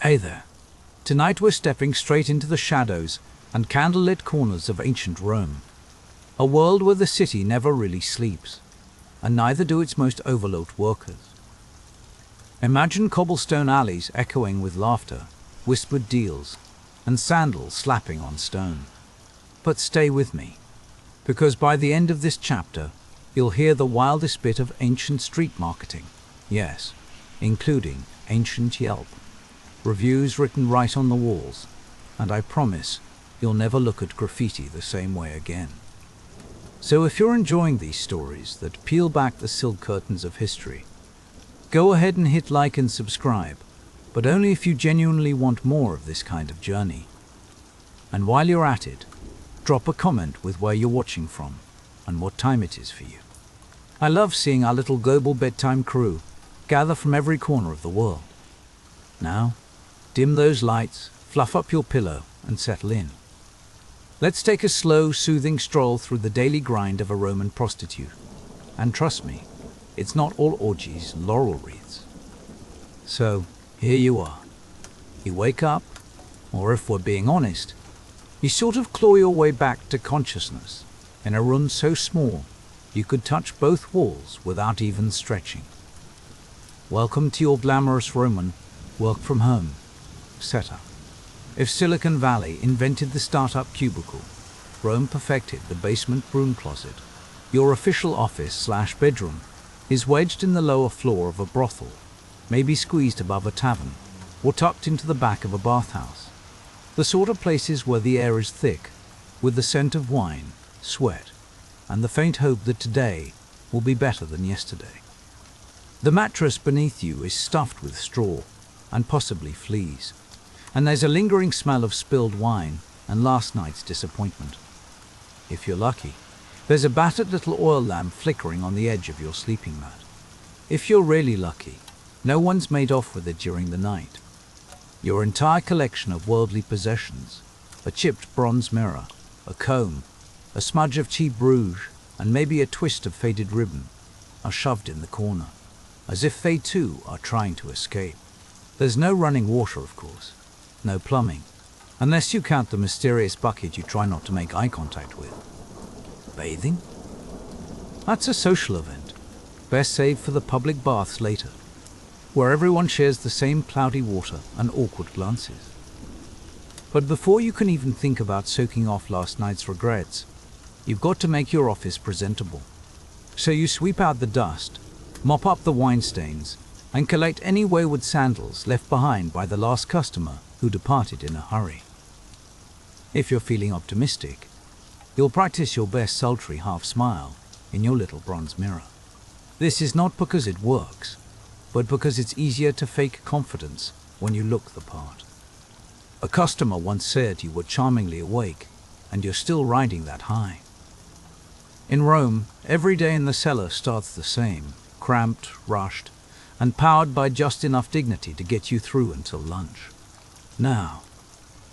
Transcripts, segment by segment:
Hey there. Tonight we're stepping straight into the shadows and candlelit corners of ancient Rome. A world where the city never really sleeps, and neither do its most overlooked workers. Imagine cobblestone alleys echoing with laughter, whispered deals, and sandals slapping on stone. But stay with me, because by the end of this chapter, you'll hear the wildest bit of ancient street marketing. Yes, including ancient Yelp. Reviews written right on the walls, and I promise you'll never look at graffiti the same way again. So if you're enjoying these stories that peel back the silk curtains of history, go ahead and hit like and subscribe, but only if you genuinely want more of this kind of journey. And while you're at it, drop a comment with where you're watching from and what time it is for you. I love seeing our little global bedtime crew gather from every corner of the world. Now, dim those lights, fluff up your pillow, and settle in. Let's take a slow, soothing stroll through the daily grind of a Roman prostitute. And trust me, it's not all orgies and laurel wreaths. So, here you are. You wake up, or if we're being honest, you sort of claw your way back to consciousness in a room so small you could touch both walls without even stretching. Welcome to your glamorous Roman work-from-home setup. If Silicon Valley invented the startup cubicle, Rome perfected the basement broom closet. Your official office/bedroom is wedged in the lower floor of a brothel, maybe squeezed above a tavern, or tucked into the back of a bathhouse. The sort of places where the air is thick, with the scent of wine, sweat, and the faint hope that today will be better than yesterday. The mattress beneath you is stuffed with straw and possibly fleas, and there's a lingering smell of spilled wine and last night's disappointment. If you're lucky, there's a battered little oil lamp flickering on the edge of your sleeping mat. If you're really lucky, no one's made off with it during the night. Your entire collection of worldly possessions, a chipped bronze mirror, a comb, a smudge of cheap rouge, and maybe a twist of faded ribbon, are shoved in the corner, as if they too are trying to escape. There's no running water, of course, no plumbing, unless you count the mysterious bucket you try not to make eye contact with. Bathing? That's a social event, best saved for the public baths later, where everyone shares the same cloudy water and awkward glances. But before you can even think about soaking off last night's regrets, you've got to make your office presentable. So you sweep out the dust, mop up the wine stains, and collect any wayward sandals left behind by the last customer who departed in a hurry. If you're feeling optimistic, you'll practice your best sultry half-smile in your little bronze mirror. This is not because it works, but because it's easier to fake confidence when you look the part. A customer once said you were charmingly awake, and you're still riding that high. In Rome, every day in the cellar starts the same, cramped, rushed, and powered by just enough dignity to get you through until lunch. Now,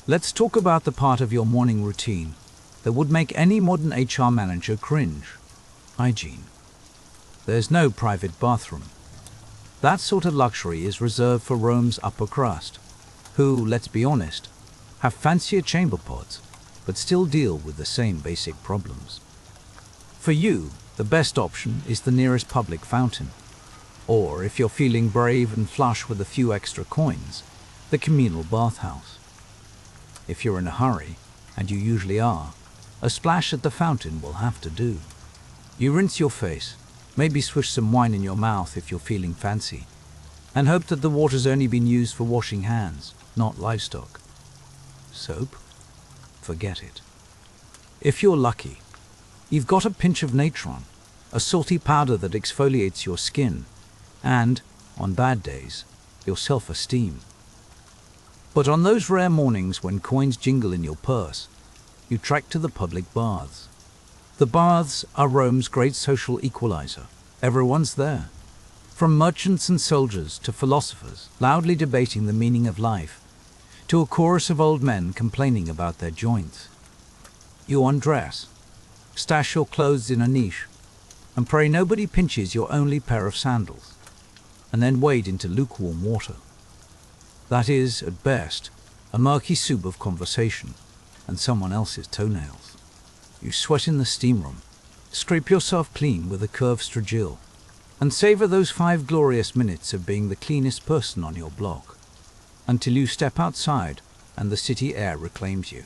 let's talk about the part of your morning routine that would make any modern HR manager cringe: hygiene. There's no private bathroom. That sort of luxury is reserved for Rome's upper crust, who, let's be honest, have fancier chamber pods, but still deal with the same basic problems. For you, the best option is the nearest public fountain, or if you're feeling brave and flush with a few extra coins, the communal bathhouse. If you're in a hurry, and you usually are, a splash at the fountain will have to do. You rinse your face, maybe swish some wine in your mouth if you're feeling fancy, and hope that the water's only been used for washing hands, not livestock. Soap? Forget it. If you're lucky, you've got a pinch of natron, a salty powder that exfoliates your skin, and, on bad days, your self-esteem. But on those rare mornings when coins jingle in your purse, you trek to the public baths. The baths are Rome's great social equalizer. Everyone's there, from merchants and soldiers to philosophers loudly debating the meaning of life, to a chorus of old men complaining about their joints. You undress, stash your clothes in a niche, and pray nobody pinches your only pair of sandals, and then wade into lukewarm water. That is, at best, a murky soup of conversation and someone else's toenails. You sweat in the steam room, scrape yourself clean with a curved strigil, and savor those 5 glorious minutes of being the cleanest person on your block, until you step outside and the city air reclaims you.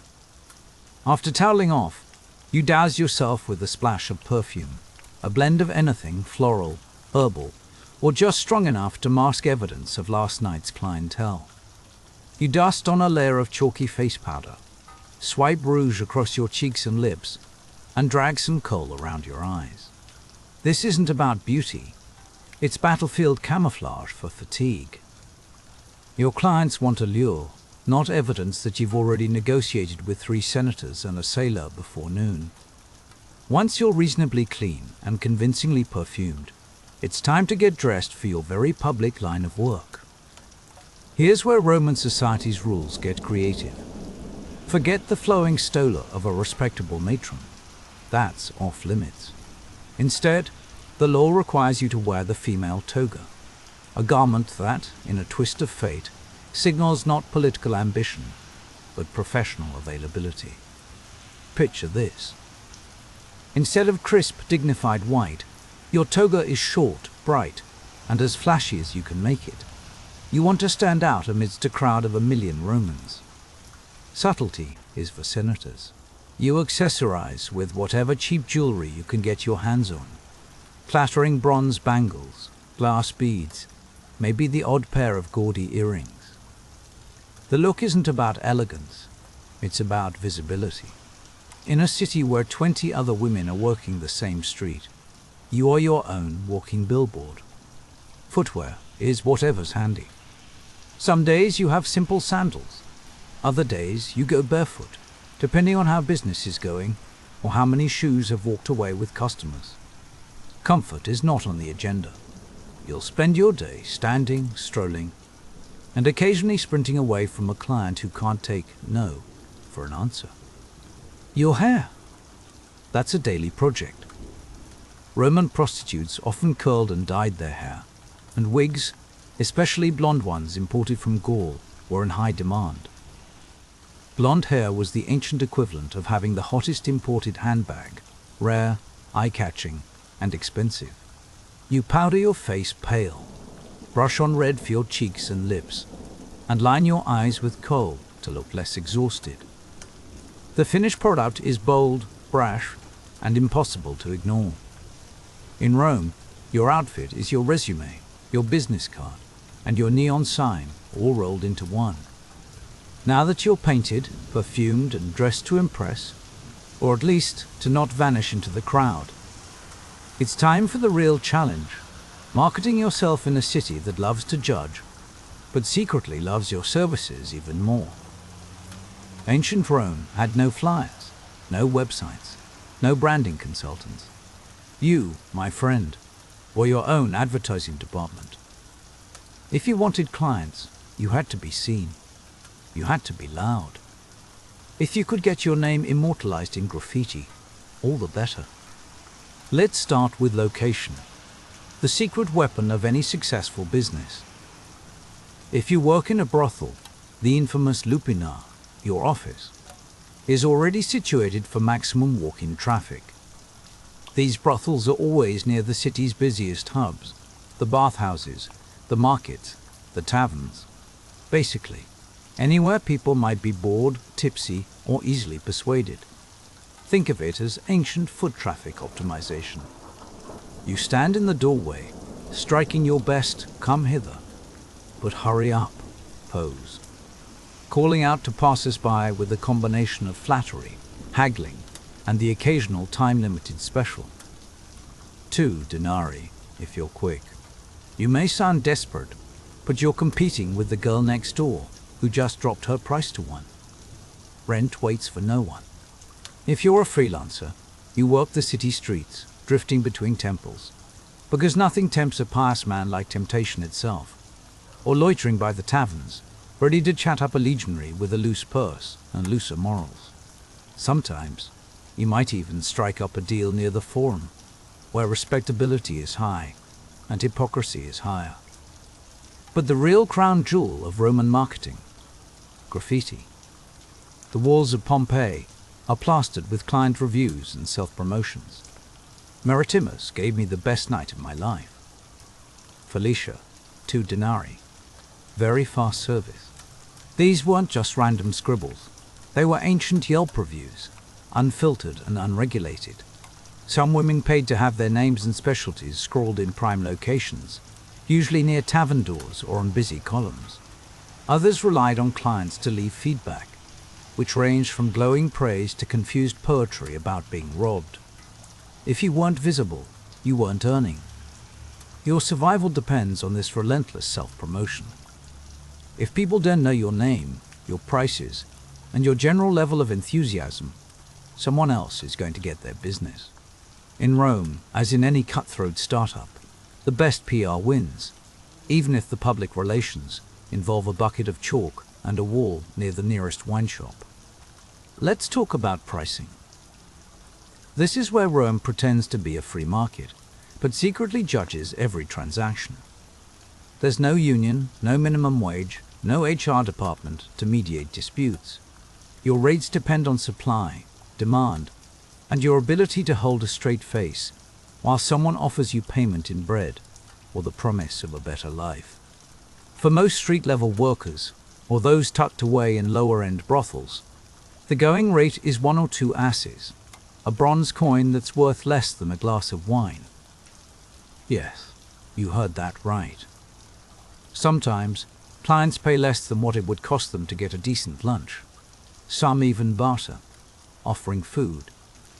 After toweling off, you douse yourself with a splash of perfume, a blend of anything floral, herbal, or just strong enough to mask evidence of last night's clientele. You dust on a layer of chalky face powder, swipe rouge across your cheeks and lips, and drag some kohl around your eyes. This isn't about beauty. It's battlefield camouflage for fatigue. Your clients want allure, not evidence that you've already negotiated with 3 senators and a sailor before noon. Once you're reasonably clean and convincingly perfumed, it's time to get dressed for your very public line of work. Here's where Roman society's rules get creative. Forget the flowing stola of a respectable matron. That's off limits. Instead, the law requires you to wear the female toga, a garment that, in a twist of fate, signals not political ambition, but professional availability. Picture this. Instead of crisp, dignified white, your toga is short, bright, and as flashy as you can make it. You want to stand out amidst a crowd of 1,000,000 Romans. Subtlety is for senators. You accessorize with whatever cheap jewelry you can get your hands on. Clattering bronze bangles, glass beads, maybe the odd pair of gaudy earrings. The look isn't about elegance, it's about visibility. In a city where 20 other women are working the same street, you are your own walking billboard. Footwear is whatever's handy. Some days you have simple sandals. Other days you go barefoot, depending on how business is going or how many shoes have walked away with customers. Comfort is not on the agenda. You'll spend your day standing, strolling, and occasionally sprinting away from a client who can't take no for an answer. Your hair. That's a daily project. Roman prostitutes often curled and dyed their hair, and wigs, especially blonde ones imported from Gaul, were in high demand. Blonde hair was the ancient equivalent of having the hottest imported handbag, rare, eye-catching, and expensive. You powder your face pale, brush on red for your cheeks and lips, and line your eyes with kohl to look less exhausted. The finished product is bold, brash, and impossible to ignore. In Rome, your outfit is your resume, your business card, and your neon sign all rolled into one. Now that you're painted, perfumed, and dressed to impress, or at least to not vanish into the crowd, it's time for the real challenge, marketing yourself in a city that loves to judge, but secretly loves your services even more. Ancient Rome had no flyers, no websites, no branding consultants. You, my friend, were your own advertising department. If you wanted clients, you had to be seen. You had to be loud. If you could get your name immortalized in graffiti, all the better. Let's start with location, the secret weapon of any successful business. If you work in a brothel, the infamous lupinar, your office, is already situated for maximum walk-in traffic. These brothels are always near the city's busiest hubs, the bathhouses, the markets, the taverns. Basically, anywhere people might be bored, tipsy, or easily persuaded. Think of it as ancient foot traffic optimization. You stand in the doorway, striking your best "come hither, but hurry up" pose, calling out to passers-by with a combination of flattery, haggling, and the occasional time-limited special. 2 denarii, if you're quick. You may sound desperate, but you're competing with the girl next door who just dropped her price to 1. Rent waits for no one. If you're a freelancer, you work the city streets, drifting between temples, because nothing tempts a pious man like temptation itself, or loitering by the taverns, ready to chat up a legionary with a loose purse and looser morals. Sometimes, you might even strike up a deal near the forum, where respectability is high and hypocrisy is higher. But the real crown jewel of Roman marketing: graffiti. The walls of Pompeii are plastered with client reviews and self-promotions. Maritimus gave me the best night of my life. Felicia, 2 denarii. Very fast service. These weren't just random scribbles. They were ancient Yelp reviews, unfiltered and unregulated. Some women paid to have their names and specialties scrawled in prime locations, usually near tavern doors or on busy columns. Others relied on clients to leave feedback, which ranged from glowing praise to confused poetry about being robbed. If you weren't visible, you weren't earning. Your survival depends on this relentless self-promotion. If people don't know your name, your prices, and your general level of enthusiasm, someone else is going to get their business. In Rome, as in any cutthroat startup, the best PR wins, even if the public relations involve a bucket of chalk and a wall near the nearest wine shop. Let's talk about pricing. This is where Rome pretends to be a free market, but secretly judges every transaction. There's no union, no minimum wage, no HR department to mediate disputes. Your rates depend on supply, demand, and your ability to hold a straight face while someone offers you payment in bread or the promise of a better life. For most street-level workers, or those tucked away in lower-end brothels, the going rate is 1 or 2 asses, a bronze coin that's worth less than a glass of wine. Yes, you heard that right. Sometimes, clients pay less than what it would cost them to get a decent lunch. Some even barter, offering food,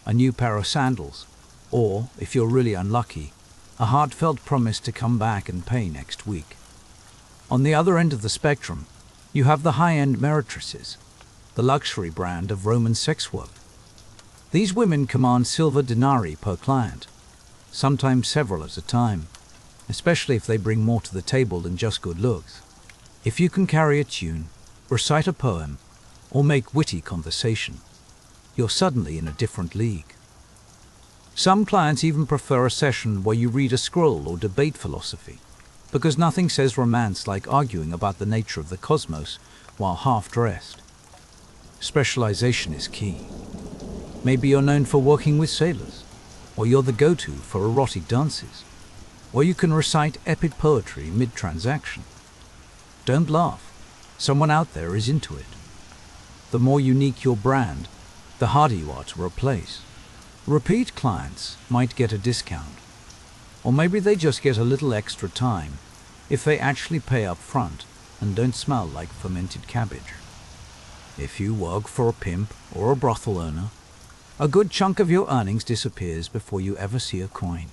a new pair of sandals, or, if you're really unlucky, a heartfelt promise to come back and pay next week. On the other end of the spectrum, you have the high-end meretrices, the luxury brand of Roman sex work. These women command silver denarii per client, sometimes several at a time, especially if they bring more to the table than just good looks. If you can carry a tune, recite a poem, or make witty conversation, you're suddenly in a different league. Some clients even prefer a session where you read a scroll or debate philosophy, because nothing says romance like arguing about the nature of the cosmos while half-dressed. Specialization is key. Maybe you're known for working with sailors, or you're the go-to for erotic dances, or you can recite epic poetry mid-transaction. Don't laugh. Someone out there is into it. The more unique your brand, the harder you are to replace. Repeat clients might get a discount, or maybe they just get a little extra time if they actually pay up front and don't smell like fermented cabbage. If you work for a pimp or a brothel owner, a good chunk of your earnings disappears before you ever see a coin.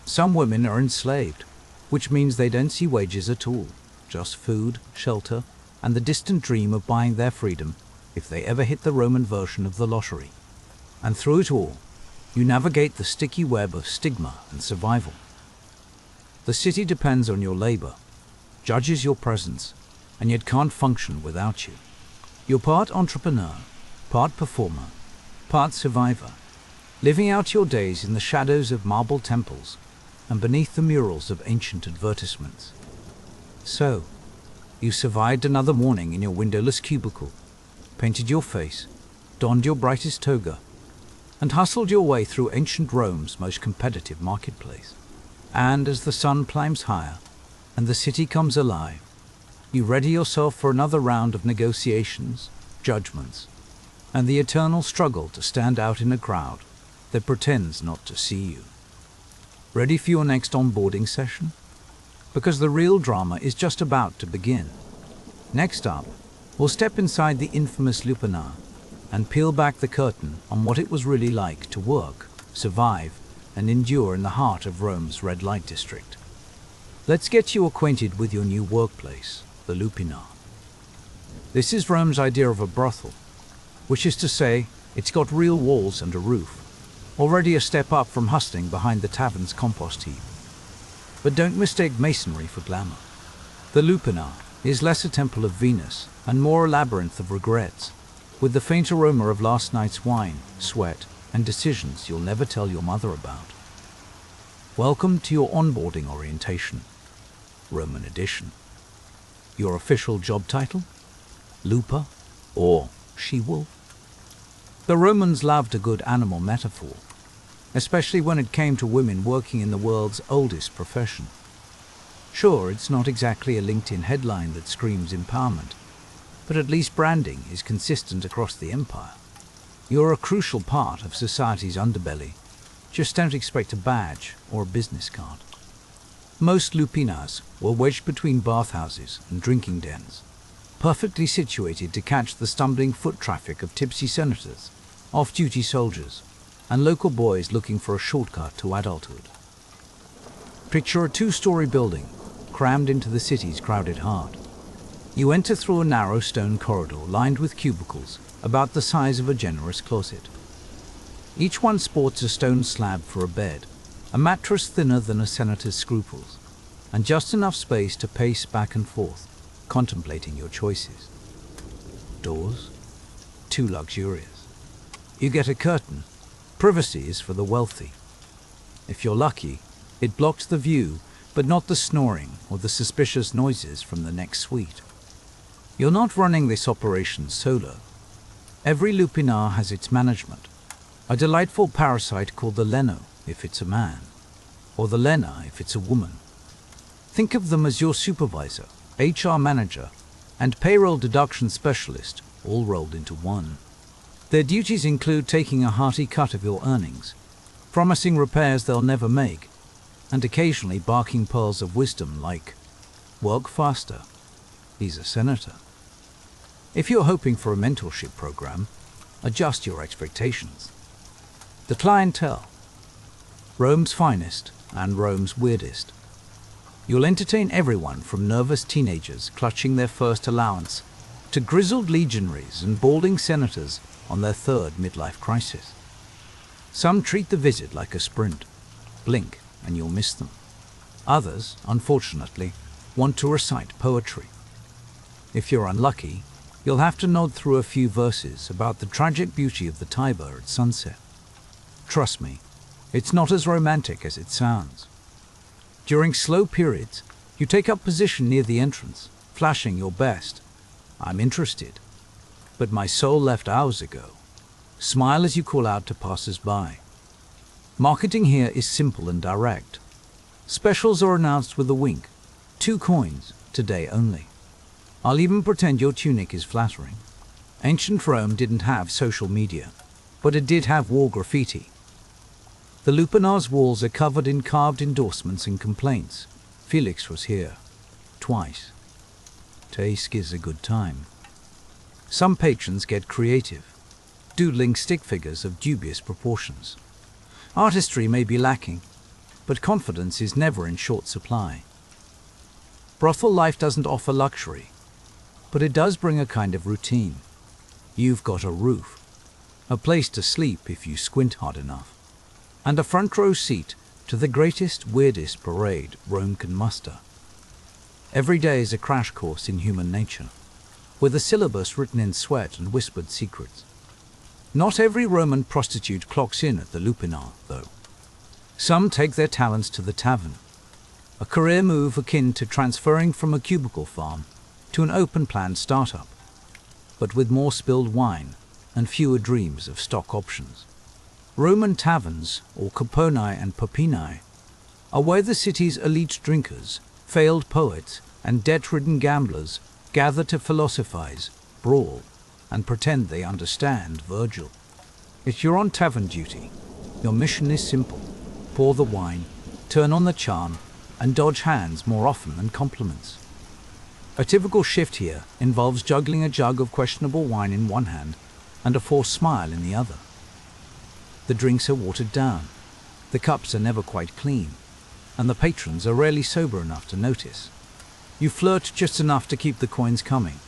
Some women are enslaved, which means they don't see wages at all, just food, shelter, and the distant dream of buying their freedom if they ever hit the Roman version of the lottery. And through it all, you navigate the sticky web of stigma and survival. The city depends on your labor, judges your presence, and yet can't function without you. You're part entrepreneur, part performer, part survivor, living out your days in the shadows of marble temples and beneath the murals of ancient advertisements. So, you survived another morning in your windowless cubicle, painted your face, donned your brightest toga, and hustled your way through ancient Rome's most competitive marketplace. And as the sun climbs higher and the city comes alive, you ready yourself for another round of negotiations, judgments, and the eternal struggle to stand out in a crowd that pretends not to see you. Ready for your next onboarding session? Because the real drama is just about to begin. Next up, we'll step inside the infamous lupanar and peel back the curtain on what it was really like to work, survive, and endure in the heart of Rome's red light district. Let's get you acquainted with your new workplace, the lupinar. This is Rome's idea of a brothel, which is to say, it's got real walls and a roof, already a step up from hustling behind the tavern's compost heap. But don't mistake masonry for glamour. The lupanar is less a temple of Venus and more a labyrinth of regrets, with the faint aroma of last night's wine, sweat, and decisions you'll never tell your mother about. Welcome to your onboarding orientation. Roman edition. Your official job title? Lupa or she-wolf? The Romans loved a good animal metaphor, especially when it came to women working in the world's oldest profession. Sure, it's not exactly a LinkedIn headline that screams empowerment, but at least branding is consistent across the empire. You're a crucial part of society's underbelly. Just don't expect a badge or a business card. Most lupinas were wedged between bathhouses and drinking dens, perfectly situated to catch the stumbling foot traffic of tipsy senators, off-duty soldiers, and local boys looking for a shortcut to adulthood. Picture a two-story building crammed into the city's crowded heart. You enter through a narrow stone corridor lined with cubicles about the size of a generous closet. Each one sports a stone slab for a bed, a mattress thinner than a senator's scruples, and just enough space to pace back and forth, contemplating your choices. Doors? Too luxurious. You get a curtain. Privacy is for the wealthy. If you're lucky, it blocks the view, but not the snoring or the suspicious noises from the next suite. You're not running this operation solo. Every lupinar has its management, a delightful parasite called the Leno if it's a man, or the Lena if it's a woman. Think of them as your supervisor, HR manager, and payroll deduction specialist all rolled into one. Their duties include taking a hearty cut of your earnings, promising repairs they'll never make, and occasionally barking pearls of wisdom like, "Work faster, he's a senator." If you're hoping for a mentorship program, adjust your expectations. The clientele. Rome's finest and Rome's weirdest. You'll entertain everyone from nervous teenagers clutching their first allowance to grizzled legionaries and balding senators on their third midlife crisis. Some treat the visit like a sprint. Blink and you'll miss them. Others, unfortunately, want to recite poetry. If you're unlucky, you'll have to nod through a few verses about the tragic beauty of the Tiber at sunset. Trust me, it's not as romantic as it sounds. During slow periods, you take up position near the entrance, flashing your best. "I'm interested, but my soul left hours ago." Smile as you call out to passers-by. Marketing here is simple and direct. Specials are announced with a wink. 2 coins, today only. I'll even pretend your tunic is flattering. Ancient Rome didn't have social media, but it did have war graffiti. The Lupinar's walls are covered in carved endorsements and complaints. Felix was here. Twice. Task is a good time. Some patrons get creative, doodling stick figures of dubious proportions. Artistry may be lacking, but confidence is never in short supply. Brothel life doesn't offer luxury, but it does bring a kind of routine. You've got a roof, a place to sleep if you squint hard enough, and a front row seat to the greatest, weirdest parade Rome can muster. Every day is a crash course in human nature, with a syllabus written in sweat and whispered secrets. Not every Roman prostitute clocks in at the Lupinar, though. Some take their talents to the tavern, a career move akin to transferring from a cubicle farm to an open-plan startup, but with more spilled wine and fewer dreams of stock options. Roman taverns, or Coponi and Popini, are where the city's elite drinkers, failed poets, and debt-ridden gamblers gather to philosophize, brawl, and pretend they understand Virgil. If you're on tavern duty, your mission is simple: pour the wine, turn on the charm, and dodge hands more often than compliments. A typical shift here involves juggling a jug of questionable wine in one hand and a forced smile in the other. The drinks are watered down, the cups are never quite clean, and the patrons are rarely sober enough to notice. You flirt just enough to keep the coins coming,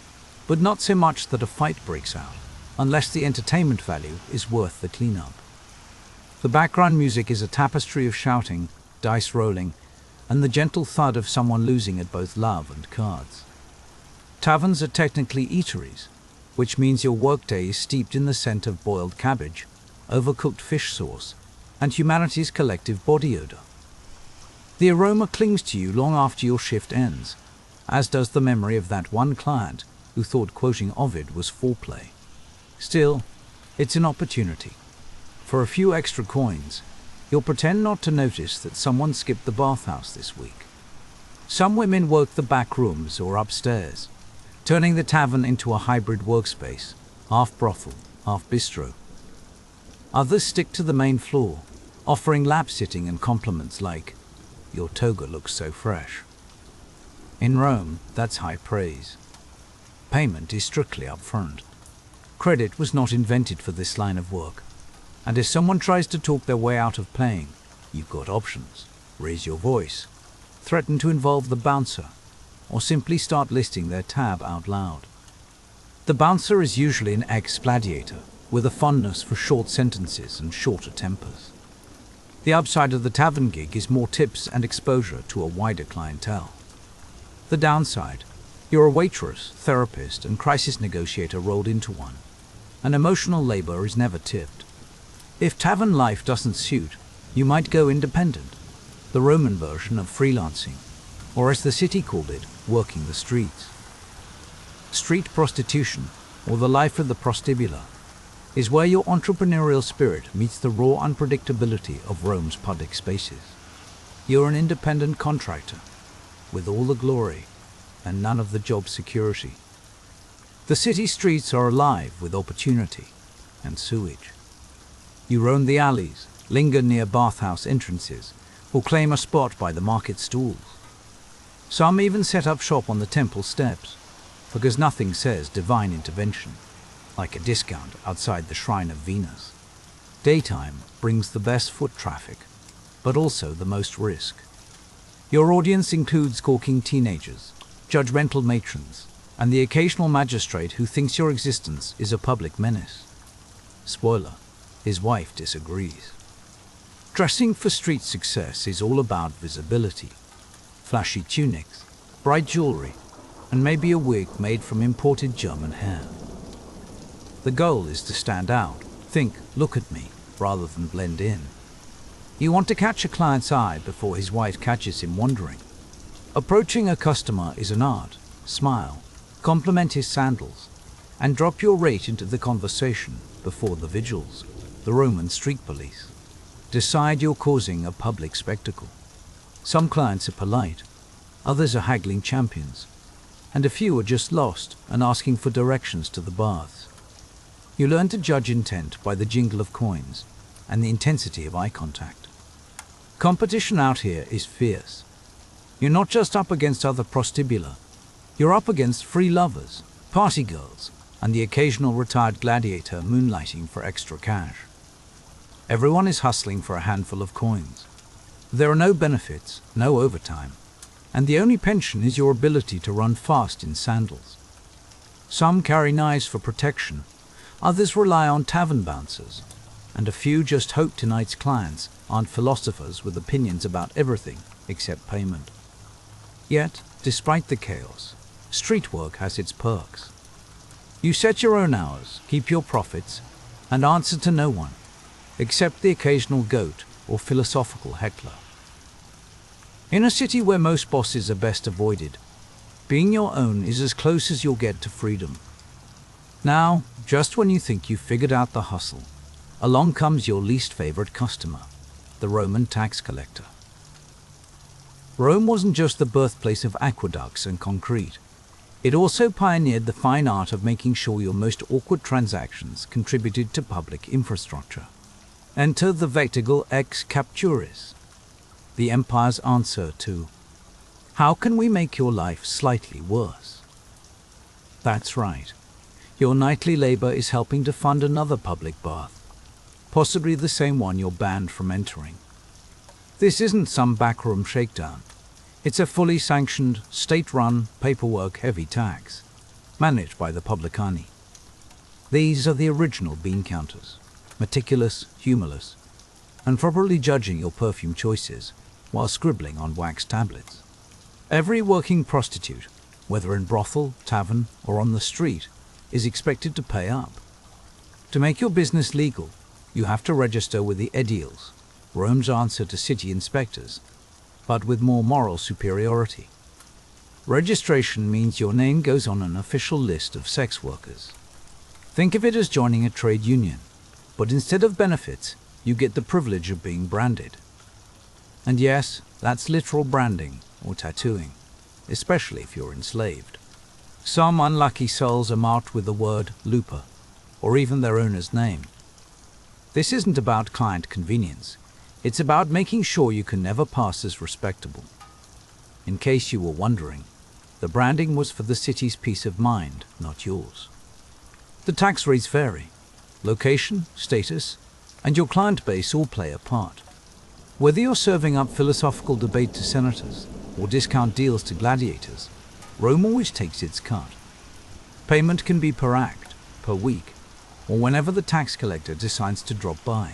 but not so much that a fight breaks out, unless the entertainment value is worth the cleanup. The background music is a tapestry of shouting, dice rolling, and the gentle thud of someone losing at both love and cards. Taverns are technically eateries, which means your workday is steeped in the scent of boiled cabbage, overcooked fish sauce, and humanity's collective body odor. The aroma clings to you long after your shift ends, as does the memory of that one client who thought quoting Ovid was foreplay. Still, it's an opportunity. For a few extra coins, you'll pretend not to notice that someone skipped the bathhouse this week. Some women work the back rooms or upstairs, turning the tavern into a hybrid workspace, half brothel, half bistro. Others stick to the main floor, offering lap-sitting and compliments like, "Your toga looks so fresh." In Rome, that's high praise. Payment is strictly upfront. Credit was not invented for this line of work, and if someone tries to talk their way out of paying, you've got options. Raise your voice, threaten to involve the bouncer, or simply start listing their tab out loud. The bouncer is usually an ex-gladiator with a fondness for short sentences and shorter tempers. The upside of the tavern gig is more tips and exposure to a wider clientele. The downside, you're a waitress, therapist, and crisis negotiator rolled into one, and emotional labor is never tipped. If tavern life doesn't suit, you might go independent, the Roman version of freelancing, or as the city called it, working the streets. Street prostitution, or the life of the prostibula, is where your entrepreneurial spirit meets the raw unpredictability of Rome's public spaces. You're an independent contractor, with all the glory and none of the job security. The city streets are alive with opportunity and sewage. You roam the alleys, linger near bathhouse entrances, or claim a spot by the market stalls. Some even set up shop on the temple steps, because nothing says divine intervention like a discount outside the shrine of Venus. Daytime brings the best foot traffic, but also the most risk. Your audience includes gawking teenagers, judgmental matrons, and the occasional magistrate who thinks your existence is a public menace. Spoiler, his wife disagrees. Dressing for street success is all about visibility. Flashy tunics, bright jewelry, and maybe a wig made from imported German hair. The goal is to stand out, think, look at me, rather than blend in. You want to catch a client's eye before his wife catches him wandering. Approaching a customer is an art. Smile, compliment his sandals, and drop your rate into the conversation before the vigils, the Roman street police. Decide you're causing a public spectacle. Some clients are polite, others are haggling champions, and a few are just lost and asking for directions to the baths. You learn to judge intent by the jingle of coins and the intensity of eye contact. Competition out here is fierce. You're not just up against other prostibula, you're up against free lovers, party girls, and the occasional retired gladiator moonlighting for extra cash. Everyone is hustling for a handful of coins. There are no benefits, no overtime, and the only pension is your ability to run fast in sandals. Some carry knives for protection, others rely on tavern bouncers, and a few just hope tonight's clients aren't philosophers with opinions about everything except payment. Yet, despite the chaos, street work has its perks. You set your own hours, keep your profits, and answer to no one, except the occasional goat or philosophical heckler. In a city where most bosses are best avoided, being your own is as close as you'll get to freedom. Now, just when you think you've figured out the hustle, along comes your least favorite customer, the Roman tax collector. Rome wasn't just the birthplace of aqueducts and concrete. It also pioneered the fine art of making sure your most awkward transactions contributed to public infrastructure. Enter the vectigal ex capturis, the empire's answer to, how can we make your life slightly worse? That's right. Your nightly labor is helping to fund another public bath, possibly the same one you're banned from entering. This isn't some backroom shakedown. It's a fully sanctioned, state-run, paperwork-heavy tax, managed by the Publicani. These are the original bean counters, meticulous, humorless, and properly judging your perfume choices while scribbling on wax tablets. Every working prostitute, whether in brothel, tavern, or on the street, is expected to pay up. To make your business legal, you have to register with the ediles, Rome's answer to city inspectors, but with more moral superiority. Registration means your name goes on an official list of sex workers. Think of it as joining a trade union, but instead of benefits, you get the privilege of being branded. And yes, that's literal branding or tattooing, especially if you're enslaved. Some unlucky souls are marked with the word looper, or even their owner's name. This isn't about client convenience. It's about making sure you can never pass as respectable. In case you were wondering, the branding was for the city's peace of mind, not yours. The tax rates vary. Location, status, and your client base all play a part. Whether you're serving up philosophical debate to senators or discount deals to gladiators, Rome always takes its cut. Payment can be per act, per week, or whenever the tax collector decides to drop by.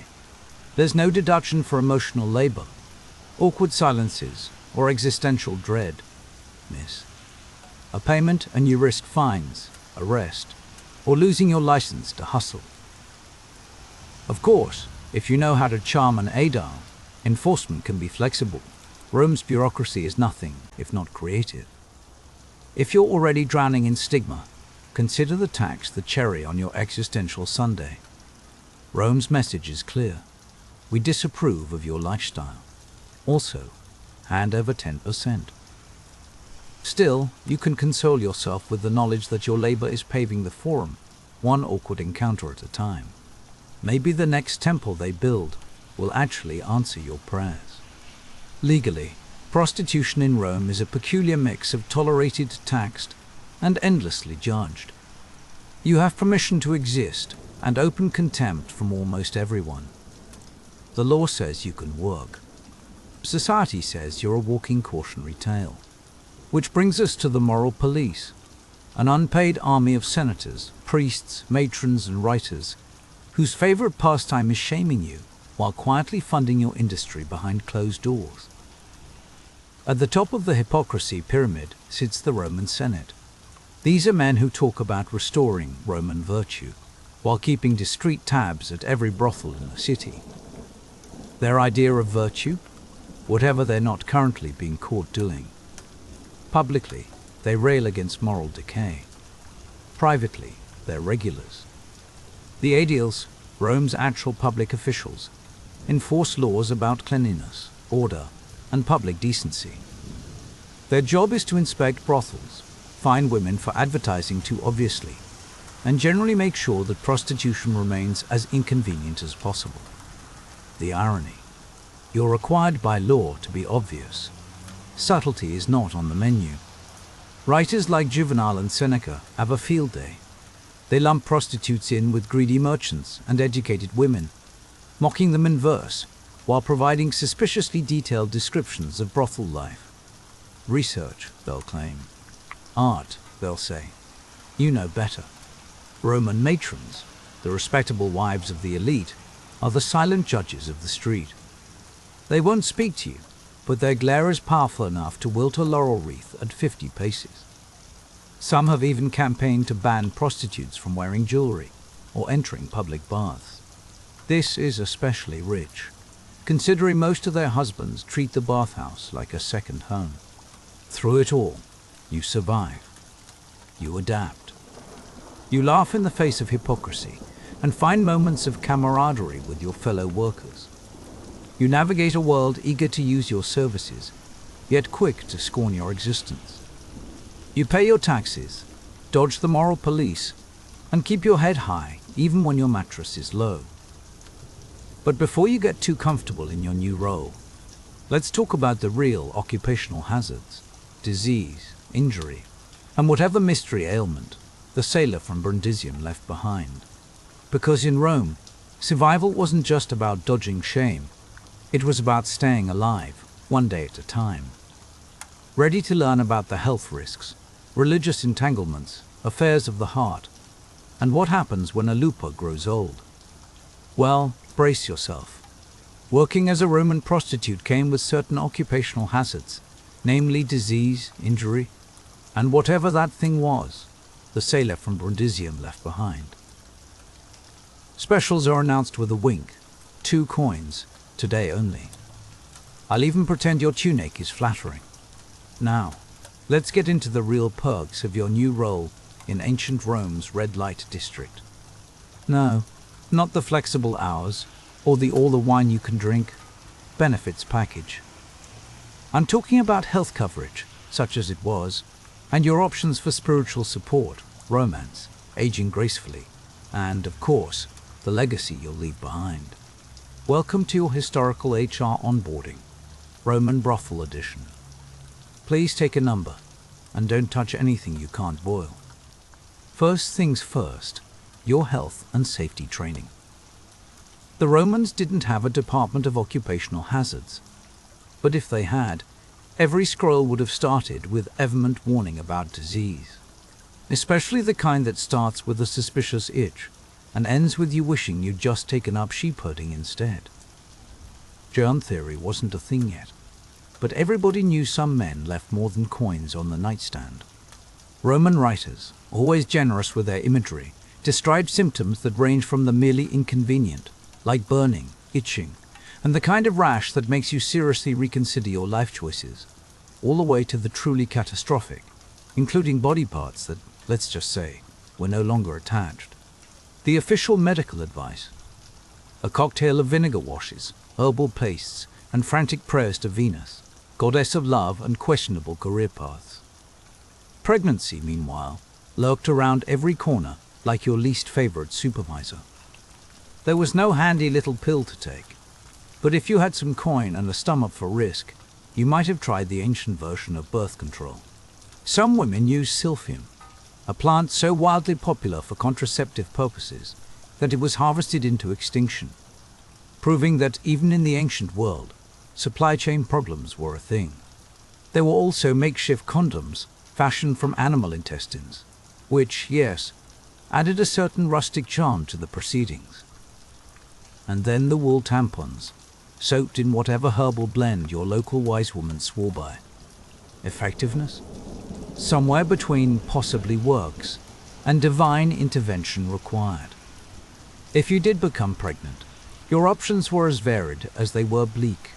There's no deduction for emotional labor, awkward silences, or existential dread. Miss. A payment and you risk fines, arrest, or losing your license to hustle. Of course, if you know how to charm an Adar, enforcement can be flexible. Rome's bureaucracy is nothing if not creative. If you're already drowning in stigma, consider the tax the cherry on your existential sundae. Rome's message is clear. We disapprove of your lifestyle. Also, hand over 10%. Still, you can console yourself with the knowledge that your labor is paving the forum, one awkward encounter at a time. Maybe the next temple they build will actually answer your prayers. Legally, prostitution in Rome is a peculiar mix of tolerated, taxed, and endlessly judged. You have permission to exist and open contempt from almost everyone. The law says you can work. Society says you're a walking cautionary tale. Which brings us to the moral police, an unpaid army of senators, priests, matrons, and writers whose favorite pastime is shaming you while quietly funding your industry behind closed doors. At the top of the hypocrisy pyramid sits the Roman Senate. These are men who talk about restoring Roman virtue while keeping discreet tabs at every brothel in the city. Their idea of virtue? Whatever they're not currently being caught doing. Publicly, they rail against moral decay. Privately, they're regulars. The aediles, Rome's actual public officials, enforce laws about cleanliness, order, and public decency. Their job is to inspect brothels, fine women for advertising too obviously, and generally make sure that prostitution remains as inconvenient as possible. The irony. You're required by law to be obvious. Subtlety is not on the menu. Writers like Juvenal and Seneca have a field day. They lump prostitutes in with greedy merchants and educated women, mocking them in verse, while providing suspiciously detailed descriptions of brothel life. Research, they'll claim. Art, they'll say. You know better. Roman matrons, the respectable wives of the elite, are the silent judges of the street. They won't speak to you, but their glare is powerful enough to wilt a laurel wreath at 50 paces. Some have even campaigned to ban prostitutes from wearing jewelry or entering public baths. This is especially rich, considering most of their husbands treat the bathhouse like a second home. Through it all, you survive. You adapt. You laugh in the face of hypocrisy and find moments of camaraderie with your fellow workers. You navigate a world eager to use your services, yet quick to scorn your existence. You pay your taxes, dodge the moral police, and keep your head high even when your mattress is low. But before you get too comfortable in your new role, let's talk about the real occupational hazards, disease, injury, and whatever mystery ailment the sailor from Brundisium left behind. Because in Rome, survival wasn't just about dodging shame. It was about staying alive, one day at a time. Ready to learn about the health risks, religious entanglements, affairs of the heart, and what happens when a looper grows old. Well, brace yourself. Working as a Roman prostitute came with certain occupational hazards, namely disease, injury, and whatever that thing was, the sailor from Brundisium left behind. Specials are announced with a wink, 2 coins, today only. I'll even pretend your tunic is flattering. Now, let's get into the real perks of your new role in ancient Rome's red light district. No, not the flexible hours or the all the wine you can drink benefits package. I'm talking about health coverage, such as it was, and your options for spiritual support, romance, aging gracefully, and, of course, the legacy you'll leave behind. Welcome to your historical HR onboarding, Roman Brothel Edition. Please take a number, and don't touch anything you can't boil. First things first, your health and safety training. The Romans didn't have a department of occupational hazards, but if they had, every scroll would have started with vehement warning about disease, especially the kind that starts with a suspicious itch and ends with you wishing you'd just taken up sheep herding instead. Germ theory wasn't a thing yet, but everybody knew some men left more than coins on the nightstand. Roman writers, always generous with their imagery, described symptoms that range from the merely inconvenient, like burning, itching, and the kind of rash that makes you seriously reconsider your life choices, all the way to the truly catastrophic, including body parts that, let's just say, were no longer attached. The official medical advice: a cocktail of vinegar washes, herbal pastes, and frantic prayers to Venus, goddess of love and questionable career paths. Pregnancy, meanwhile, lurked around every corner like your least favorite supervisor. There was no handy little pill to take, but if you had some coin and a stomach for risk, you might have tried the ancient version of birth control. Some women used silphium, a plant so wildly popular for contraceptive purposes that it was harvested into extinction, proving that even in the ancient world, supply chain problems were a thing. There were also makeshift condoms fashioned from animal intestines, which, yes, added a certain rustic charm to the proceedings. And then the wool tampons, soaked in whatever herbal blend your local wise woman swore by. Effectiveness? Somewhere between possibly works and divine intervention required. If you did become pregnant, your options were as varied as they were bleak.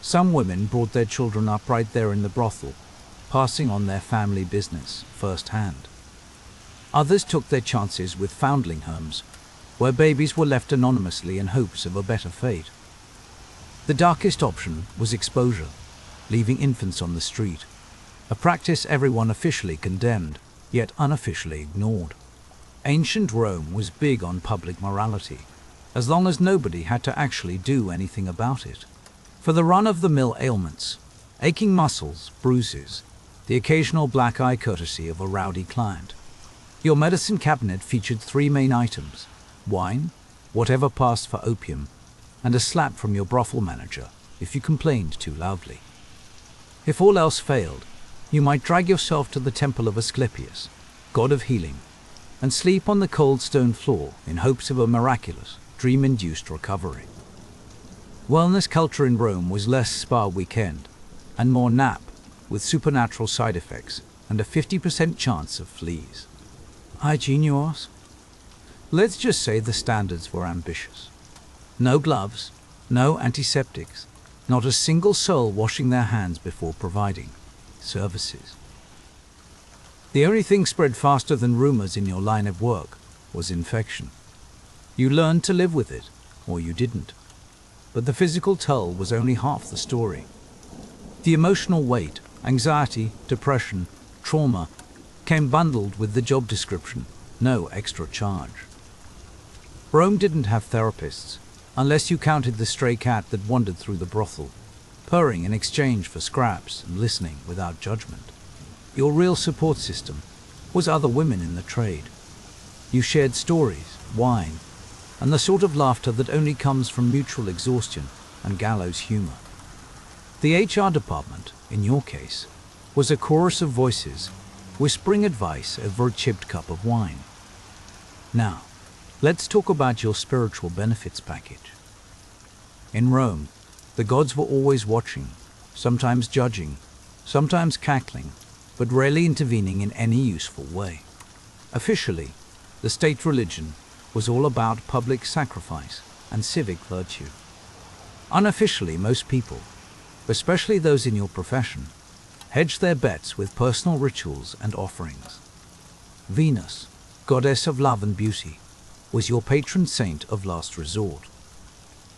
Some women brought their children up right there in the brothel, passing on their family business firsthand. Others took their chances with foundling homes, where babies were left anonymously in hopes of a better fate. The darkest option was exposure, leaving infants on the street, a practice everyone officially condemned, yet unofficially ignored. Ancient Rome was big on public morality, as long as nobody had to actually do anything about it. For the run-of-the-mill ailments, aching muscles, bruises, the occasional black eye courtesy of a rowdy client, your medicine cabinet featured 3 main items: wine, whatever passed for opium, and a slap from your brothel manager if you complained too loudly. If all else failed, you might drag yourself to the temple of Asclepius, god of healing, and sleep on the cold stone floor in hopes of a miraculous, dream-induced recovery. Wellness culture in Rome was less spa weekend and more nap, with supernatural side effects and a 50% chance of fleas. Hygiene, you ask? Let's just say the standards were ambitious. No gloves, no antiseptics, not a single soul washing their hands before providing services. The only thing spread faster than rumors in your line of work was infection. You learned to live with it, or you didn't. But the physical toll was only half the story. The emotional weight, anxiety, depression, trauma, came bundled with the job description, no extra charge. Rome didn't have therapists, unless you counted the stray cat that wandered through the brothel, purring in exchange for scraps and listening without judgment. Your real support system was other women in the trade. You shared stories, wine, and the sort of laughter that only comes from mutual exhaustion and gallows humor. The HR department, in your case, was a chorus of voices whispering advice over a chipped cup of wine. Now, let's talk about your spiritual benefits package. In Rome, the gods were always watching, sometimes judging, sometimes cackling, but rarely intervening in any useful way. Officially, the state religion was all about public sacrifice and civic virtue. Unofficially, most people, especially those in your profession, hedged their bets with personal rituals and offerings. Venus, goddess of love and beauty, was your patron saint of last resort.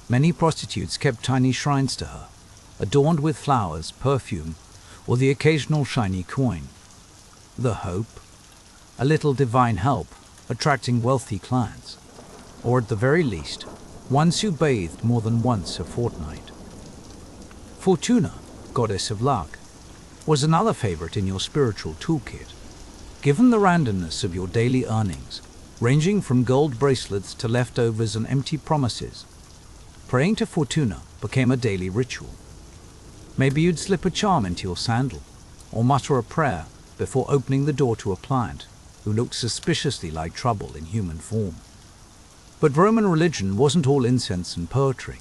Many prostitutes kept tiny shrines to her, adorned with flowers, perfume, or the occasional shiny coin. The hope, a little divine help, attracting wealthy clients, or at the very least, ones who bathed more than once a fortnight. Fortuna, goddess of luck, was another favorite in your spiritual toolkit. Given the randomness of your daily earnings, ranging from gold bracelets to leftovers and empty promises, praying to Fortuna became a daily ritual. Maybe you'd slip a charm into your sandal, or mutter a prayer before opening the door to a client who looked suspiciously like trouble in human form. But Roman religion wasn't all incense and poetry.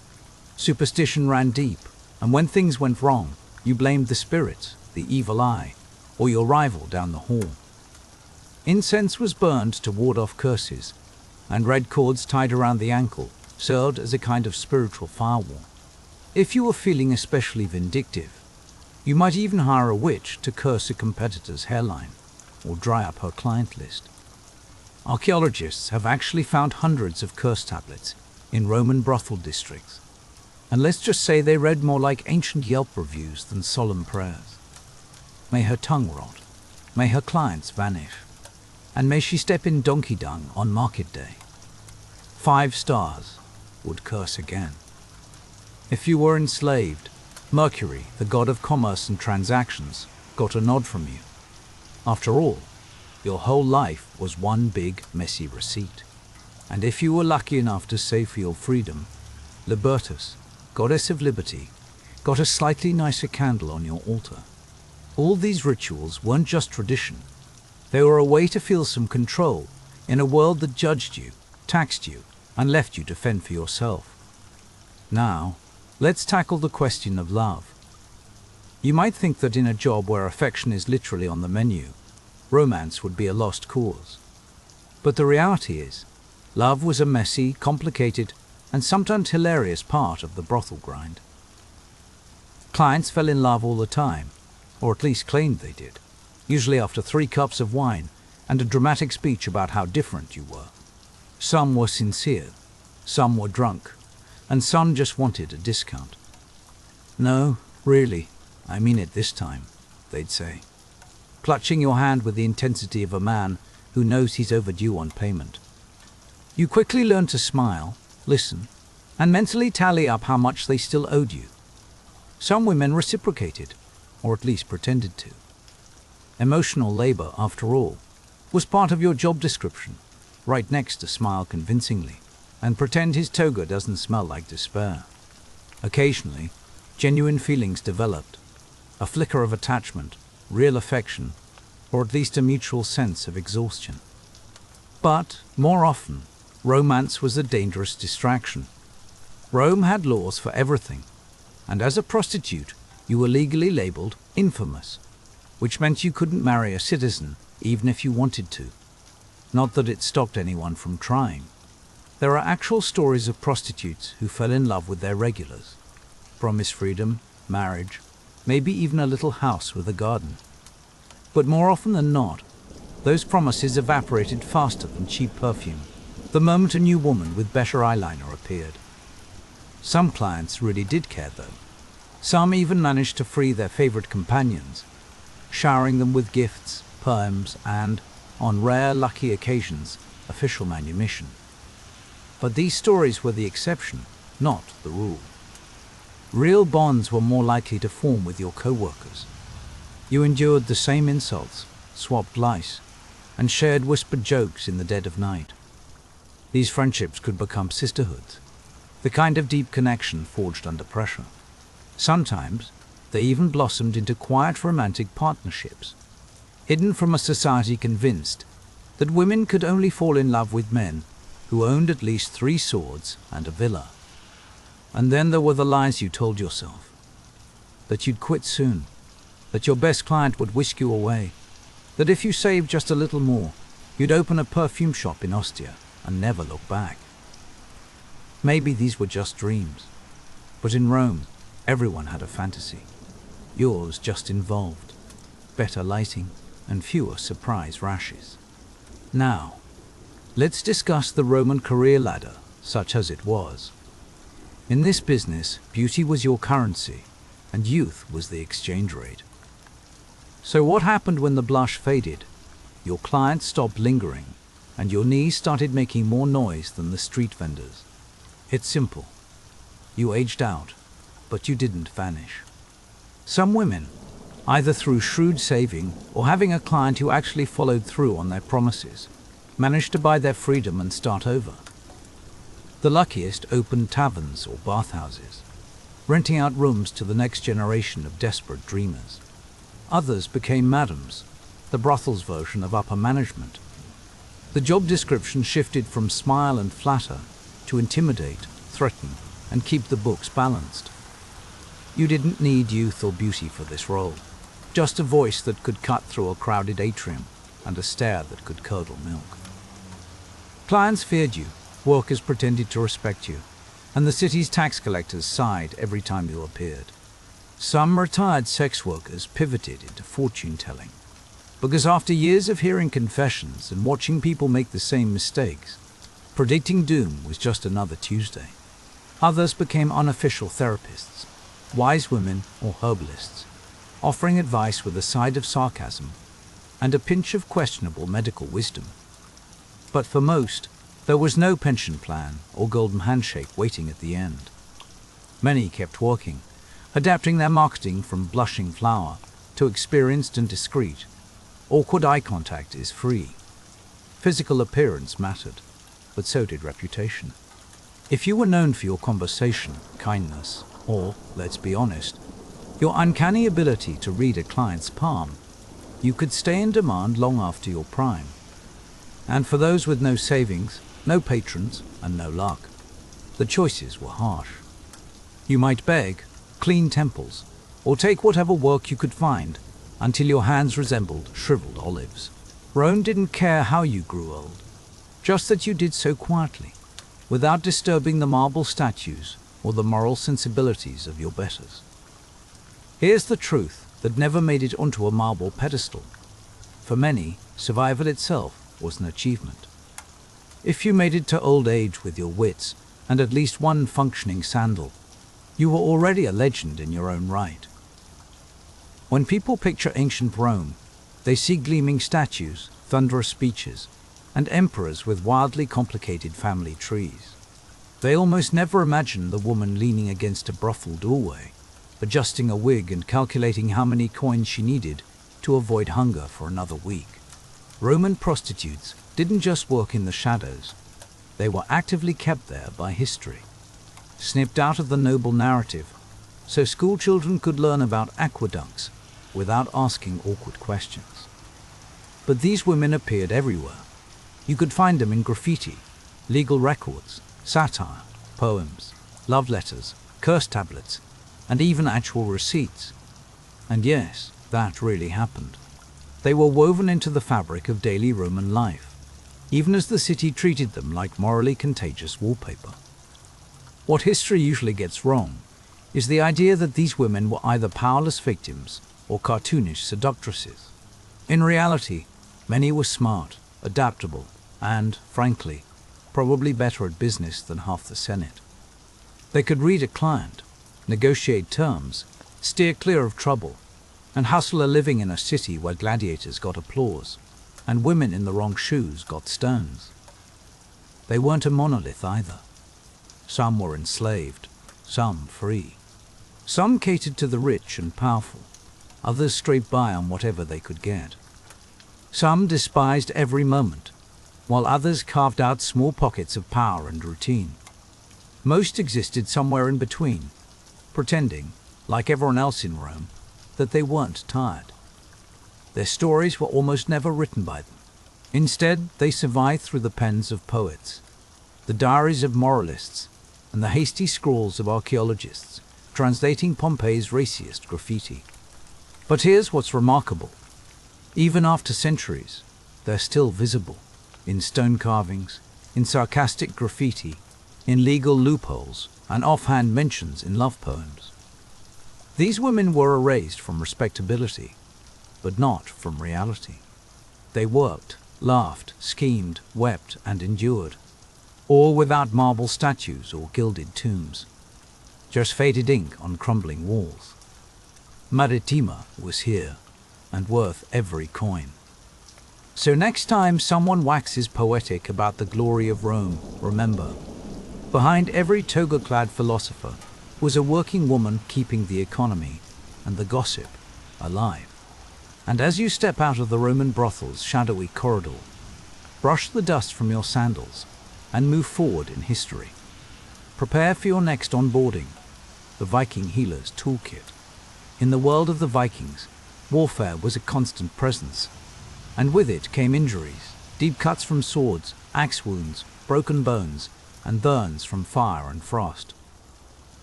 Superstition ran deep, and when things went wrong, you blamed the spirits, the evil eye, or your rival down the hall. Incense was burned to ward off curses, and red cords tied around the ankle served as a kind of spiritual firewall. If you were feeling especially vindictive, you might even hire a witch to curse a competitor's hairline or dry up her client list. Archaeologists have actually found hundreds of curse tablets in Roman brothel districts, and let's just say they read more like ancient Yelp reviews than solemn prayers. May her tongue rot, may her clients vanish, and may she step in donkey dung on market day. 5 stars would curse again. If you were enslaved, Mercury, the god of commerce and transactions, got a nod from you. After all, your whole life was one big, messy receipt. And if you were lucky enough to save for your freedom, Libertas, goddess of liberty, got a slightly nicer candle on your altar. All these rituals weren't just tradition. They were a way to feel some control in a world that judged you, taxed you, and left you to fend for yourself. Now, let's tackle the question of love. You might think that in a job where affection is literally on the menu, romance would be a lost cause. But the reality is, love was a messy, complicated, and sometimes hilarious part of the brothel grind. Clients fell in love all the time, or at least claimed they did, usually after 3 cups of wine and a dramatic speech about how different you were. Some were sincere, some were drunk, and some just wanted a discount. "No, really, I mean it this time," they'd say, clutching your hand with the intensity of a man who knows he's overdue on payment. You quickly learn to smile, listen, and mentally tally up how much they still owed you. Some women reciprocated, or at least pretended to. Emotional labor, after all, was part of your job description, right next to smile convincingly and pretend his toga doesn't smell like despair. Occasionally, genuine feelings developed, a flicker of attachment, real affection, or at least a mutual sense of exhaustion. But, more often, romance was a dangerous distraction. Rome had laws for everything, and as a prostitute, you were legally labeled infamous, which meant you couldn't marry a citizen even if you wanted to. Not that it stopped anyone from trying. There are actual stories of prostitutes who fell in love with their regulars, promised freedom, marriage, maybe even a little house with a garden. But more often than not, those promises evaporated faster than cheap perfume the moment a new woman with better eyeliner appeared. Some clients really did care though. Some even managed to free their favorite companions, showering them with gifts, poems, and, on rare, lucky occasions, official manumission. But these stories were the exception, not the rule. Real bonds were more likely to form with your co-workers. You endured the same insults, swapped lice, and shared whispered jokes in the dead of night. These friendships could become sisterhoods, the kind of deep connection forged under pressure. Sometimes, they even blossomed into quiet romantic partnerships, hidden from a society convinced that women could only fall in love with men who owned at least 3 swords and a villa. And then there were the lies you told yourself, that you'd quit soon, that your best client would whisk you away, that if you saved just a little more, you'd open a perfume shop in Ostia and never look back. Maybe these were just dreams, but in Rome, Everyone had a fantasy. Yours just involved better lighting and fewer surprise rashes. Now, let's discuss the Roman career ladder, such as it was. In this business, beauty was your currency, and youth was the exchange rate. So what happened when the blush faded? Your clients stopped lingering, and your knees started making more noise than the street vendors. It's simple. You aged out, but you didn't vanish. Some women, either through shrewd saving or having a client who actually followed through on their promises, managed to buy their freedom and start over. The luckiest opened taverns or bathhouses, renting out rooms to the next generation of desperate dreamers. Others became madams, the brothel's version of upper management. The job description shifted from smile and flatter to intimidate, threaten, and keep the books balanced. You didn't need youth or beauty for this role, just a voice that could cut through a crowded atrium and a stare that could curdle milk. Clients feared you, workers pretended to respect you, and the city's tax collectors sighed every time you appeared. Some retired sex workers pivoted into fortune-telling, because after years of hearing confessions and watching people make the same mistakes, predicting doom was just another Tuesday. Others became unofficial therapists, wise women or herbalists, offering advice with a side of sarcasm and a pinch of questionable medical wisdom. But for most, there was no pension plan or golden handshake waiting at the end. Many kept working, adapting their marketing from blushing flower to experienced and discreet. Awkward eye contact is free. Physical appearance mattered, but so did reputation. If you were known for your conversation, kindness, or, let's be honest, your uncanny ability to read a client's palm, you could stay in demand long after your prime. And for those with no savings, no patrons, and no luck, the choices were harsh. You might beg, clean temples, or take whatever work you could find until your hands resembled shriveled olives. Rome didn't care how you grew old, just that you did so quietly, without disturbing the marble statues or the moral sensibilities of your betters. Here's the truth that never made it onto a marble pedestal. For many, survival itself was an achievement. If you made it to old age with your wits and at least one functioning sandal, you were already a legend in your own right. When people picture ancient Rome, they see gleaming statues, thunderous speeches, and emperors with wildly complicated family trees. They almost never imagine the woman leaning against a brothel doorway, adjusting a wig and calculating how many coins she needed to avoid hunger for another week. Roman prostitutes didn't just work in the shadows, they were actively kept there by history, snipped out of the noble narrative, so school children could learn about aqueducts without asking awkward questions. But these women appeared everywhere. You could find them in graffiti, legal records, satire, poems, love letters, curse tablets, and even actual receipts. And yes, that really happened. They were woven into the fabric of daily Roman life, even as the city treated them like morally contagious wallpaper. What history usually gets wrong is the idea that these women were either powerless victims or cartoonish seductresses. In reality, many were smart, adaptable, and, frankly, probably better at business than half the Senate. They could read a client, negotiate terms, steer clear of trouble, and hustle a living in a city where gladiators got applause, and women in the wrong shoes got stones. They weren't a monolith either. Some were enslaved, some free. Some catered to the rich and powerful, others scraped by on whatever they could get. Some despised every moment, while others carved out small pockets of power and routine. Most existed somewhere in between, pretending, like everyone else in Rome, that they weren't tired. Their stories were almost never written by them. Instead, they survived through the pens of poets, the diaries of moralists, and the hasty scrawls of archaeologists, translating Pompeii's raciest graffiti. But here's what's remarkable. Even after centuries, they're still visible, in stone carvings, in sarcastic graffiti, in legal loopholes, and offhand mentions in love poems. These women were erased from respectability, but not from reality. They worked, laughed, schemed, wept, and endured, all without marble statues or gilded tombs, just faded ink on crumbling walls. Maritima was here, and worth every coin. So next time someone waxes poetic about the glory of Rome, remember, behind every toga-clad philosopher was a working woman keeping the economy and the gossip alive. And as you step out of the Roman brothel's shadowy corridor, brush the dust from your sandals and move forward in history. Prepare for your next onboarding, the Viking Healer's Toolkit. In the world of the Vikings, warfare was a constant presence, and with it came injuries, deep cuts from swords, axe wounds, broken bones, and burns from fire and frost.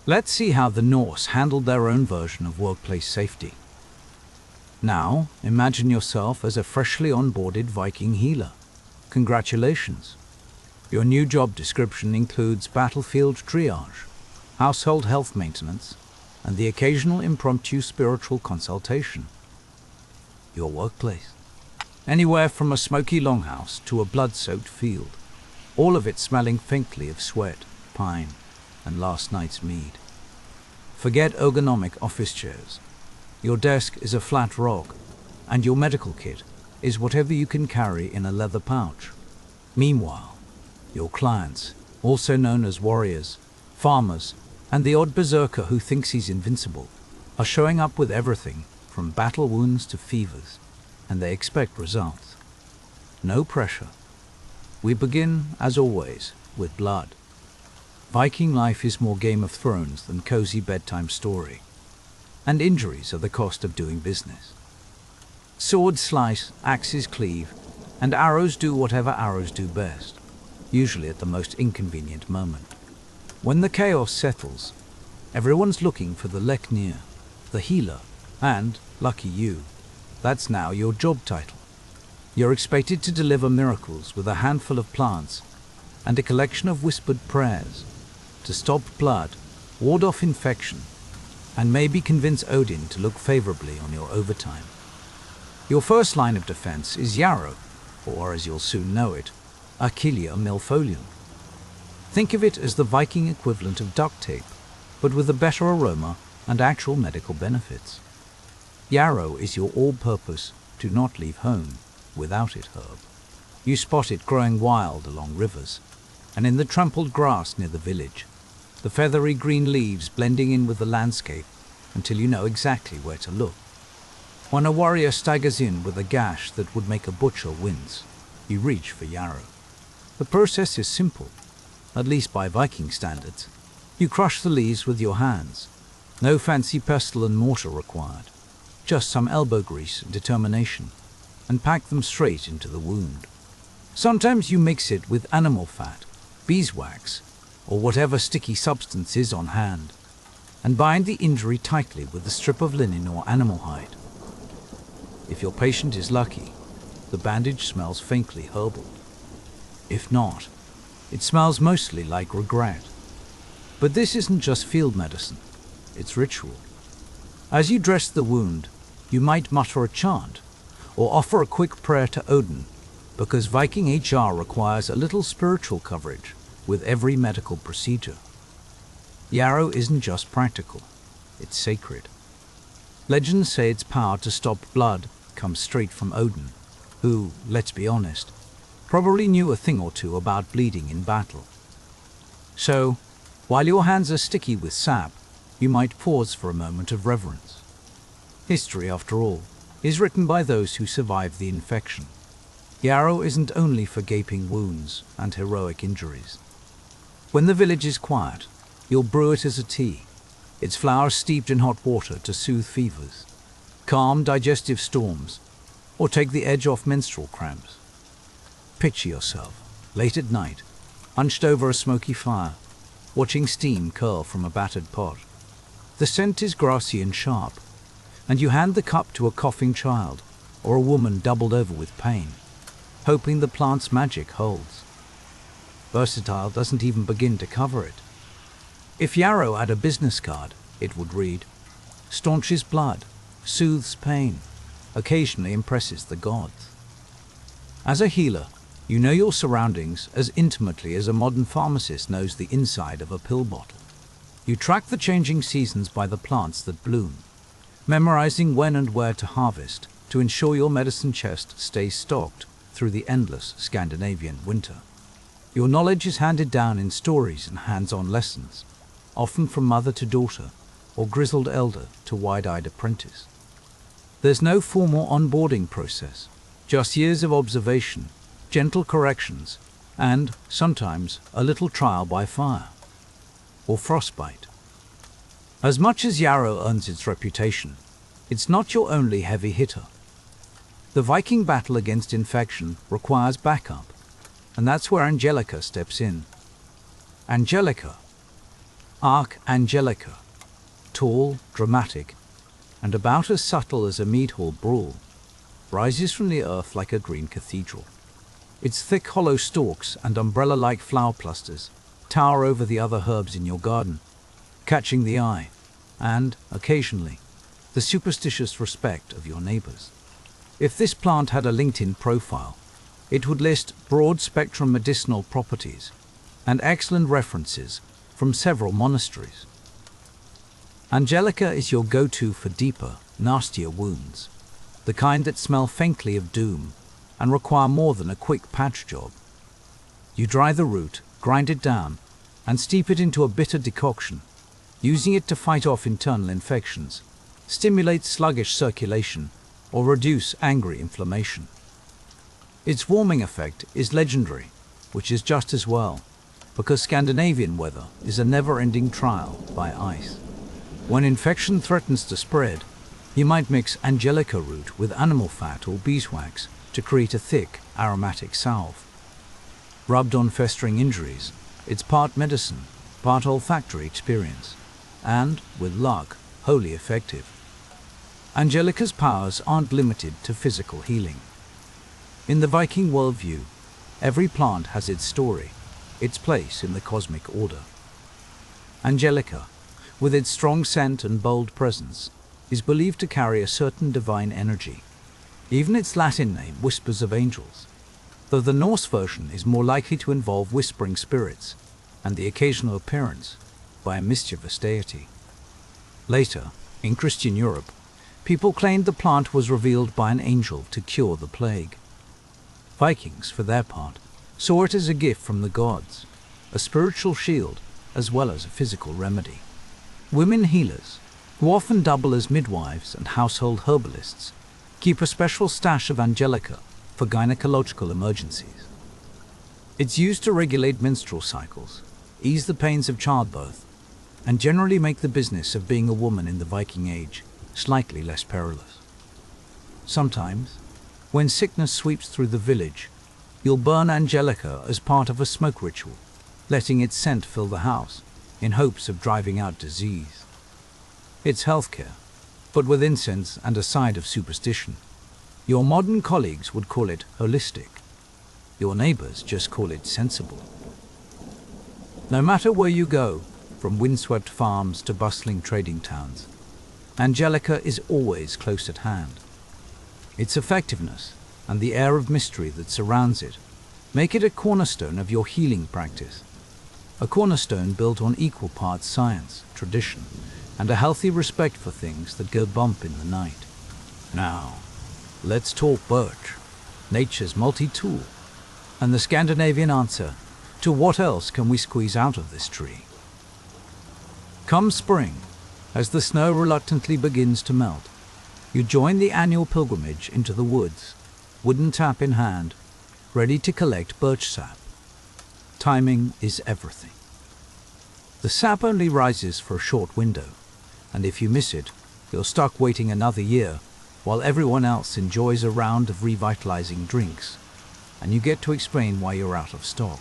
Let's see how the Norse handled their own version of workplace safety. Now, imagine yourself as a freshly onboarded Viking healer. Congratulations! Your new job description includes battlefield triage, household health maintenance, and the occasional impromptu spiritual consultation. Your workplace. Anywhere from a smoky longhouse to a blood-soaked field, all of it smelling faintly of sweat, pine, and last night's mead. Forget ergonomic office chairs. Your desk is a flat rock, and your medical kit is whatever you can carry in a leather pouch. Meanwhile, your clients, also known as warriors, farmers, and the odd berserker who thinks he's invincible, are showing up with everything from battle wounds to fevers, and they expect results. No pressure. We begin, as always, with blood. Viking life is more Game of Thrones than cozy bedtime story, and injuries are the cost of doing business. Swords slice, axes cleave, and arrows do whatever arrows do best, usually at the most inconvenient moment. When the chaos settles, everyone's looking for the Leknir, the healer, and, lucky you, that's now your job title. You're expected to deliver miracles with a handful of plants and a collection of whispered prayers to stop blood, ward off infection, and maybe convince Odin to look favorably on your overtime. Your first line of defense is yarrow, or as you'll soon know it, Achillea milfolium. Think of it as the Viking equivalent of duct tape, but with a better aroma and actual medical benefits. Yarrow is your all-purpose, do not leave home without it herb. You spot it growing wild along rivers, and in the trampled grass near the village, the feathery green leaves blending in with the landscape until you know exactly where to look. When a warrior staggers in with a gash that would make a butcher wince, you reach for yarrow. The process is simple, at least by Viking standards. You crush the leaves with your hands. No fancy pestle and mortar required, just some elbow grease and determination, and pack them straight into the wound. Sometimes you mix it with animal fat, beeswax, or whatever sticky substance is on hand, and bind the injury tightly with a strip of linen or animal hide. If your patient is lucky, the bandage smells faintly herbal. If not, it smells mostly like regret. But this isn't just field medicine, it's ritual. As you dress the wound, you might mutter a chant, or offer a quick prayer to Odin, because Viking HR requires a little spiritual coverage with every medical procedure. Yarrow isn't just practical, it's sacred. Legends say its power to stop blood comes straight from Odin, who, let's be honest, probably knew a thing or two about bleeding in battle. So, while your hands are sticky with sap, you might pause for a moment of reverence. History, after all, is written by those who survive the infection. Yarrow isn't only for gaping wounds and heroic injuries. When the village is quiet, you'll brew it as a tea, its flowers steeped in hot water to soothe fevers, calm digestive storms, or take the edge off menstrual cramps. Picture yourself, late at night, hunched over a smoky fire, watching steam curl from a battered pot. The scent is grassy and sharp, and you hand the cup to a coughing child or a woman doubled over with pain, hoping the plant's magic holds. Versatile doesn't even begin to cover it. If yarrow had a business card, it would read, staunches blood, soothes pain, occasionally impresses the gods. As a healer, you know your surroundings as intimately as a modern pharmacist knows the inside of a pill bottle. You track the changing seasons by the plants that bloom, memorizing when and where to harvest to ensure your medicine chest stays stocked through the endless Scandinavian winter. Your knowledge is handed down in stories and hands-on lessons, often from mother to daughter or grizzled elder to wide-eyed apprentice. There's no formal onboarding process, just years of observation, gentle corrections, and, sometimes, a little trial by fire. Or frostbite. As much as yarrow earns its reputation, it's not your only heavy hitter. The Viking battle against infection requires backup, and that's where Angelica steps in. Angelica, Archangelica, tall, dramatic, and about as subtle as a mead hall brawl, rises from the earth like a green cathedral. Its thick hollow stalks and umbrella-like flower clusters tower over the other herbs in your garden, catching the eye, and, occasionally, the superstitious respect of your neighbors. If this plant had a LinkedIn profile, it would list broad-spectrum medicinal properties and excellent references from several monasteries. Angelica is your go-to for deeper, nastier wounds, the kind that smell faintly of doom and require more than a quick patch job. You dry the root, grind it down, and steep it into a bitter decoction, using it to fight off internal infections, stimulate sluggish circulation, or reduce angry inflammation. Its warming effect is legendary, which is just as well, because Scandinavian weather is a never-ending trial by ice. When infection threatens to spread, you might mix Angelica root with animal fat or beeswax to create a thick, aromatic salve. Rubbed on festering injuries, it's part medicine, part olfactory experience, and, with luck, wholly effective. Angelica's powers aren't limited to physical healing. In the Viking worldview, every plant has its story, its place in the cosmic order. Angelica, with its strong scent and bold presence, is believed to carry a certain divine energy. Even its Latin name whispers of angels, though the Norse version is more likely to involve whispering spirits and the occasional appearance by a mischievous deity. Later, in Christian Europe, people claimed the plant was revealed by an angel to cure the plague. Vikings, for their part, saw it as a gift from the gods, a spiritual shield as well as a physical remedy. Women healers, who often double as midwives and household herbalists, keep a special stash of Angelica for gynecological emergencies. It's used to regulate menstrual cycles, ease the pains of childbirth, and generally make the business of being a woman in the Viking Age slightly less perilous. Sometimes, when sickness sweeps through the village, you'll burn Angelica as part of a smoke ritual, letting its scent fill the house in hopes of driving out disease. It's healthcare, but with incense and a side of superstition. Your modern colleagues would call it holistic. Your neighbors just call it sensible. No matter where you go, from windswept farms to bustling trading towns, Angelica is always close at hand. Its effectiveness and the air of mystery that surrounds it make it a cornerstone of your healing practice. A cornerstone built on equal parts science, tradition, and a healthy respect for things that go bump in the night. Now, let's talk birch, nature's multi-tool, and the Scandinavian answer to what else can we squeeze out of this tree. Come spring, as the snow reluctantly begins to melt, you join the annual pilgrimage into the woods, wooden tap in hand, ready to collect birch sap. Timing is everything. The sap only rises for a short window, and if you miss it, you're stuck waiting another year while everyone else enjoys a round of revitalizing drinks, and you get to explain why you're out of stock.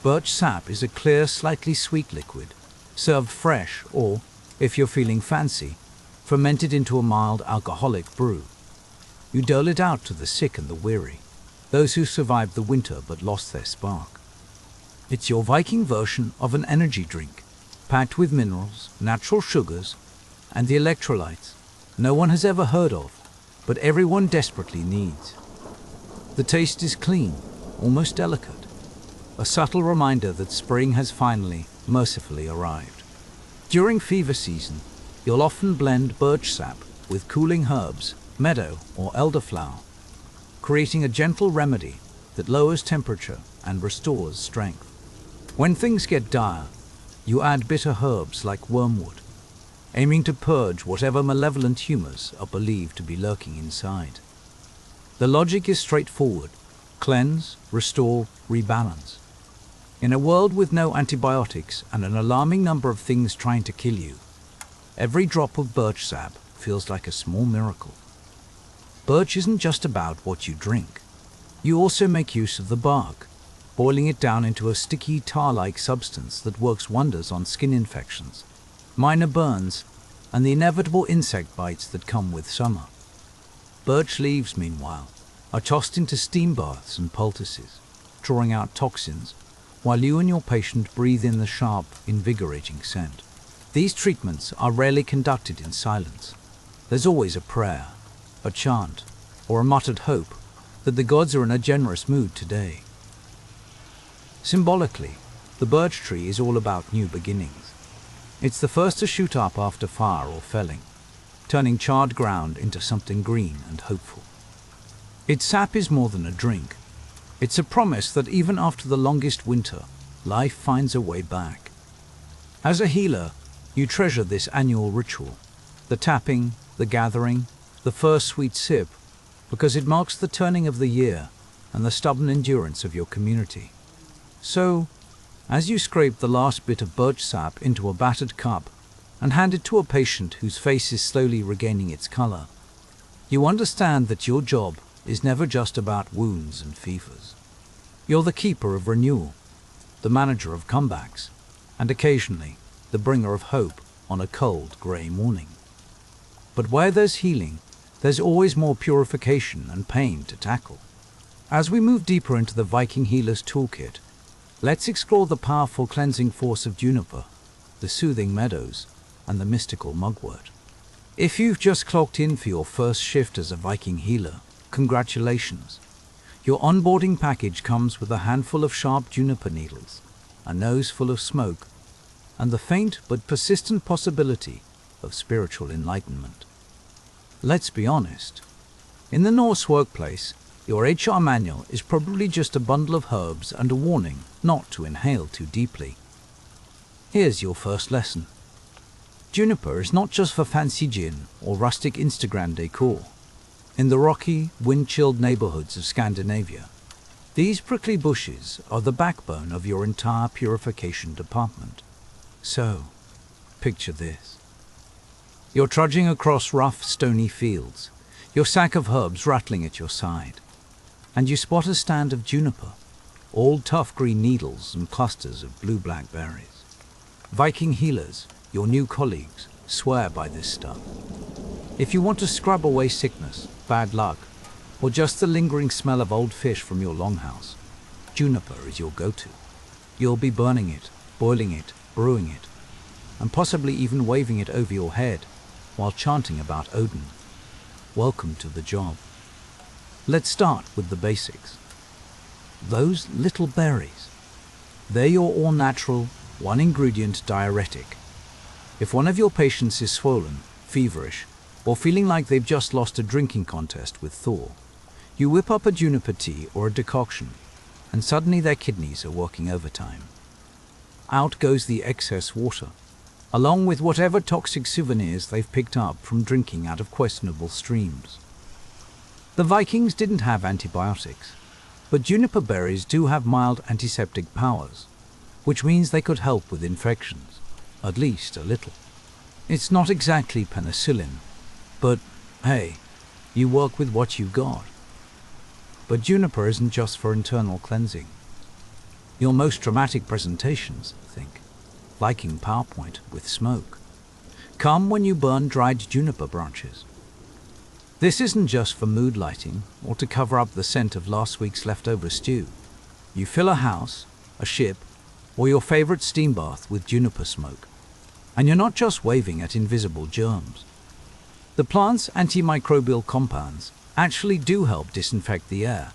Birch sap is a clear, slightly sweet liquid, served fresh or, if you're feeling fancy, fermented into a mild alcoholic brew. You dole it out to the sick and the weary, those who survived the winter but lost their spark. It's your Viking version of an energy drink, packed with minerals, natural sugars, and the electrolytes no one has ever heard of, but everyone desperately needs. The taste is clean, almost delicate, a subtle reminder that spring has finally, mercifully arrived. During fever season, you'll often blend birch sap with cooling herbs, meadow or elderflower, creating a gentle remedy that lowers temperature and restores strength. When things get dire, you add bitter herbs like wormwood, aiming to purge whatever malevolent humors are believed to be lurking inside. The logic is straightforward: cleanse, restore, rebalance. In a world with no antibiotics and an alarming number of things trying to kill you, every drop of birch sap feels like a small miracle. Birch isn't just about what you drink. You also make use of the bark, boiling it down into a sticky tar-like substance that works wonders on skin infections, minor burns, and the inevitable insect bites that come with summer. Birch leaves, meanwhile, are tossed into steam baths and poultices, drawing out toxins, while you and your patient breathe in the sharp, invigorating scent. These treatments are rarely conducted in silence. There's always a prayer, a chant, or a muttered hope that the gods are in a generous mood today. Symbolically, the birch tree is all about new beginnings. It's the first to shoot up after fire or felling, turning charred ground into something green and hopeful. Its sap is more than a drink. It's a promise that even after the longest winter, life finds a way back. As a healer, you treasure this annual ritual, the tapping, the gathering, the first sweet sip, because it marks the turning of the year and the stubborn endurance of your community. So, as you scrape the last bit of birch sap into a battered cup and hand it to a patient whose face is slowly regaining its color, you understand that your job is never just about wounds and fevers. You're the keeper of renewal, the manager of comebacks, and occasionally the bringer of hope on a cold, grey morning. But where there's healing, there's always more purification and pain to tackle. As we move deeper into the Viking Healer's Toolkit, let's explore the powerful cleansing force of juniper, the soothing meadows, and the mystical mugwort. If you've just clocked in for your first shift as a Viking healer, congratulations. Your onboarding package comes with a handful of sharp juniper needles, a nose full of smoke, and the faint but persistent possibility of spiritual enlightenment. Let's be honest. In the Norse workplace, your HR manual is probably just a bundle of herbs and a warning not to inhale too deeply. Here's your first lesson. Juniper is not just for fancy gin or rustic Instagram decor. In the rocky, wind-chilled neighborhoods of Scandinavia, these prickly bushes are the backbone of your entire purification department. So, picture this. You're trudging across rough, stony fields, your sack of herbs rattling at your side, and you spot a stand of juniper, all tough green needles and clusters of blue-black berries. Viking healers, your new colleagues, swear by this stuff. If you want to scrub away sickness, bad luck, or just the lingering smell of old fish from your longhouse, juniper is your go-to. You'll be burning it, boiling it, brewing it, and possibly even waving it over your head while chanting about Odin. Welcome to the job. Let's start with the basics. Those little berries. They're your all-natural, one-ingredient diuretic. If one of your patients is swollen, feverish, or feeling like they've just lost a drinking contest with Thor, you whip up a juniper tea or a decoction, and suddenly their kidneys are working overtime. Out goes the excess water, along with whatever toxic souvenirs they've picked up from drinking out of questionable streams. The Vikings didn't have antibiotics, but juniper berries do have mild antiseptic powers, which means they could help with infections, at least a little. It's not exactly penicillin, but hey, you work with what you got. But juniper isn't just for internal cleansing. Your most dramatic presentations, think, liking PowerPoint with smoke, come when you burn dried juniper branches. This isn't just for mood lighting or to cover up the scent of last week's leftover stew. You fill a house, a ship, or your favorite steam bath with juniper smoke, And you're not just waving at invisible germs. The plant's antimicrobial compounds actually do help disinfect the air,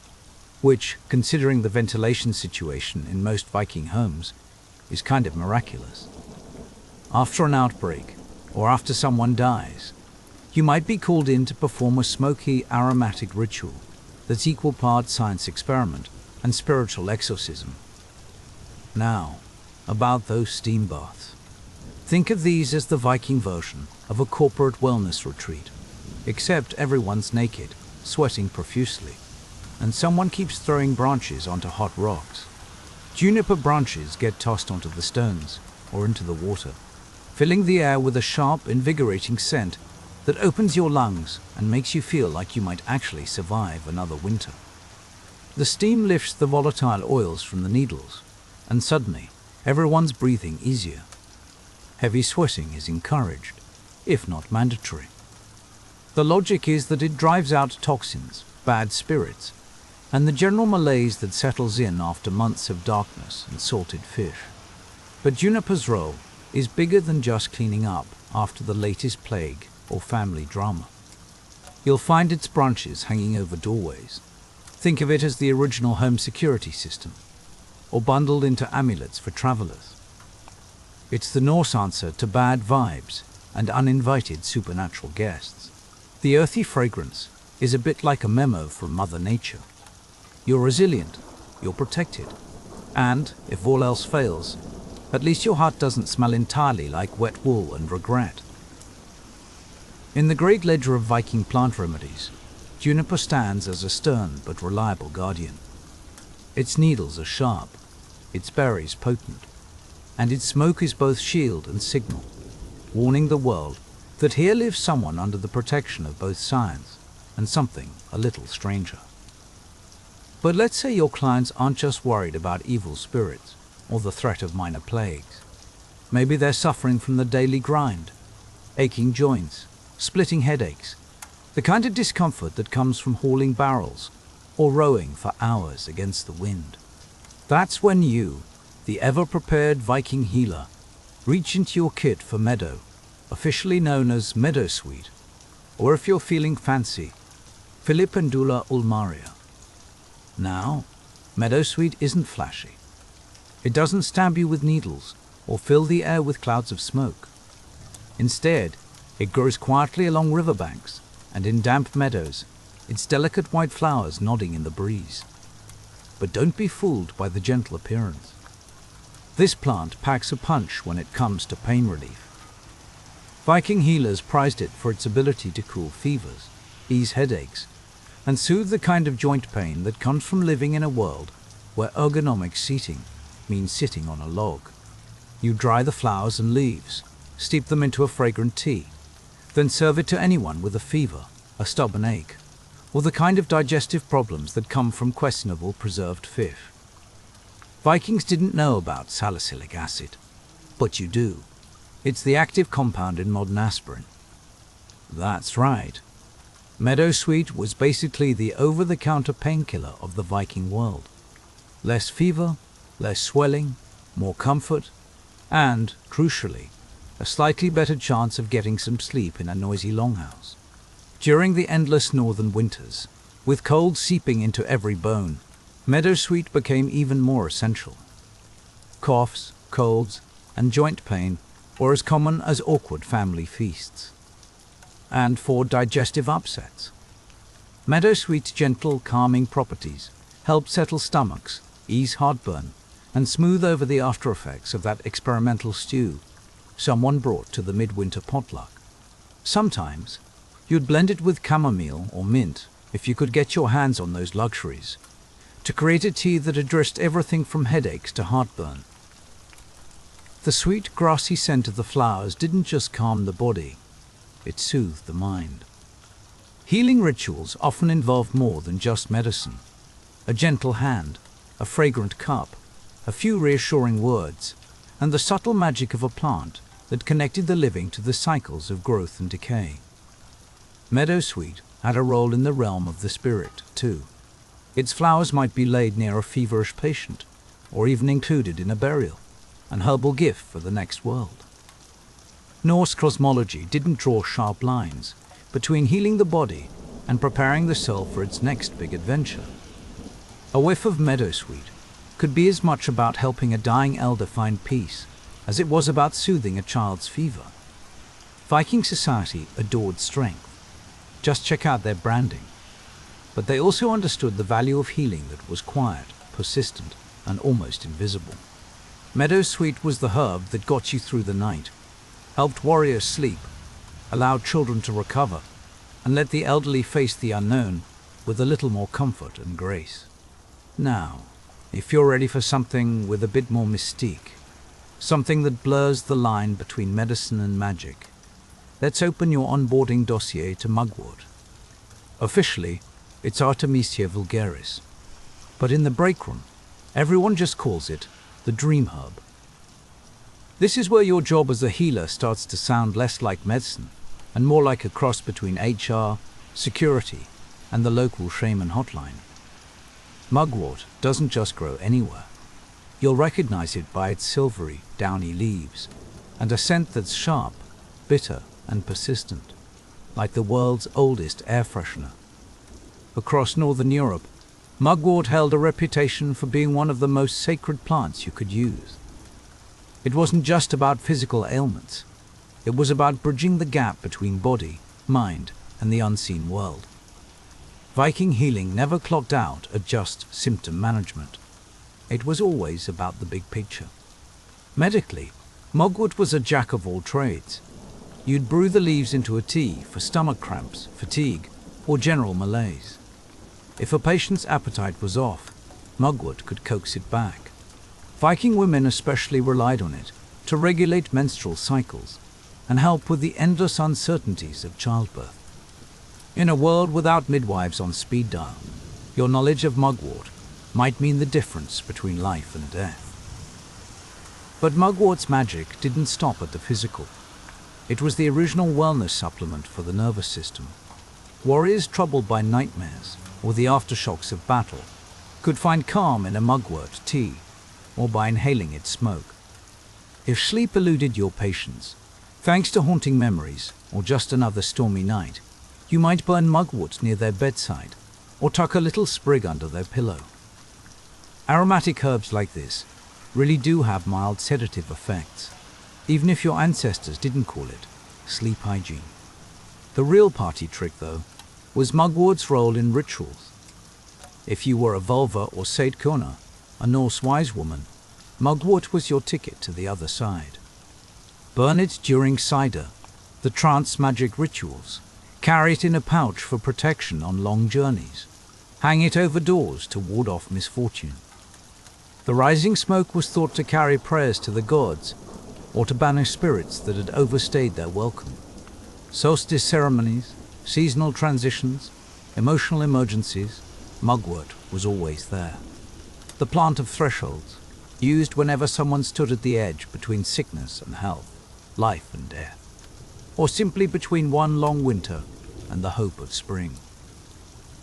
which, considering the ventilation situation in most Viking homes, is kind of miraculous. After an outbreak, or after someone dies, you might be called in to perform a smoky, aromatic ritual that's equal parts science experiment and spiritual exorcism. Now, about those steam baths. Think of these as the Viking version of a corporate wellness retreat, except everyone's naked, sweating profusely, and someone keeps throwing branches onto hot rocks. Juniper branches get tossed onto the stones or into the water, filling the air with a sharp, invigorating scent that opens your lungs and makes you feel like you might actually survive another winter. The steam lifts the volatile oils from the needles, and suddenly everyone's breathing easier. Heavy sweating is encouraged, if not mandatory. The logic is that it drives out toxins, bad spirits, and the general malaise that settles in after months of darkness and salted fish. But juniper's role is bigger than just cleaning up after the latest plague or family drama. You'll find its branches hanging over doorways. Think of it as the original home security system, or bundled into amulets for travelers. It's the Norse answer to bad vibes and uninvited supernatural guests. The earthy fragrance is a bit like a memo from Mother Nature. You're resilient, you're protected, and, if all else fails, at least your heart doesn't smell entirely like wet wool and regret. In the great ledger of Viking plant remedies, juniper stands as a stern but reliable guardian. Its needles are sharp, its berries potent, and its smoke is both shield and signal, warning the world that here lives someone under the protection of both science and something a little stranger. But let's say your clients aren't just worried about evil spirits or the threat of minor plagues. Maybe they're suffering from the daily grind, aching joints, splitting headaches, the kind of discomfort that comes from hauling barrels or rowing for hours against the wind. That's when you, the ever-prepared Viking healer, reach into your kit for Meadow, officially known as Meadowsweet, or if you're feeling fancy, Filipendula ulmaria. Now, Meadowsweet isn't flashy. It doesn't stab you with needles or fill the air with clouds of smoke. Instead, it grows quietly along riverbanks and in damp meadows, its delicate white flowers nodding in the breeze. But don't be fooled by the gentle appearance. This plant packs a punch when it comes to pain relief. Viking healers prized it for its ability to cool fevers, ease headaches, and soothe the kind of joint pain that comes from living in a world where ergonomic seating means sitting on a log. You dry the flowers and leaves, steep them into a fragrant tea, then serve it to anyone with a fever, a stubborn ache, or the kind of digestive problems that come from questionable preserved fish. Vikings didn't know about salicylic acid, but you do. It's the active compound in modern aspirin. That's right. Meadowsweet was basically the over-the-counter painkiller of the Viking world. Less fever, less swelling, more comfort, and, crucially, a slightly better chance of getting some sleep in a noisy longhouse. During the endless northern winters, with cold seeping into every bone, Meadowsweet became even more essential. Coughs, colds, and joint pain were as common as awkward family feasts. And for digestive upsets, Meadowsweet's gentle, calming properties help settle stomachs, ease heartburn, and smooth over the after effects of that experimental stew someone brought to the midwinter potluck. Sometimes, you'd blend it with chamomile or mint, if you could get your hands on those luxuries, to create a tea that addressed everything from headaches to heartburn. The sweet, grassy scent of the flowers didn't just calm the body, it soothed the mind. Healing rituals often involve more than just medicine. A gentle hand, a fragrant cup, a few reassuring words, and the subtle magic of a plant that connected the living to the cycles of growth and decay. Meadowsweet had a role in the realm of the spirit, too. Its flowers might be laid near a feverish patient, or even included in a burial, an herbal gift for the next world. Norse cosmology didn't draw sharp lines between healing the body and preparing the soul for its next big adventure. A whiff of meadowsweet could be as much about helping a dying elder find peace as it was about soothing a child's fever. Viking society adored strength. Just check out their branding. But they also understood the value of healing that was quiet, persistent, and almost invisible. Meadowsweet was the herb that got you through the night, helped warriors sleep, allowed children to recover, and let the elderly face the unknown with a little more comfort and grace. Now, if you're ready for something with a bit more mystique, something that blurs the line between medicine and magic, let's open your onboarding dossier to mugwort. Officially, it's Artemisia vulgaris, but in the break room, everyone just calls it the dream herb. This is where your job as a healer starts to sound less like medicine and more like a cross between HR, security, and the local shaman hotline. Mugwort doesn't just grow anywhere. You'll recognize it by its silvery, downy leaves and a scent that's sharp, bitter, and persistent, like the world's oldest air freshener. Across Northern Europe, mugwort held a reputation for being one of the most sacred plants you could use. It wasn't just about physical ailments. It was about bridging the gap between body, mind, and the unseen world. Viking healing never clocked out at just symptom management. It was always about the big picture. Medically, mugwort was a jack of all trades. You'd brew the leaves into a tea for stomach cramps, fatigue, or general malaise. If a patient's appetite was off, mugwort could coax it back. Viking women especially relied on it to regulate menstrual cycles and help with the endless uncertainties of childbirth. In a world without midwives on speed dial, your knowledge of mugwort might mean the difference between life and death. But mugwort's magic didn't stop at the physical. It was the original wellness supplement for the nervous system. Warriors troubled by nightmares or the aftershocks of battle could find calm in a mugwort tea or by inhaling its smoke. If sleep eluded your patients, thanks to haunting memories or just another stormy night, you might burn mugwort near their bedside or tuck a little sprig under their pillow. Aromatic herbs like this really do have mild sedative effects, even if your ancestors didn't call it sleep hygiene. The real party trick, though, was mugwort's role in rituals. If you were a vulva or seidkona, a Norse wise woman, mugwort was your ticket to the other side. Burn it during cider, the trance magic rituals. Carry it in a pouch for protection on long journeys. Hang it over doors to ward off misfortune. The rising smoke was thought to carry prayers to the gods or to banish spirits that had overstayed their welcome. Solstice ceremonies, seasonal transitions, emotional emergencies, mugwort was always there. The plant of thresholds, used whenever someone stood at the edge between sickness and health, life and death, or simply between one long winter and the hope of spring.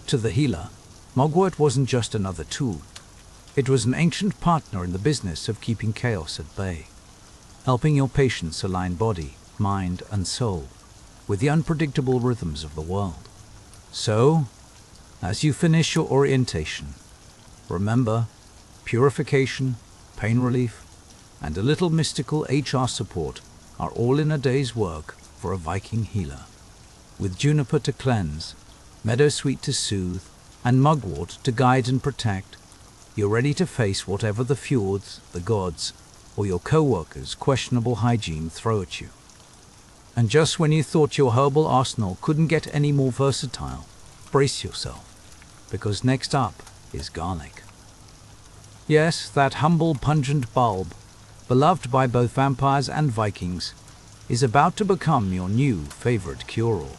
To the healer, mugwort wasn't just another tool. It was an ancient partner in the business of keeping chaos at bay, helping your patients align body, mind, and soul with the unpredictable rhythms of the world. So, as you finish your orientation, remember, purification, pain relief, and a little mystical HR support are all in a day's work for a Viking healer. With juniper to cleanse, meadowsweet to soothe, and mugwort to guide and protect, you're ready to face whatever the fjords, the gods, or your co-workers' questionable hygiene throw at you. And just when you thought your herbal arsenal couldn't get any more versatile, brace yourself, because next up is garlic. Yes, that humble, pungent bulb, beloved by both vampires and Vikings, is about to become your new favorite cure-all.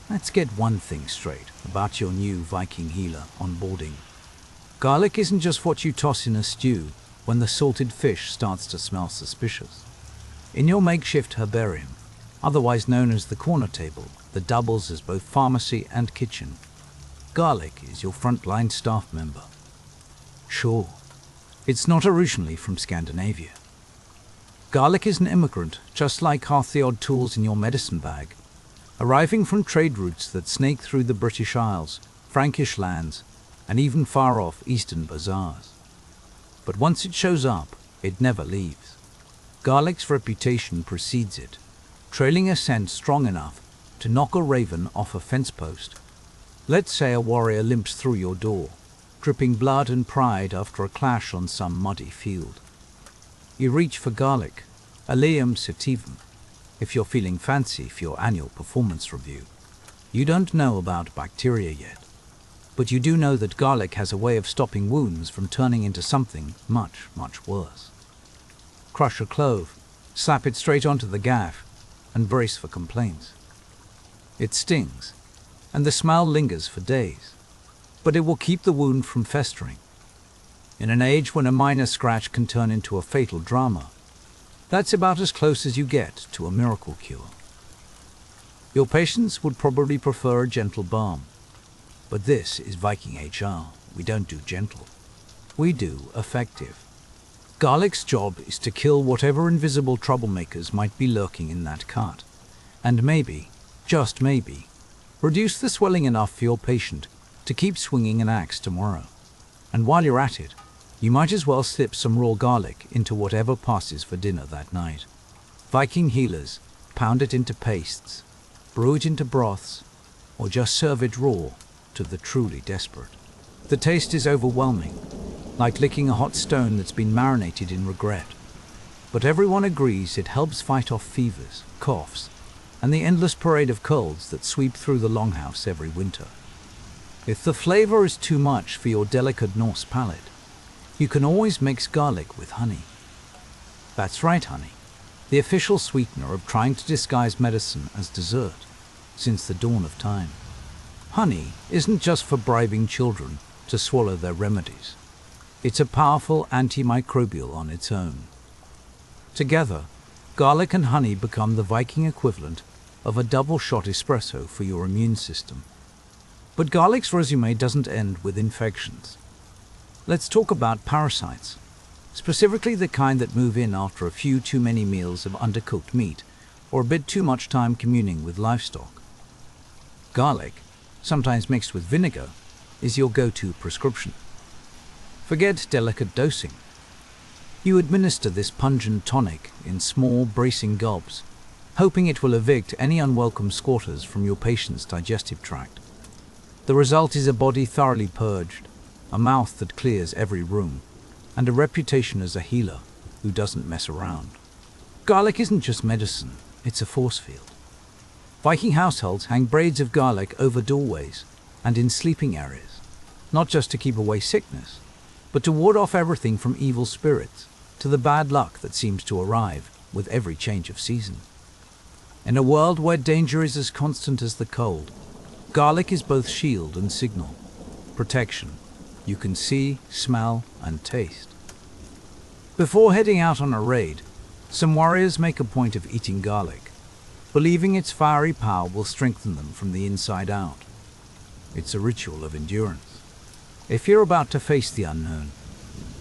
Let's get one thing straight about your new Viking healer onboarding. Garlic isn't just what you toss in a stew when the salted fish starts to smell suspicious. In your makeshift herbarium, otherwise known as the corner table that doubles as both pharmacy and kitchen, garlic is your frontline staff member. Sure, it's not originally from Scandinavia. Garlic is an immigrant, just like half the odd tools in your medicine bag, arriving from trade routes that snake through the British Isles, Frankish lands, and even far-off eastern bazaars. But once it shows up, it never leaves. Garlic's reputation precedes it, trailing a scent strong enough to knock a raven off a fence post. Let's say a warrior limps through your door, dripping blood and pride after a clash on some muddy field. You reach for garlic, Allium sativum, if you're feeling fancy for your annual performance review. You don't know about bacteria yet, but you do know that garlic has a way of stopping wounds from turning into something much, much worse. Crush a clove, slap it straight onto the gaff, and brace for complaints. It stings, and the smell lingers for days, but it will keep the wound from festering. In an age when a minor scratch can turn into a fatal drama, that's about as close as you get to a miracle cure. Your patients would probably prefer a gentle balm, but this is Viking HR. We don't do gentle. We do effective. Garlic's job is to kill whatever invisible troublemakers might be lurking in that cut, and maybe, just maybe, reduce the swelling enough for your patient to keep swinging an axe tomorrow. And while you're at it, you might as well slip some raw garlic into whatever passes for dinner that night. Viking healers pound it into pastes, brew it into broths, or just serve it raw to the truly desperate. The taste is overwhelming, like licking a hot stone that's been marinated in regret. But everyone agrees it helps fight off fevers, coughs, and the endless parade of colds that sweep through the longhouse every winter. If the flavor is too much for your delicate Norse palate, you can always mix garlic with honey. That's right, honey, the official sweetener of trying to disguise medicine as dessert since the dawn of time. Honey isn't just for bribing children to swallow their remedies. It's a powerful antimicrobial on its own. Together, garlic and honey become the Viking equivalent of a double-shot espresso for your immune system. But garlic's resume doesn't end with infections. Let's talk about parasites, specifically the kind that move in after a few too many meals of undercooked meat or a bit too much time communing with livestock. Garlic, sometimes mixed with vinegar, is your go-to prescription. Forget delicate dosing. You administer this pungent tonic in small, bracing gulps, hoping it will evict any unwelcome squatters from your patient's digestive tract. The result is a body thoroughly purged, a mouth that clears every room, and a reputation as a healer who doesn't mess around. Garlic isn't just medicine, it's a force field. Viking households hang braids of garlic over doorways and in sleeping areas, not just to keep away sickness, but to ward off everything from evil spirits to the bad luck that seems to arrive with every change of season. In a world where danger is as constant as the cold, garlic is both shield and signal, protection you can see, smell, and taste. Before heading out on a raid, some warriors make a point of eating garlic, believing its fiery power will strengthen them from the inside out. It's a ritual of endurance. If you're about to face the unknown,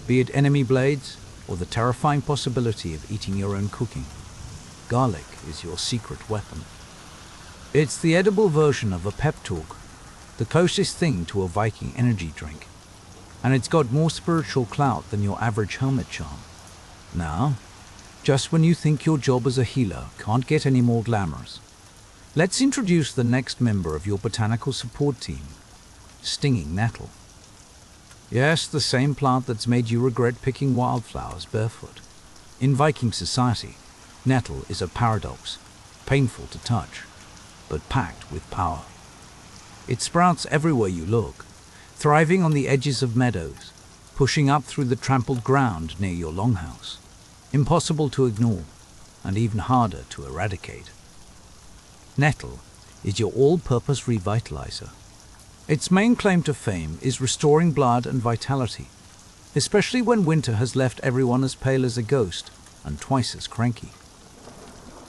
be it enemy blades or the terrifying possibility of eating your own cooking, garlic is your secret weapon. It's the edible version of a pep talk, the closest thing to a Viking energy drink, and it's got more spiritual clout than your average helmet charm. Now, just when you think your job as a healer can't get any more glamorous, let's introduce the next member of your botanical support team, stinging nettle. Yes, the same plant that's made you regret picking wildflowers barefoot. In Viking society, nettle is a paradox, painful to touch, but packed with power. It sprouts everywhere you look, thriving on the edges of meadows, pushing up through the trampled ground near your longhouse. Impossible to ignore, and even harder to eradicate. Nettle is your all-purpose revitalizer. Its main claim to fame is restoring blood and vitality, especially when winter has left everyone as pale as a ghost and twice as cranky.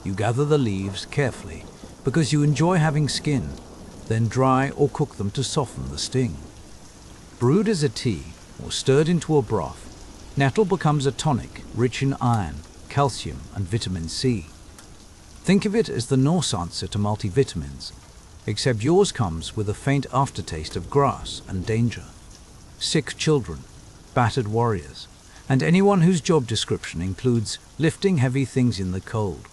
You gather the leaves carefully because you enjoy having skin, then dry or cook them to soften the sting. Brewed as a tea or stirred into a broth, nettle becomes a tonic rich in iron, calcium and vitamin C. Think of it as the Norse answer to multivitamins, except yours comes with a faint aftertaste of grass and danger. Sick children, battered warriors, and anyone whose job description includes lifting heavy things in the cold.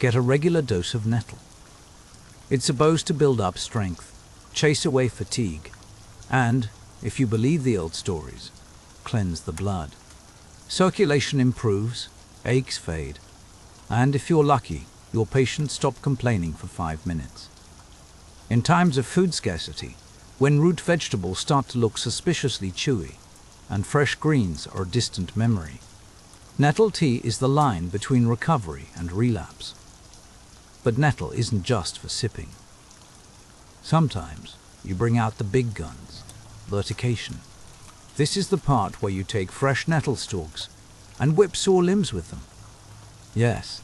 Get a regular dose of nettle. It's supposed to build up strength, chase away fatigue, and, if you believe the old stories, cleanse the blood. Circulation improves, aches fade, and if you're lucky, your patients stop complaining for 5 minutes. In times of food scarcity, when root vegetables start to look suspiciously chewy, and fresh greens are a distant memory, nettle tea is the line between recovery and relapse. But nettle isn't just for sipping. Sometimes you bring out the big guns, vertication. This is the part where you take fresh nettle stalks and whip sore limbs with them. Yes,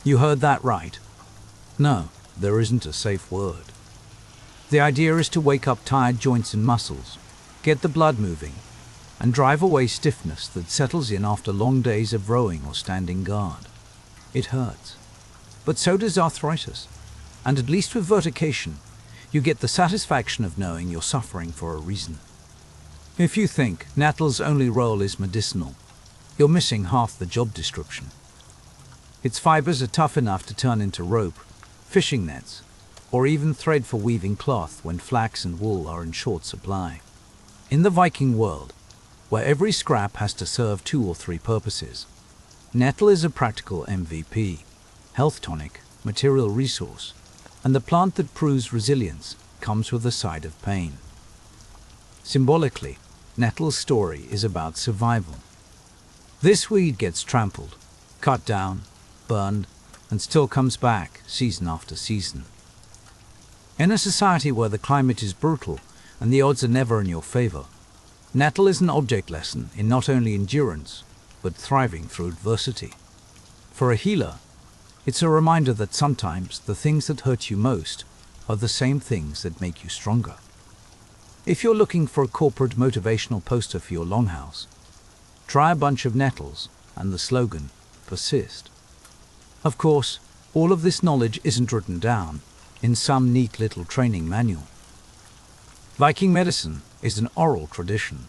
you heard that right. No, there isn't a safe word. The idea is to wake up tired joints and muscles, get the blood moving, and drive away stiffness that settles in after long days of rowing or standing guard. It hurts. But so does arthritis, and at least with vertication, you get the satisfaction of knowing you're suffering for a reason. If you think nettle's only role is medicinal, you're missing half the job description. Its fibers are tough enough to turn into rope, fishing nets, or even thread for weaving cloth when flax and wool are in short supply. In the Viking world, where every scrap has to serve 2 or 3 purposes, nettle is a practical MVP. Health tonic, material resource, and the plant that proves resilience comes with a side of pain. Symbolically, nettle's story is about survival. This weed gets trampled, cut down, burned, and still comes back season after season. In a society where the climate is brutal and the odds are never in your favor, nettle is an object lesson in not only endurance, but thriving through adversity. For a healer, it's a reminder that sometimes the things that hurt you most are the same things that make you stronger. If you're looking for a corporate motivational poster for your longhouse, try a bunch of nettles and the slogan, persist. Of course, all of this knowledge isn't written down in some neat little training manual. Viking medicine is an oral tradition.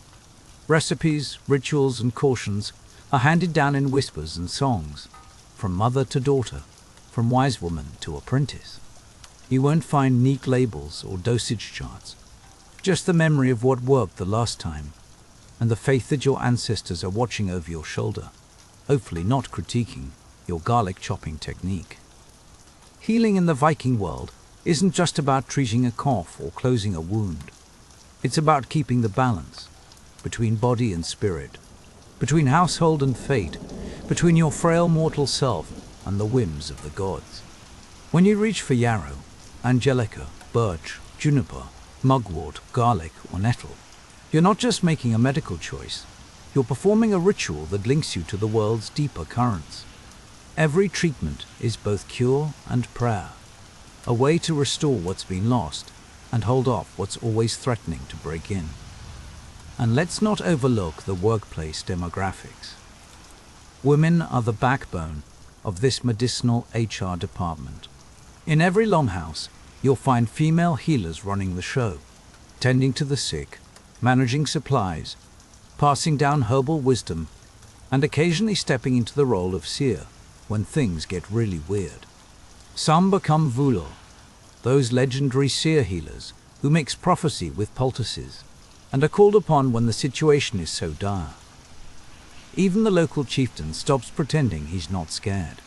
Recipes, rituals, and cautions are handed down in whispers and songs, from mother to daughter, from wise woman to apprentice. You won't find neat labels or dosage charts, just the memory of what worked the last time, and the faith that your ancestors are watching over your shoulder, hopefully not critiquing your garlic chopping technique. Healing in the Viking world isn't just about treating a cough or closing a wound. It's about keeping the balance between body and spirit, between household and fate, between your frail mortal self and the whims of the gods. When you reach for yarrow, angelica, birch, juniper, mugwort, garlic, or nettle, you're not just making a medical choice, you're performing a ritual that links you to the world's deeper currents. Every treatment is both cure and prayer, a way to restore what's been lost and hold off what's always threatening to break in. And let's not overlook the workplace demographics. Women are the backbone of this medicinal HR department. In every longhouse, you'll find female healers running the show, tending to the sick, managing supplies, passing down herbal wisdom, and occasionally stepping into the role of seer when things get really weird. Some become Vulor, those legendary seer healers who mix prophecy with poultices and are called upon when the situation is so dire. Even the local chieftain stops pretending he's not scared.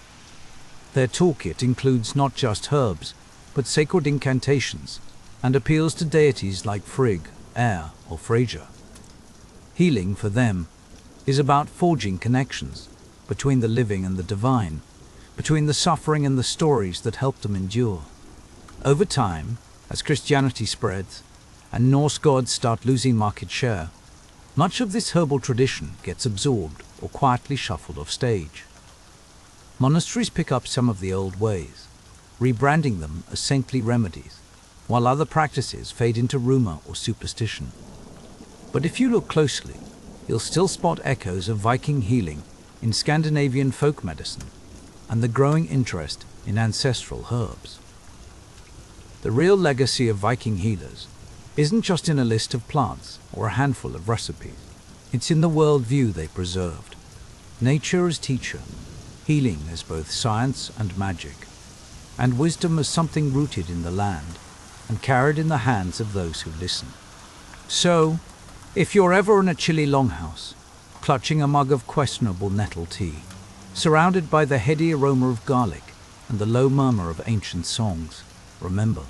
Their toolkit includes not just herbs, but sacred incantations and appeals to deities like Frigg, Air, or Frasier. Healing for them is about forging connections between the living and the divine, between the suffering and the stories that help them endure. Over time, as Christianity spreads and Norse gods start losing market share, much of this herbal tradition gets absorbed or quietly shuffled off stage. Monasteries pick up some of the old ways, rebranding them as saintly remedies, while other practices fade into rumor or superstition. But if you look closely, you'll still spot echoes of Viking healing in Scandinavian folk medicine and the growing interest in ancestral herbs. The real legacy of Viking healers isn't just in a list of plants or a handful of recipes. It's in the worldview they preserved. Nature as teacher, healing as both science and magic, and wisdom as something rooted in the land and carried in the hands of those who listen. So, if you're ever in a chilly longhouse, clutching a mug of questionable nettle tea, surrounded by the heady aroma of garlic and the low murmur of ancient songs, remember,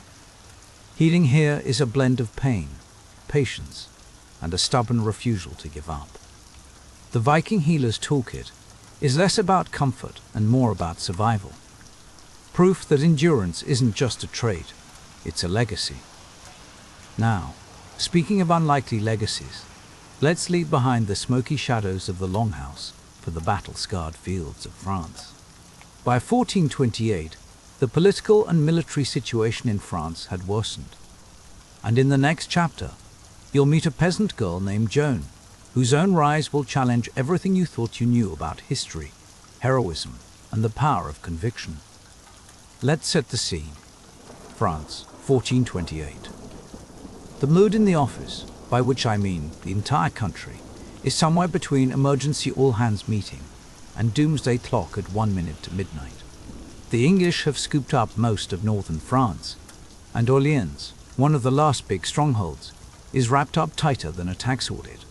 healing here is a blend of pain, patience, and a stubborn refusal to give up. The Viking Healer's Toolkit is less about comfort and more about survival. Proof that endurance isn't just a trait, it's a legacy. Now, speaking of unlikely legacies, let's leave behind the smoky shadows of the Longhouse for the battle-scarred fields of France. By 1428, the political and military situation in France had worsened. And in the next chapter, you'll meet a peasant girl named Joan, whose own rise will challenge everything you thought you knew about history, heroism, and the power of conviction. Let's set the scene. France, 1428. The mood in the office, by which I mean the entire country, is somewhere between emergency all-hands meeting and doomsday clock at 1 minute to midnight. The English have scooped up most of northern France, and Orleans, one of the last big strongholds, is wrapped up tighter than a tax audit.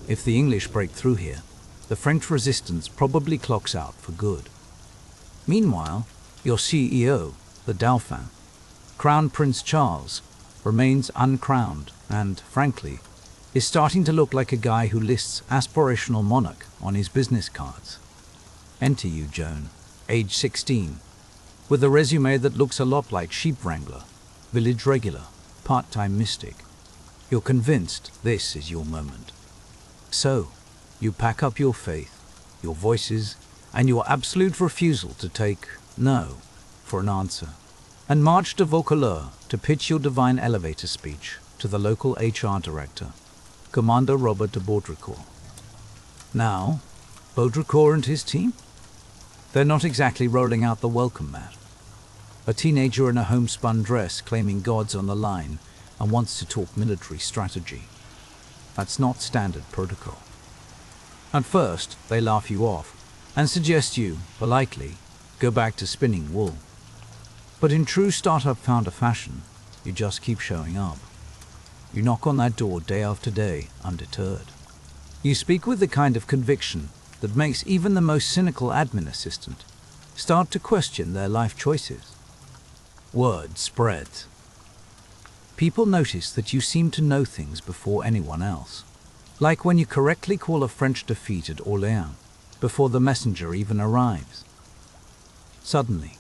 If the English break through here, the French resistance probably clocks out for good. Meanwhile, your CEO, the Dauphin, Crown Prince Charles, remains uncrowned and, frankly, is starting to look like a guy who lists aspirational monarch on his business cards. Enter you, Joan, age 16, with a resume that looks a lot like sheep wrangler, village regular, part-time mystic. You're convinced this is your moment. So, you pack up your faith, your voices, and your absolute refusal to take no for an answer, and march to Vaucouleurs to pitch your divine elevator speech to the local HR director, Commander Robert de Baudricourt. Now, Baudricourt and his team? They're not exactly rolling out the welcome mat. A teenager in a homespun dress claiming God's on the line and wants to talk military strategy. That's not standard protocol. At first, they laugh you off and suggest you, politely, go back to spinning wool. But in true startup founder fashion, you just keep showing up. You knock on that door day after day, undeterred. You speak with the kind of conviction that makes even the most cynical admin assistant start to question their life choices. Word spreads. People notice that you seem to know things before anyone else, like when you correctly call a French defeat at Orléans before the messenger even arrives. Suddenly,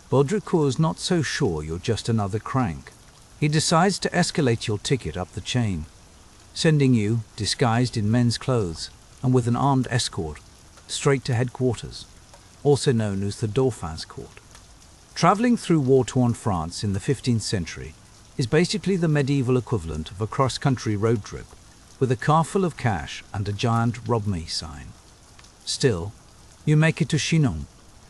Baudricourt's not so sure you're just another crank. He decides to escalate your ticket up the chain, sending you, disguised in men's clothes and with an armed escort, straight to headquarters, also known as the Dauphin's Court. Traveling through war-torn France in the 15th century is basically the medieval equivalent of a cross-country road trip with a car full of cash and a giant "Rob Me" sign. Still, you make it to Chinon,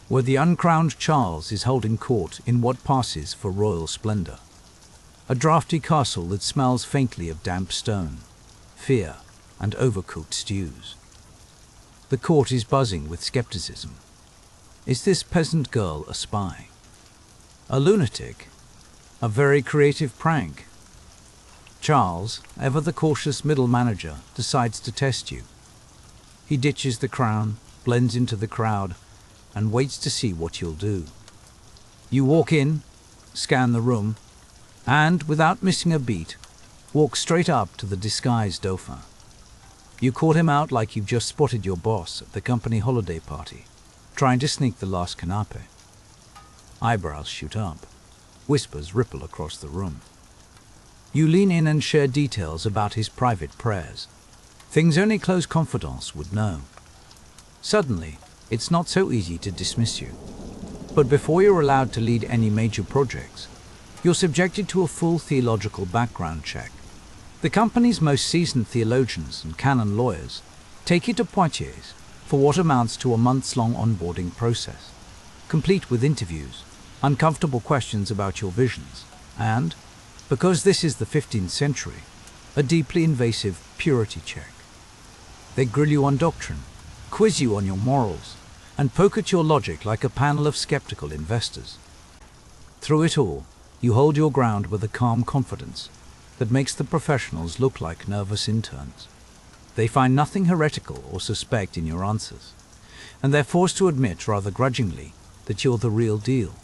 where the uncrowned Charles is holding court in what passes for royal splendor. A drafty castle that smells faintly of damp stone, fear, and overcooked stews. The court is buzzing with skepticism. Is this peasant girl a spy? A lunatic? A very creative prank? Charles, ever the cautious middle manager, decides to test you. He ditches the crown, blends into the crowd, and waits to see what you'll do. You walk in, scan the room, and, without missing a beat, walk straight up to the disguised Dauphin. You caught him out like you've just spotted your boss at the company holiday party, trying to sneak the last canapé. Eyebrows shoot up. Whispers ripple across the room. You lean in and share details about his private prayers, things only close confidants would know. Suddenly, it's not so easy to dismiss you. But before you're allowed to lead any major projects, you're subjected to a full theological background check. The company's most seasoned theologians and canon lawyers take you to Poitiers, for what amounts to a months-long onboarding process, complete with interviews, uncomfortable questions about your visions, and, because this is the 15th century, a deeply invasive purity check. They grill you on doctrine, quiz you on your morals, and poke at your logic like a panel of skeptical investors. Through it all, you hold your ground with a calm confidence that makes the professionals look like nervous interns. They find nothing heretical or suspect in your answers, and they're forced to admit rather grudgingly that you're the real deal,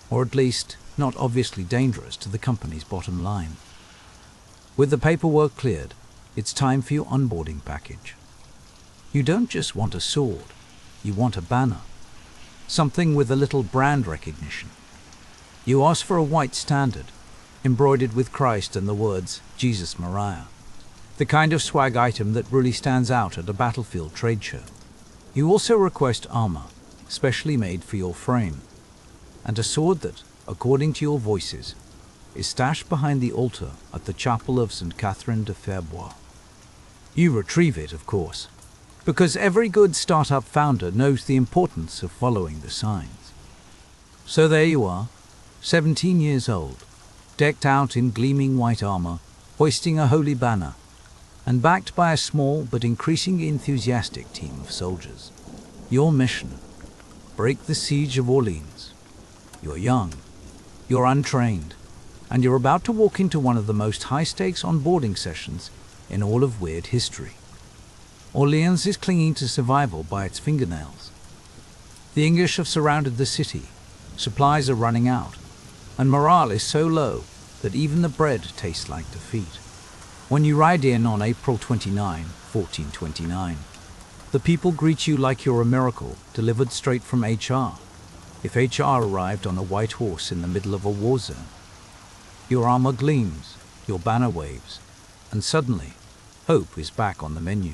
or at least not obviously dangerous to the company's bottom line. With the paperwork cleared, it's time for your onboarding package. You don't just want a sword, you want a banner, something with a little brand recognition. You ask for a white standard, embroidered with Christ and the words, Jesus Maria, the kind of swag item that really stands out at a battlefield trade show. You also request armor, specially made for your frame, and a sword that, according to your voices, is stashed behind the altar at the chapel of St. Catherine de Fierbois. You retrieve it, of course, because every good startup founder knows the importance of following the signs. So there you are, 17 years old, decked out in gleaming white armor, hoisting a holy banner, and backed by a small but increasingly enthusiastic team of soldiers. Your mission: break the siege of Orleans. You're young, you're untrained, and you're about to walk into one of the most high-stakes onboarding sessions in all of weird history. Orleans is clinging to survival by its fingernails. The English have surrounded the city, supplies are running out, and morale is so low that even the bread tastes like defeat. When you ride in on April 29, 1429, the people greet you like you're a miracle delivered straight from HR, if HR arrived on a white horse in the middle of a war zone. Your armor gleams, your banner waves, and suddenly, hope is back on the menu.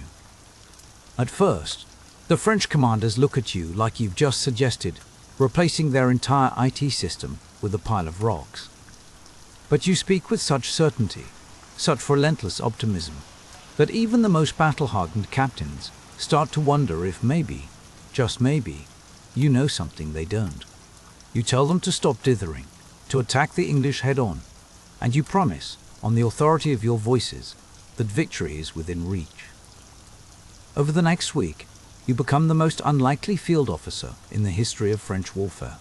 At first, the French commanders look at you like you've just suggested replacing their entire IT system with a pile of rocks. But you speak with such certainty, such relentless optimism, that even the most battle-hardened captains start to wonder if maybe, just maybe, you know something they don't. You tell them to stop dithering, to attack the English head-on, and you promise, on the authority of your voices, that victory is within reach. Over the next week, you become the most unlikely field officer in the history of French warfare.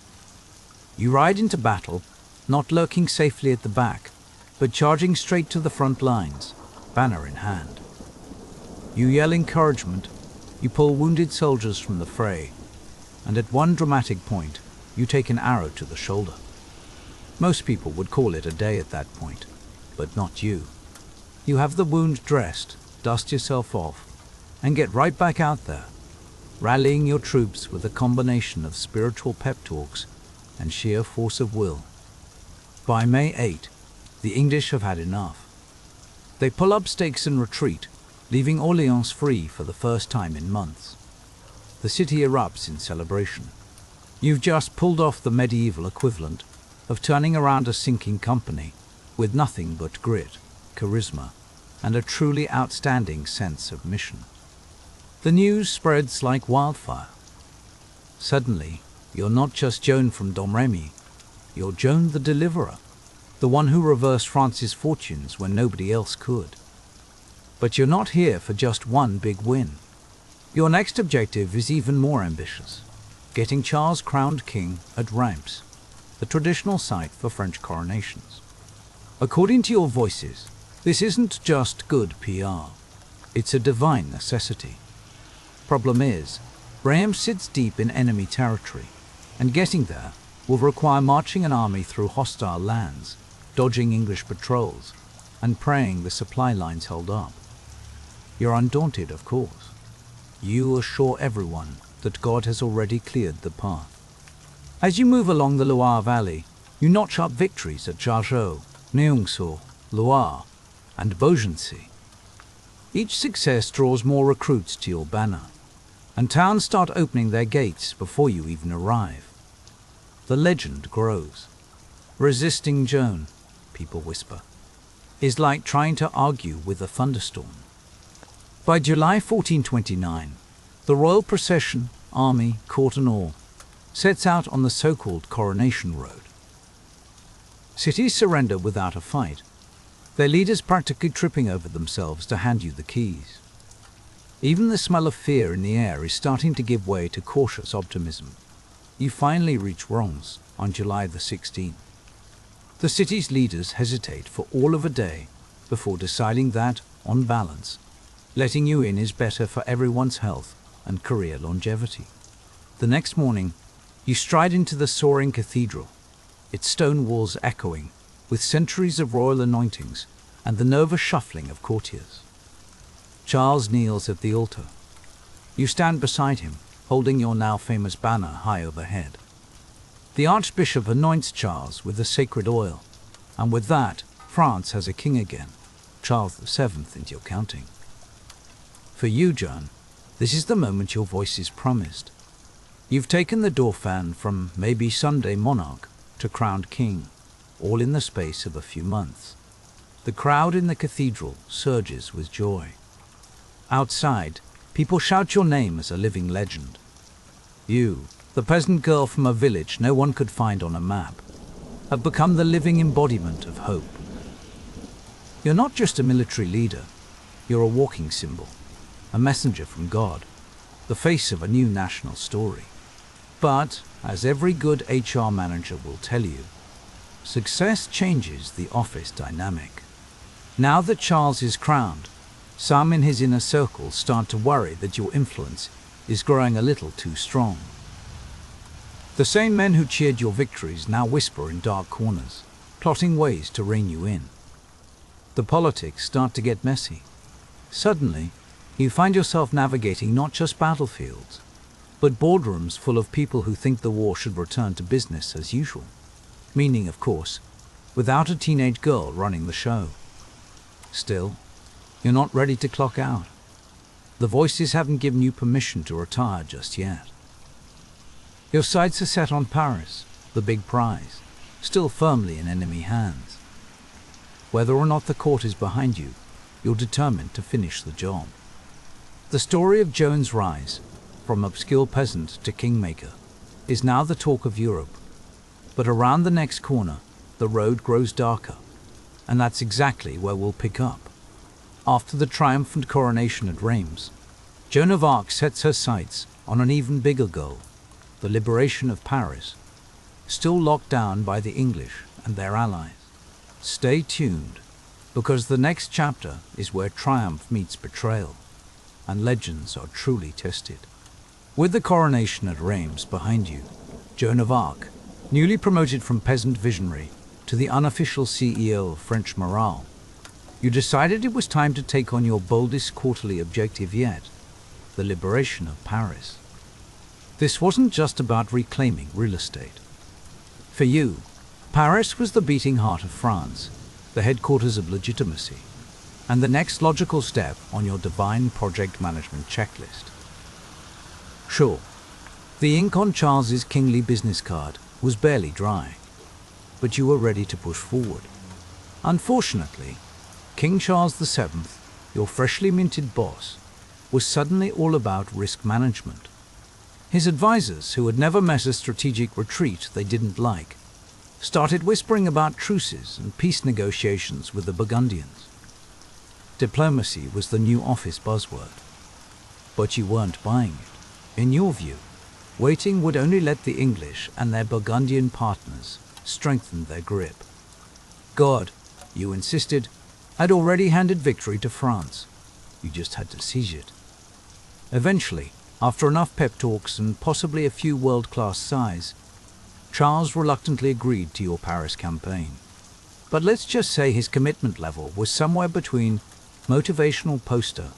You ride into battle, not lurking safely at the back, but charging straight to the front lines, banner in hand. You yell encouragement, you pull wounded soldiers from the fray, and at one dramatic point, you take an arrow to the shoulder. Most people would call it a day at that point, but not you. You have the wound dressed, dust yourself off, and get right back out there, rallying your troops with a combination of spiritual pep talks and sheer force of will. By May 8, the English have had enough. They pull up stakes and retreat, leaving Orleans free for the first time in months. The city erupts in celebration. You've just pulled off the medieval equivalent of turning around a sinking company with nothing but grit, charisma, and a truly outstanding sense of mission. The news spreads like wildfire. Suddenly, you're not just Joan from Domremy, you're Joan the Deliverer, the one who reversed France's fortunes when nobody else could. But you're not here for just one big win. Your next objective is even more ambitious: getting Charles crowned king at Reims, the traditional site for French coronations. According to your voices, this isn't just good PR, it's a divine necessity. Problem is, Reims sits deep in enemy territory, and getting there will require marching an army through hostile lands, dodging English patrols, and praying the supply lines held up. You're undaunted, of course. You assure everyone that God has already cleared the path. As you move along the Loire Valley, you notch up victories at Jargeau, Neungso, Loire, and Beaugency. Each success draws more recruits to your banner, and towns start opening their gates before you even arrive. The legend grows. Resisting Joan, people whisper, is like trying to argue with a thunderstorm. By July 1429, The royal procession, army, court and all, sets out on the so-called Coronation Road. Cities surrender without a fight, their leaders practically tripping over themselves to hand you the keys. Even the smell of fear in the air is starting to give way to cautious optimism. You finally reach Reims on July the 16th. The city's leaders hesitate for all of a day before deciding that, on balance, letting you in is better for everyone's health and career longevity. The next morning, you stride into the soaring cathedral, its stone walls echoing with centuries of royal anointings and the nervous shuffling of courtiers. Charles kneels at the altar. You stand beside him, holding your now famous banner high overhead. The Archbishop anoints Charles with the sacred oil, and with that, France has a king again, Charles VII and you're counting. For you, John, this is the moment your voice is promised. You've taken the Dauphin from maybe Sunday monarch to crowned king, all in the space of a few months. The crowd in the cathedral surges with joy. Outside, people shout your name as a living legend. You, the peasant girl from a village no one could find on a map, have become the living embodiment of hope. You're not just a military leader, you're a walking symbol, a messenger from God, the face of a new national story. But, as every good HR manager will tell you, success changes the office dynamic. Now that Charles is crowned, some in his inner circle start to worry that your influence is growing a little too strong. The same men who cheered your victories now whisper in dark corners, plotting ways to rein you in. The politics start to get messy. Suddenly, you find yourself navigating not just battlefields, but boardrooms full of people who think the war should return to business as usual. Meaning, of course, without a teenage girl running the show. Still, you're not ready to clock out. The voices haven't given you permission to retire just yet. Your sights are set on Paris, the big prize, still firmly in enemy hands. Whether or not the court is behind you, you're determined to finish the job. The story of Joan's rise, from obscure peasant to kingmaker, is now the talk of Europe. But around the next corner, the road grows darker, and that's exactly where we'll pick up. After the triumphant coronation at Reims, Joan of Arc sets her sights on an even bigger goal, the liberation of Paris, still locked down by the English and their allies. Stay tuned, because the next chapter is where triumph meets betrayal, and legends are truly tested. With the coronation at Reims behind you, Joan of Arc, newly promoted from peasant visionary to the unofficial CEO of French morale, you decided it was time to take on your boldest quarterly objective yet, the liberation of Paris. This wasn't just about reclaiming real estate. For you, Paris was the beating heart of France, the headquarters of legitimacy, and the next logical step on your divine project management checklist. Sure, the ink on Charles's kingly business card was barely dry, but you were ready to push forward. Unfortunately, King Charles VII, your freshly minted boss, was suddenly all about risk management. His advisors, who had never met a strategic retreat they didn't like, started whispering about truces and peace negotiations with the Burgundians. Diplomacy was the new office buzzword. But you weren't buying it. In your view, waiting would only let the English and their Burgundian partners strengthen their grip. God, you insisted, had already handed victory to France. You just had to seize it. Eventually, after enough pep talks and possibly a few world-class sighs, Charles reluctantly agreed to your Paris campaign. But let's just say his commitment level was somewhere between motivational poster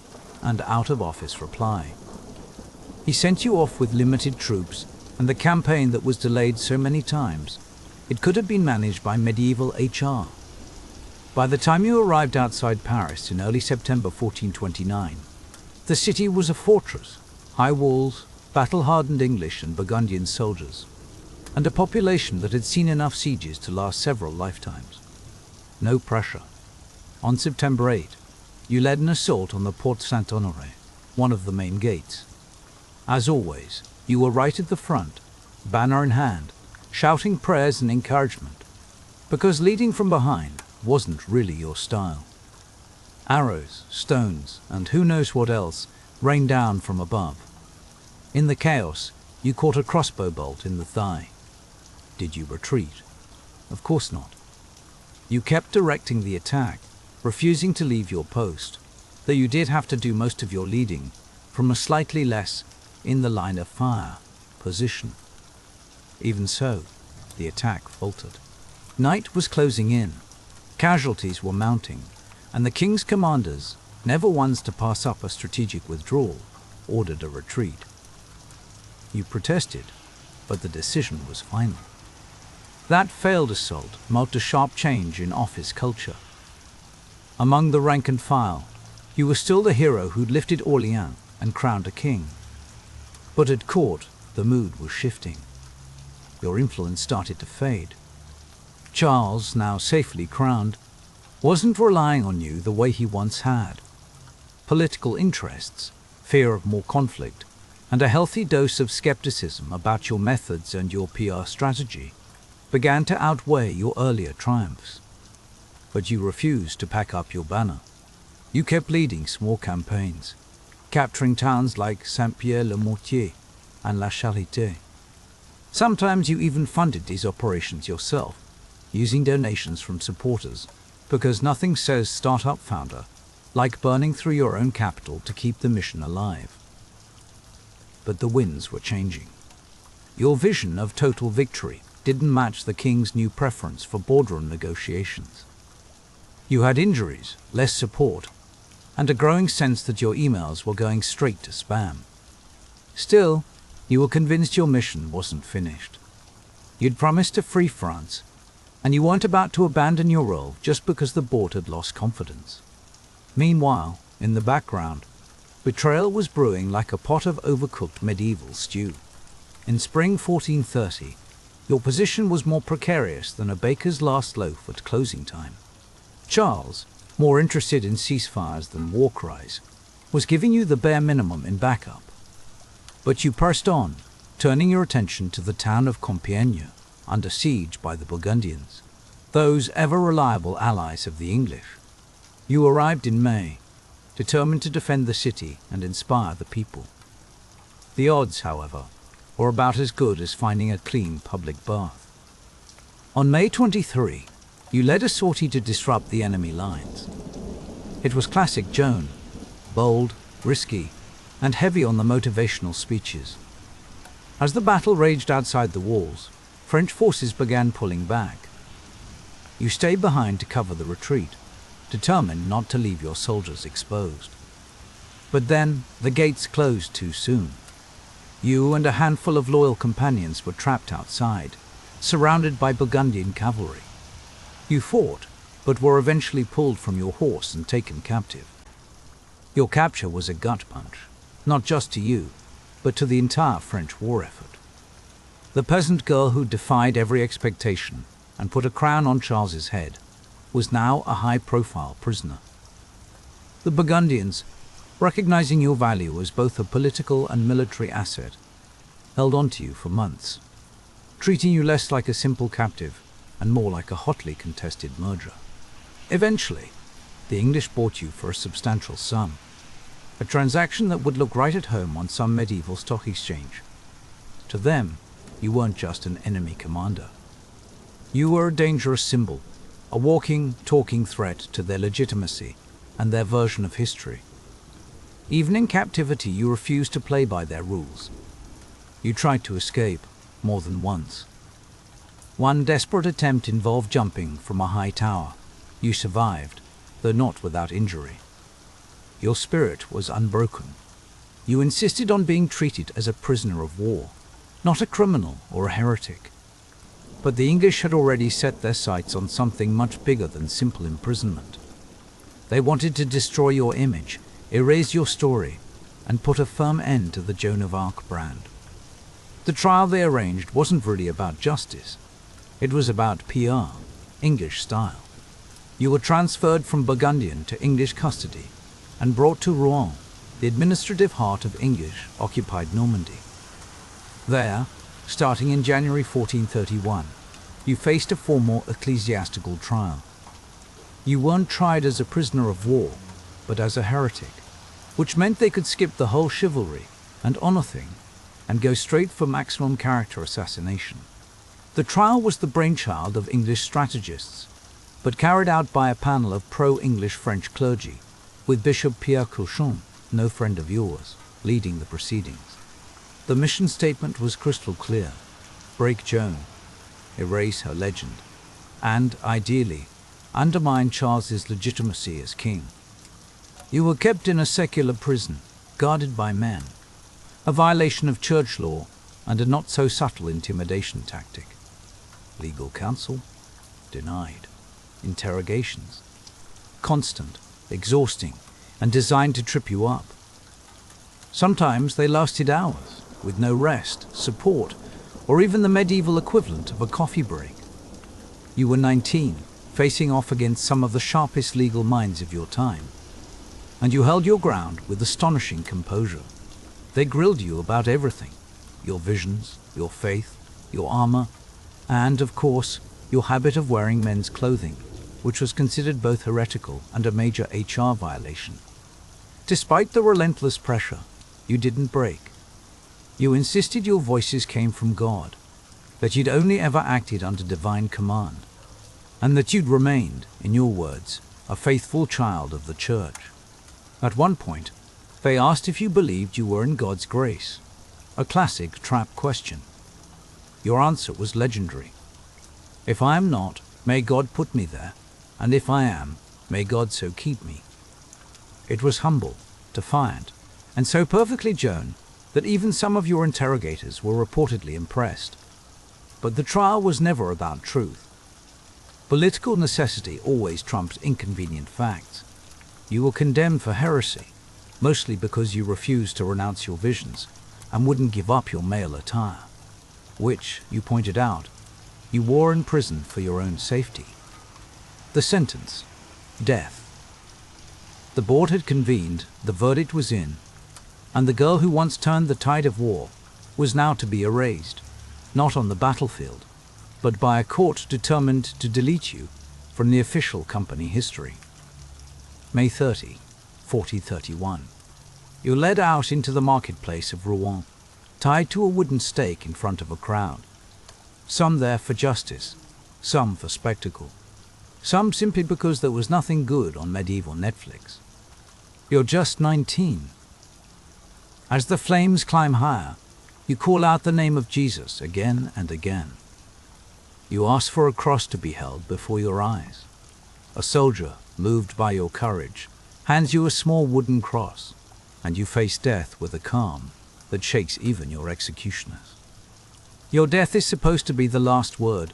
and out-of-office reply. He sent you off with limited troops and the campaign that was delayed so many times, it could have been managed by medieval HR. By the time you arrived outside Paris in early September 1429, the city was a fortress, high walls, battle-hardened English and Burgundian soldiers, and a population that had seen enough sieges to last several lifetimes. No pressure. On September 8, you led an assault on the Porte Saint-Honoré, one of the main gates. As always, you were right at the front, banner in hand, shouting prayers and encouragement, because leading from behind wasn't really your style. Arrows, stones, and who knows what else rained down from above. In the chaos, you caught a crossbow bolt in the thigh. Did you retreat? Of course not. You kept directing the attack, refusing to leave your post, though you did have to do most of your leading from a slightly less in the line of fire position. Even so, the attack faltered. Night was closing in, casualties were mounting, and the king's commanders, never ones to pass up a strategic withdrawal, ordered a retreat. You protested, but the decision was final. That failed assault marked a sharp change in office culture. Among the rank and file, you were still the hero who'd lifted Orléans and crowned a king. But at court, the mood was shifting. Your influence started to fade. Charles, now safely crowned, wasn't relying on you the way he once had. Political interests, fear of more conflict, and a healthy dose of skepticism about your methods and your PR strategy began to outweigh your earlier triumphs. But you refused to pack up your banner. You kept leading small campaigns, capturing towns like Saint-Pierre-le-Mortier and La Charité. Sometimes you even funded these operations yourself, using donations from supporters, because nothing says startup founder like burning through your own capital to keep the mission alive. But the winds were changing. Your vision of total victory didn't match the king's new preference for boardroom negotiations. You had injuries, less support, and a growing sense that your emails were going straight to spam. Still, you were convinced your mission wasn't finished. You'd promised to free France, and you weren't about to abandon your role just because the board had lost confidence. Meanwhile, in the background, betrayal was brewing like a pot of overcooked medieval stew. In spring 1430, your position was more precarious than a baker's last loaf at closing time. Charles, more interested in ceasefires than war cries, was giving you the bare minimum in backup. But you pressed on, turning your attention to the town of Compiègne, under siege by the Burgundians, those ever-reliable allies of the English. You arrived in May, determined to defend the city and inspire the people. The odds, however, were about as good as finding a clean public bath. On May 23, you led a sortie to disrupt the enemy lines. It was classic Joan, bold, risky, and heavy on the motivational speeches. As the battle raged outside the walls, French forces began pulling back. You stayed behind to cover the retreat, determined not to leave your soldiers exposed. But then the gates closed too soon. You and a handful of loyal companions were trapped outside, surrounded by Burgundian cavalry. You fought, but were eventually pulled from your horse and taken captive. Your capture was a gut punch, not just to you, but to the entire French war effort. The peasant girl who defied every expectation and put a crown on Charles's head was now a high-profile prisoner. The Burgundians, recognizing your value as both a political and military asset, held on to you for months, treating you less like a simple captive and more like a hotly contested murderer. Eventually, the English bought you for a substantial sum, a transaction that would look right at home on some medieval stock exchange. To them, you weren't just an enemy commander. You were a dangerous symbol, a walking, talking threat to their legitimacy and their version of history. Even in captivity, you refused to play by their rules. You tried to escape more than once. One desperate attempt involved jumping from a high tower. You survived, though not without injury. Your spirit was unbroken. You insisted on being treated as a prisoner of war, not a criminal or a heretic. But the English had already set their sights on something much bigger than simple imprisonment. They wanted to destroy your image, erase your story, and put a firm end to the Joan of Arc brand. The trial they arranged wasn't really about justice. It was about PR, English style. You were transferred from Burgundian to English custody and brought to Rouen, the administrative heart of English-occupied Normandy. There, starting in January 1431, you faced a formal ecclesiastical trial. You weren't tried as a prisoner of war, but as a heretic, which meant they could skip the whole chivalry and honor thing and go straight for maximum character assassination. The trial was the brainchild of English strategists, but carried out by a panel of pro-English French clergy, with Bishop Pierre Cauchon, no friend of yours, leading the proceedings. The mission statement was crystal clear: break Joan, erase her legend, and, ideally, undermine Charles's legitimacy as king. You were kept in a secular prison, guarded by men, a violation of church law and a not-so-subtle intimidation tactic. Legal counsel? Denied. Interrogations? Constant, exhausting, and designed to trip you up. Sometimes they lasted hours, with no rest, support, or even the medieval equivalent of a coffee break. You were 19, facing off against some of the sharpest legal minds of your time, and you held your ground with astonishing composure. They grilled you about everything: your visions, your faith, your armor, and, of course, your habit of wearing men's clothing, which was considered both heretical and a major HR violation. Despite the relentless pressure, you didn't break. You insisted your voices came from God, that you'd only ever acted under divine command, and that you'd remained, in your words, a faithful child of the church. At one point, they asked if you believed you were in God's grace, a classic trap question. Your answer was legendary: if I am not, may God put me there, and if I am, may God so keep me. It was humble, defiant, and so perfectly Joan that even some of your interrogators were reportedly impressed. But the trial was never about truth. Political necessity always trumps inconvenient facts. You were condemned for heresy, mostly because you refused to renounce your visions and wouldn't give up your male attire, which, you pointed out, you wore in prison for your own safety. The sentence: death. The board had convened, the verdict was in, and the girl who once turned the tide of war was now to be erased, not on the battlefield, but by a court determined to delete you from the official company history. May 30, 1431. You're led out into the marketplace of Rouen, tied to a wooden stake in front of a crowd. Some there for justice, some for spectacle, some simply because there was nothing good on medieval Netflix. You're just 19. As the flames climb higher, you call out the name of Jesus again and again. You ask for a cross to be held before your eyes. A soldier, moved by your courage, hands you a small wooden cross, and you face death with a calm that shakes even your executioners. Your death is supposed to be the last word,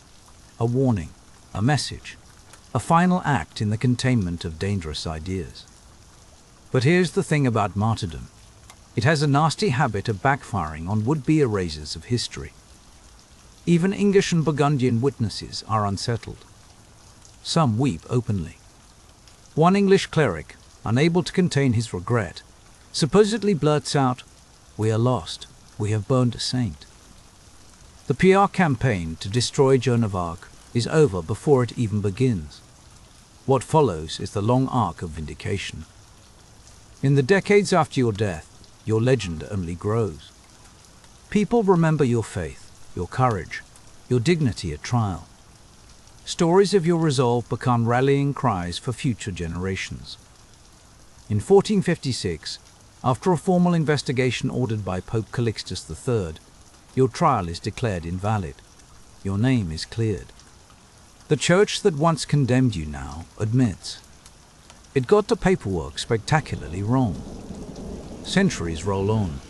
a warning, a message, a final act in the containment of dangerous ideas. But here's the thing about martyrdom: it has a nasty habit of backfiring on would-be erasers of history. Even English and Burgundian witnesses are unsettled. Some weep openly. One English cleric, unable to contain his regret, supposedly blurts out, "We are lost. We have burned a saint." The PR campaign to destroy Joan of Arc is over before it even begins. What follows is the long arc of vindication. In the decades after your death, your legend only grows. People remember your faith, your courage, your dignity at trial. Stories of your resolve become rallying cries for future generations. In 1456, after a formal investigation ordered by Pope Calixtus III, your trial is declared invalid. Your name is cleared. The church that once condemned you now admits it got the paperwork spectacularly wrong. Centuries roll on,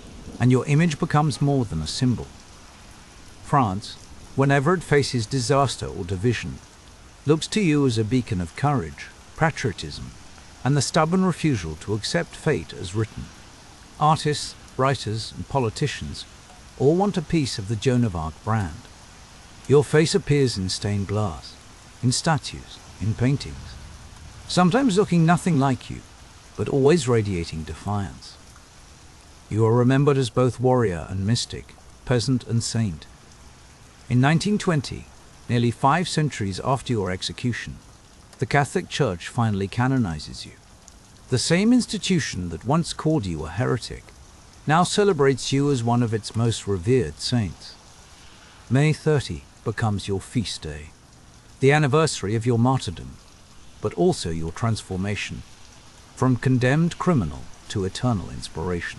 and your image becomes more than a symbol. France, whenever it faces disaster or division, looks to you as a beacon of courage, patriotism, and the stubborn refusal to accept fate as written. Artists, writers, and politicians all want a piece of the Joan of Arc brand. Your face appears in stained glass, in statues, in paintings, sometimes looking nothing like you, but always radiating defiance. You are remembered as both warrior and mystic, peasant and saint. In 1920, nearly 5 centuries after your execution, the Catholic Church finally canonizes you. The same institution that once called you a heretic now celebrates you as one of its most revered saints. May 30 becomes your feast day, the anniversary of your martyrdom, but also your transformation from condemned criminal to eternal inspiration.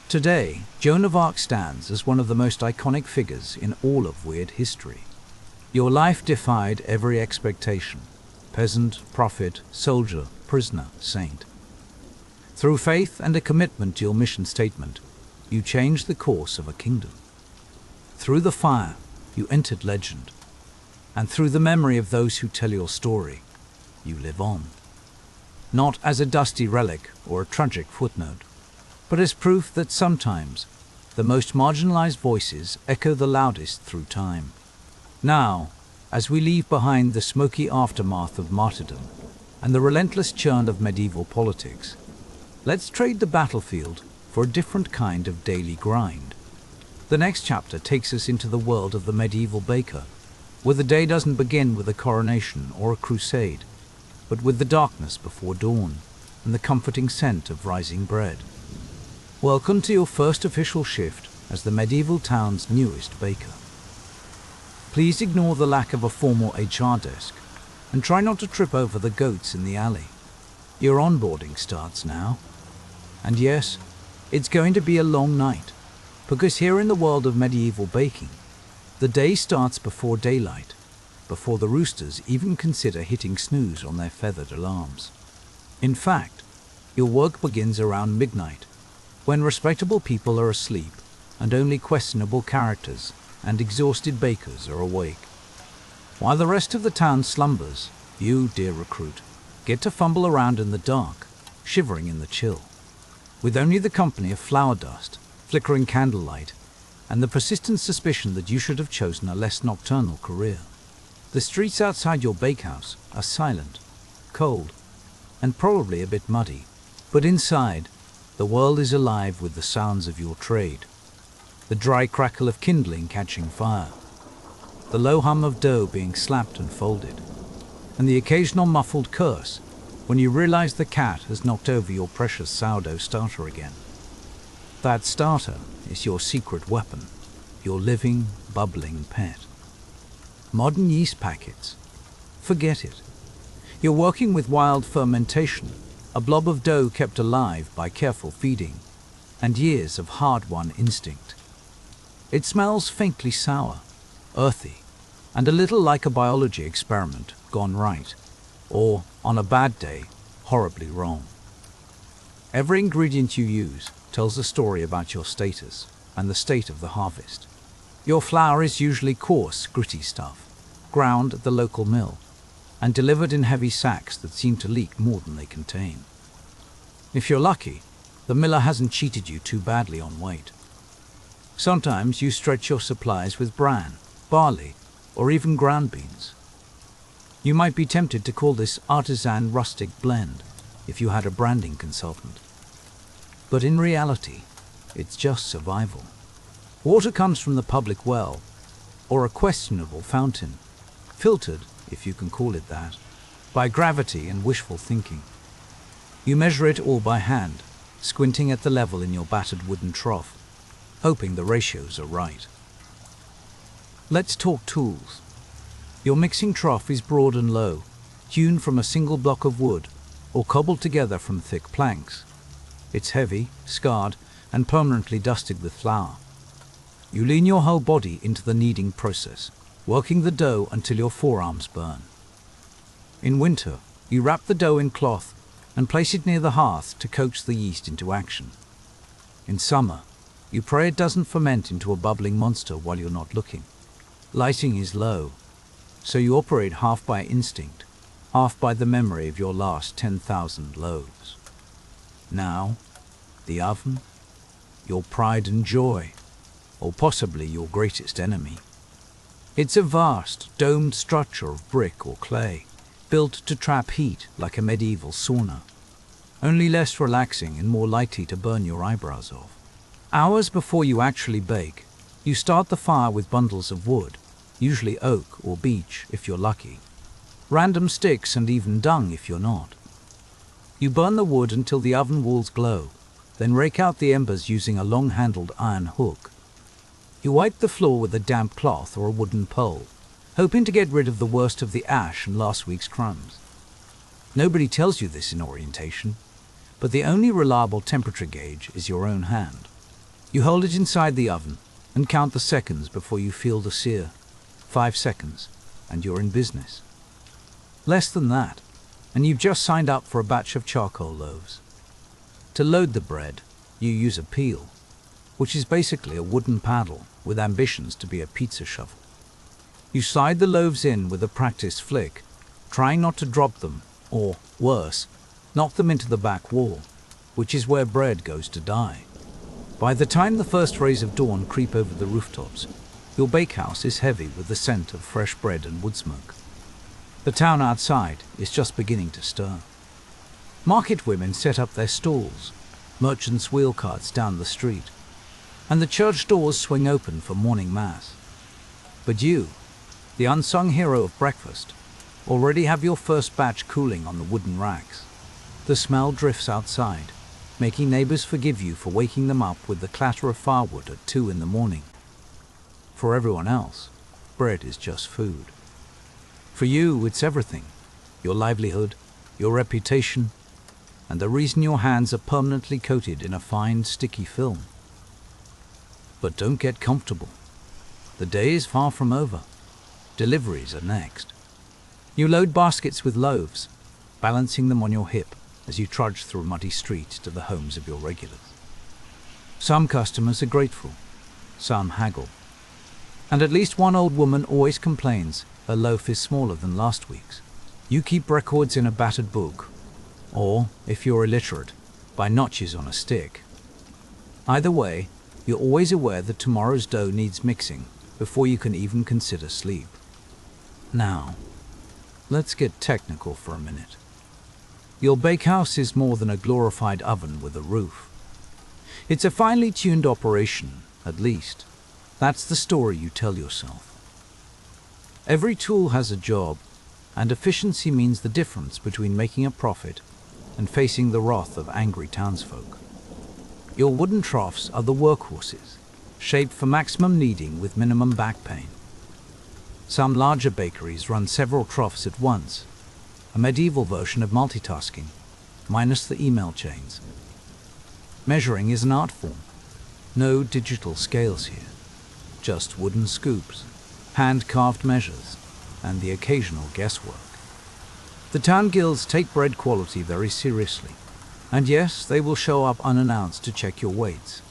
Today, Joan of Arc stands as one of the most iconic figures in all of weird history. Your life defied every expectation: peasant, prophet, soldier, prisoner, saint. Through faith and a commitment to your mission statement, you changed the course of a kingdom. Through the fire, you entered legend. And through the memory of those who tell your story, you live on. Not as a dusty relic or a tragic footnote, but as proof that sometimes the most marginalized voices echo the loudest through time. Now, as we leave behind the smoky aftermath of martyrdom and the relentless churn of medieval politics, let's trade the battlefield for a different kind of daily grind. The next chapter takes us into the world of the medieval baker, where the day doesn't begin with a coronation or a crusade, but with the darkness before dawn and the comforting scent of rising bread. Welcome to your first official shift as the medieval town's newest baker. Please ignore the lack of a formal HR desk and try not to trip over the goats in the alley. Your onboarding starts now. And yes, it's going to be a long night, because here in the world of medieval baking, the day starts before daylight, before the roosters even consider hitting snooze on their feathered alarms. In fact, your work begins around midnight, when respectable people are asleep and only questionable characters and exhausted bakers are awake. While the rest of the town slumbers, you, dear recruit, get to fumble around in the dark, shivering in the chill, with only the company of flour dust, flickering candlelight, and the persistent suspicion that you should have chosen a less nocturnal career. The streets outside your bakehouse are silent, cold, and probably a bit muddy, but inside, the world is alive with the sounds of your trade. The dry crackle of kindling catching fire, the low hum of dough being slapped and folded, and the occasional muffled curse when you realize the cat has knocked over your precious sourdough starter again. That starter is your secret weapon, your living, bubbling pet. Modern yeast packets. Forget it. You're working with wild fermentation, a blob of dough kept alive by careful feeding, and years of hard-won instinct. It smells faintly sour, earthy, and a little like a biology experiment gone right, or, on a bad day, horribly wrong. Every ingredient you use tells a story about your status and the state of the harvest. Your flour is usually coarse, gritty stuff, ground at the local mill, and delivered in heavy sacks that seem to leak more than they contain. If you're lucky, the miller hasn't cheated you too badly on weight. Sometimes you stretch your supplies with bran, barley, or even ground beans. You might be tempted to call this artisan rustic blend if you had a branding consultant. But in reality, it's just survival. Water comes from the public well, or a questionable fountain, filtered, if you can call it that, by gravity and wishful thinking. You measure it all by hand, squinting at the level in your battered wooden trough, hoping the ratios are right. Let's talk tools. Your mixing trough is broad and low, hewn from a single block of wood or cobbled together from thick planks. It's heavy, scarred, and permanently dusted with flour. You lean your whole body into the kneading process, working the dough until your forearms burn. In winter, you wrap the dough in cloth and place it near the hearth to coax the yeast into action. In summer, you pray it doesn't ferment into a bubbling monster while you're not looking. Lighting is low, so you operate half by instinct, half by the memory of your last 10,000 loaves. Now, the oven, your pride and joy, or possibly your greatest enemy. It's a vast, domed structure of brick or clay, built to trap heat like a medieval sauna. only less relaxing and more likely to burn your eyebrows off. Hours before you actually bake, you start the fire with bundles of wood, usually oak or beech if you're lucky, random sticks and even dung if you're not. You burn the wood until the oven walls glow, then rake out the embers using a long-handled iron hook. You wipe the floor with a damp cloth or a wooden pole, hoping to get rid of the worst of the ash and last week's crumbs. Nobody tells you this in orientation, but the only reliable temperature gauge is your own hand. You hold it inside the oven and count the seconds before you feel the sear. 5 seconds, and you're in business. Less than that, and you've just signed up for a batch of charcoal loaves. To load the bread, you use a peel, which is basically a wooden paddle with ambitions to be a pizza shovel. You slide the loaves in with a practiced flick, trying not to drop them, or, worse, knock them into the back wall, which is where bread goes to die. By the time the first rays of dawn creep over the rooftops, your bakehouse is heavy with the scent of fresh bread and wood smoke. The town outside is just beginning to stir. Market women set up their stalls, merchants wheel carts down the street, and the church doors swing open for morning mass. But you, the unsung hero of breakfast, already have your first batch cooling on the wooden racks. The smell drifts outside, making neighbors forgive you for waking them up with the clatter of firewood at 2 in the morning. For everyone else, bread is just food. For you, it's everything: your livelihood, your reputation, and the reason your hands are permanently coated in a fine, sticky film. But don't get comfortable. The day is far from over. Deliveries are next. You load baskets with loaves, balancing them on your hip as you trudge through a muddy street to the homes of your regulars. Some customers are grateful, some haggle. And at least one old woman always complains her loaf is smaller than last week's. You keep records in a battered book, or, if you're illiterate, by notches on a stick. Either way, you're always aware that tomorrow's dough needs mixing before you can even consider sleep. Now, let's get technical for a minute. Your bakehouse is more than a glorified oven with a roof. It's a finely tuned operation, at least. That's the story you tell yourself. Every tool has a job, and efficiency means the difference between making a profit and facing the wrath of angry townsfolk. Your wooden troughs are the workhorses, shaped for maximum kneading with minimum back pain. Some larger bakeries run several troughs at once, a medieval version of multitasking, minus the email chains. Measuring is an art form. No digital scales here, just wooden scoops, hand-carved measures, and the occasional guesswork. The town guilds take bread quality very seriously, and yes, they will show up unannounced to check your weights.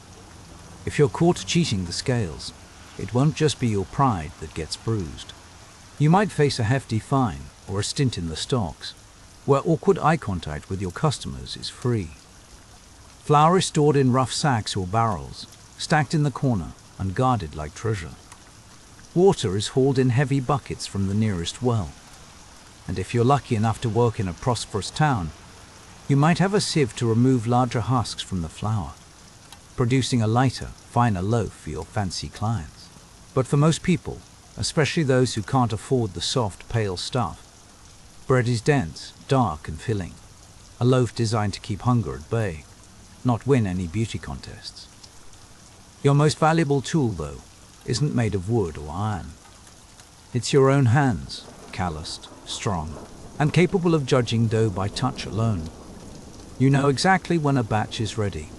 If you're caught cheating the scales, it won't just be your pride that gets bruised. You might face a hefty fine or a stint in the stocks, where awkward eye contact with your customers is free. Flour is stored in rough sacks or barrels, stacked in the corner and guarded like treasure. Water is hauled in heavy buckets from the nearest well. And if you're lucky enough to work in a prosperous town, you might have a sieve to remove larger husks from the flour, producing a lighter, finer loaf for your fancy clients. But for most people, especially those who can't afford the soft, pale stuff, bread is dense, dark, and filling, a loaf designed to keep hunger at bay, not win any beauty contests. Your most valuable tool, though, isn't made of wood or iron. It's your own hands, calloused, strong, and capable of judging dough by touch alone. You know exactly when a batch is ready,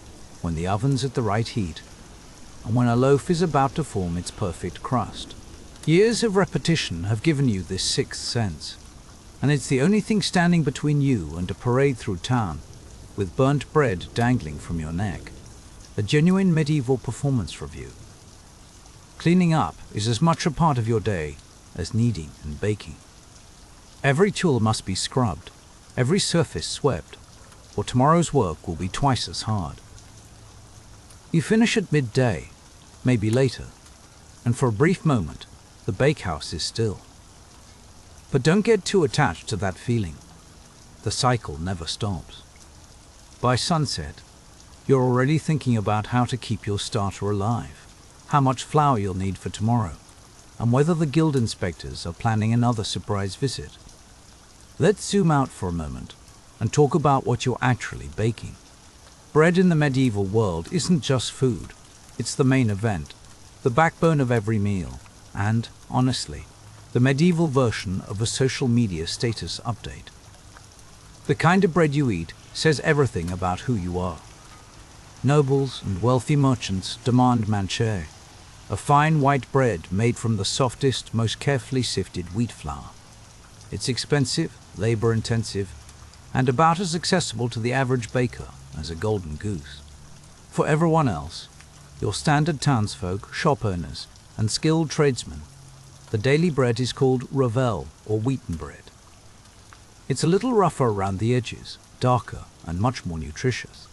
when the oven's at the right heat, and when a loaf is about to form its perfect crust. Years of repetition have given you this sixth sense, and it's the only thing standing between you and a parade through town, with burnt bread dangling from your neck. A genuine medieval performance review. Cleaning up is as much a part of your day as kneading and baking. Every tool must be scrubbed, every surface swept, or tomorrow's work will be twice as hard. You finish at midday, maybe later, and for a brief moment, the bakehouse is still. But don't get too attached to that feeling. The cycle never stops. By sunset, you're already thinking about how to keep your starter alive, how much flour you'll need for tomorrow, and whether the guild inspectors are planning another surprise visit. Let's zoom out for a moment and talk about what you're actually baking. Bread in the medieval world isn't just food, it's the main event, the backbone of every meal, and, honestly, the medieval version of a social media status update. The kind of bread you eat says everything about who you are. Nobles and wealthy merchants demand manchet, a fine white bread made from the softest, most carefully sifted wheat flour. It's expensive, labor-intensive, and about as accessible to the average baker as a golden goose. For everyone else, your standard townsfolk, shop owners, and skilled tradesmen, the daily bread is called revel or wheaten bread. It's a little rougher around the edges, darker, and much more nutritious.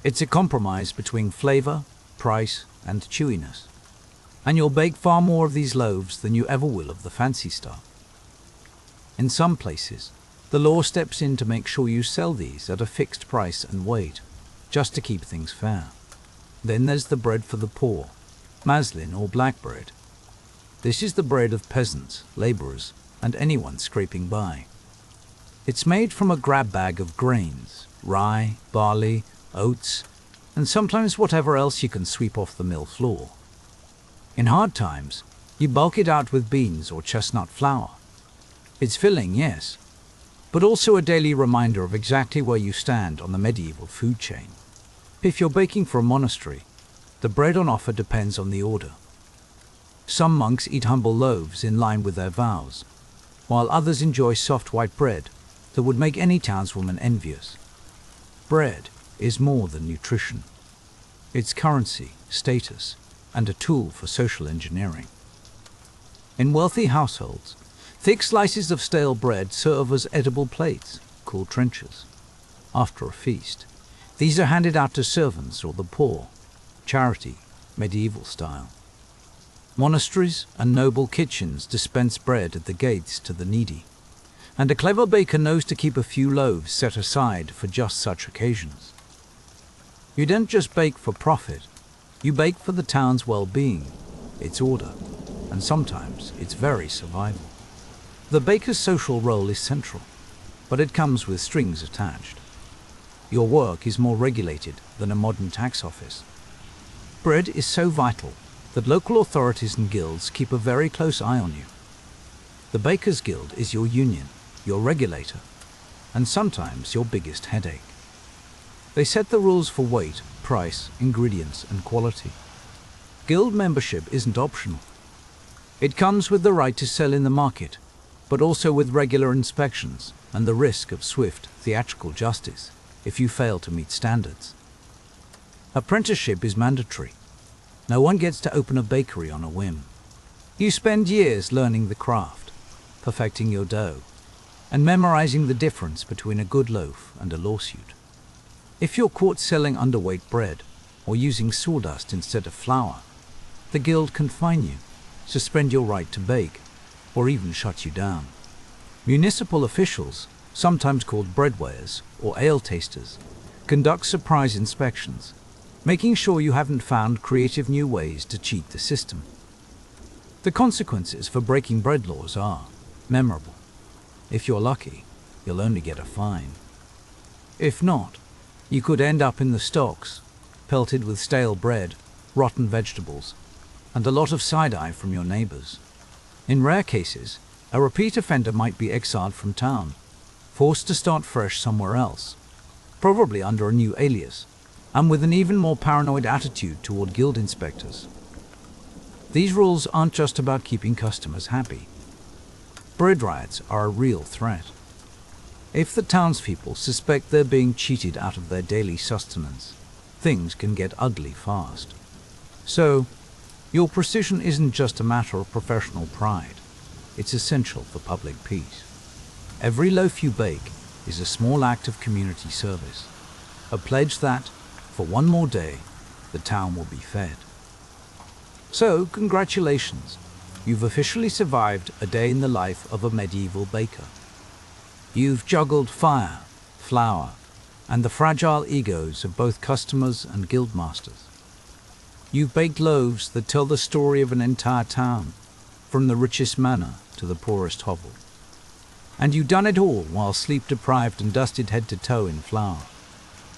It's a compromise between flavor, price, and chewiness. And you'll bake far more of these loaves than you ever will of the fancy stuff. In some places, the law steps in to make sure you sell these at a fixed price and weight, just to keep things fair. Then there's the bread for the poor, maslin or black bread. This is the bread of peasants, laborers, and anyone scraping by. It's made from a grab bag of grains, rye, barley, oats, and sometimes whatever else you can sweep off the mill floor. In hard times, you bulk it out with beans or chestnut flour. It's filling, yes, but also a daily reminder of exactly where you stand on the medieval food chain. If you're baking for a monastery, the bread on offer depends on the order. Some monks eat humble loaves in line with their vows, while others enjoy soft white bread that would make any townswoman envious. Bread is more than nutrition. It's currency, status, and a tool for social engineering. In wealthy households, thick slices of stale bread serve as edible plates, called trenchers. After a feast, these are handed out to servants or the poor, charity, medieval style. Monasteries and noble kitchens dispense bread at the gates to the needy, and a clever baker knows to keep a few loaves set aside for just such occasions. You don't just bake for profit, you bake for the town's well-being, its order, and sometimes its very survival. The baker's social role is central, but it comes with strings attached. Your work is more regulated than a modern tax office. Bread is so vital that local authorities and guilds keep a very close eye on you. The Bakers' Guild is your union, your regulator, and sometimes your biggest headache. They set the rules for weight, price, ingredients, and quality. Guild membership isn't optional. It comes with the right to sell in the market, but also with regular inspections and the risk of swift theatrical justice if you fail to meet standards. Apprenticeship is mandatory. No one gets to open a bakery on a whim. You spend years learning the craft, perfecting your dough, and memorizing the difference between a good loaf and a lawsuit. If you're caught selling underweight bread or using sawdust instead of flour, the guild can fine you, suspend your right to bake, or even shut you down. Municipal officials, sometimes called breadweighers or ale tasters, conduct surprise inspections, making sure you haven't found creative new ways to cheat the system. The consequences for breaking bread laws are memorable. If you're lucky, you'll only get a fine. If not, you could end up in the stocks, pelted with stale bread, rotten vegetables, and a lot of side-eye from your neighbors. In rare cases, a repeat offender might be exiled from town, forced to start fresh somewhere else, probably under a new alias, and with an even more paranoid attitude toward guild inspectors. These rules aren't just about keeping customers happy. Bread riots are a real threat. If the townspeople suspect they're being cheated out of their daily sustenance, things can get ugly fast. So, your precision isn't just a matter of professional pride, it's essential for public peace. Every loaf you bake is a small act of community service, a pledge that, for one more day, the town will be fed. So, congratulations, you've officially survived a day in the life of a medieval baker. You've juggled fire, flour, and the fragile egos of both customers and guildmasters. You've baked loaves that tell the story of an entire town, from the richest manor to the poorest hovel. And you've done it all while sleep-deprived and dusted head to toe in flour.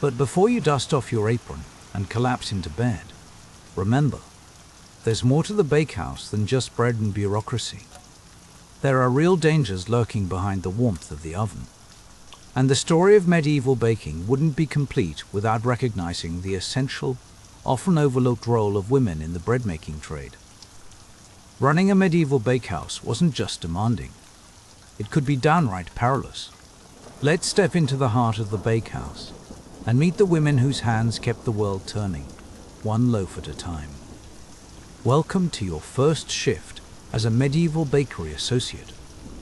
But before you dust off your apron and collapse into bed, remember, there's more to the bakehouse than just bread and bureaucracy. There are real dangers lurking behind the warmth of the oven. And the story of medieval baking wouldn't be complete without recognizing the essential, often overlooked role of women in the bread-making trade. Running a medieval bakehouse wasn't just demanding. It could be downright perilous. Let's step into the heart of the bakehouse and meet the women whose hands kept the world turning, one loaf at a time. Welcome to your first shift as a medieval bakery associate,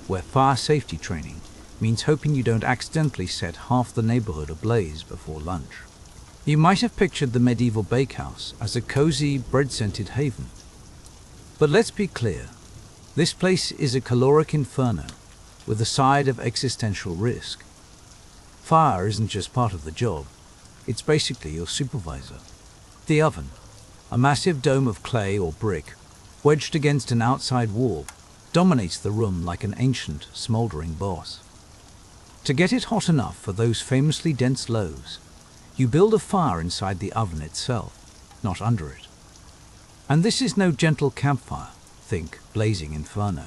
where fire safety training means hoping you don't accidentally set half the neighborhood ablaze before lunch. You might have pictured the medieval bakehouse as a cozy, bread-scented haven. But let's be clear, this place is a caloric inferno with a side of existential risk. Fire isn't just part of the job, it's basically your supervisor. The oven, a massive dome of clay or brick, wedged against an outside wall, dominates the room like an ancient, smoldering boss. To get it hot enough for those famously dense loaves, you build a fire inside the oven itself, not under it. And this is no gentle campfire, think blazing inferno,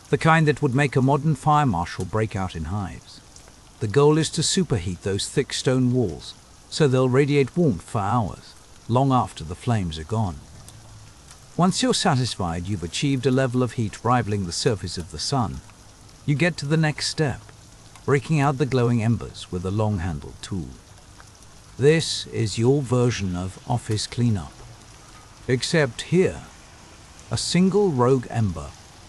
the kind that would make a modern fire marshal break out in hives. The goal is to superheat those thick stone walls so they'll radiate warmth for hours, long after the flames are gone. Once you're satisfied you've achieved a level of heat rivaling the surface of the sun, you get to the next step, breaking out the glowing embers with a long-handled tool. This is your version of office cleanup. Except here, a single rogue ember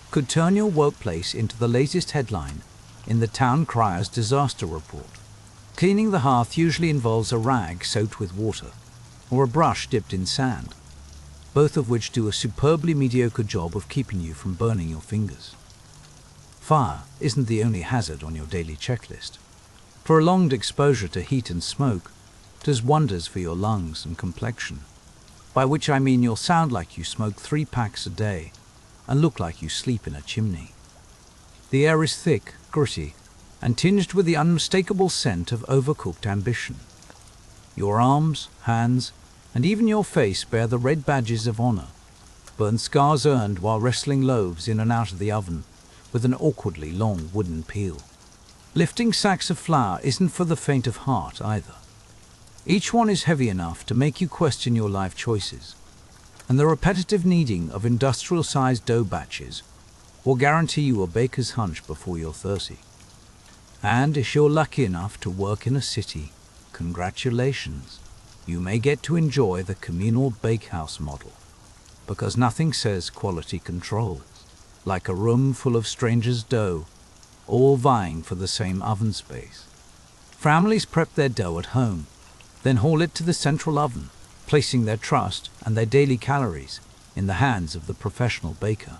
could turn your workplace into the latest headline in the town crier's disaster report. Cleaning the hearth usually involves a rag soaked with water or a brush dipped in sand, both of which do a superbly mediocre job of keeping you from burning your fingers. Fire isn't the only hazard on your daily checklist. Prolonged exposure to heat and smoke does wonders for your lungs and complexion, by which I mean you'll sound like you smoke 3 packs a day and look like you sleep in a chimney. The air is thick, gritty, and tinged with the unmistakable scent of overcooked ambition. Your arms, hands, and even your face bear the red badges of honor, burn scars earned while wrestling loaves in and out of the oven with an awkwardly long wooden peel. Lifting sacks of flour isn't for the faint of heart either. Each one is heavy enough to make you question your life choices, and the repetitive kneading of industrial-sized dough batches will guarantee you a baker's hunch before you're 30. And if you're lucky enough to work in a city, congratulations, you may get to enjoy the communal bakehouse model, because nothing says quality control like a room full of strangers' dough, all vying for the same oven space. Families prep their dough at home, then haul it to the central oven, placing their trust and their daily calories in the hands of the professional baker.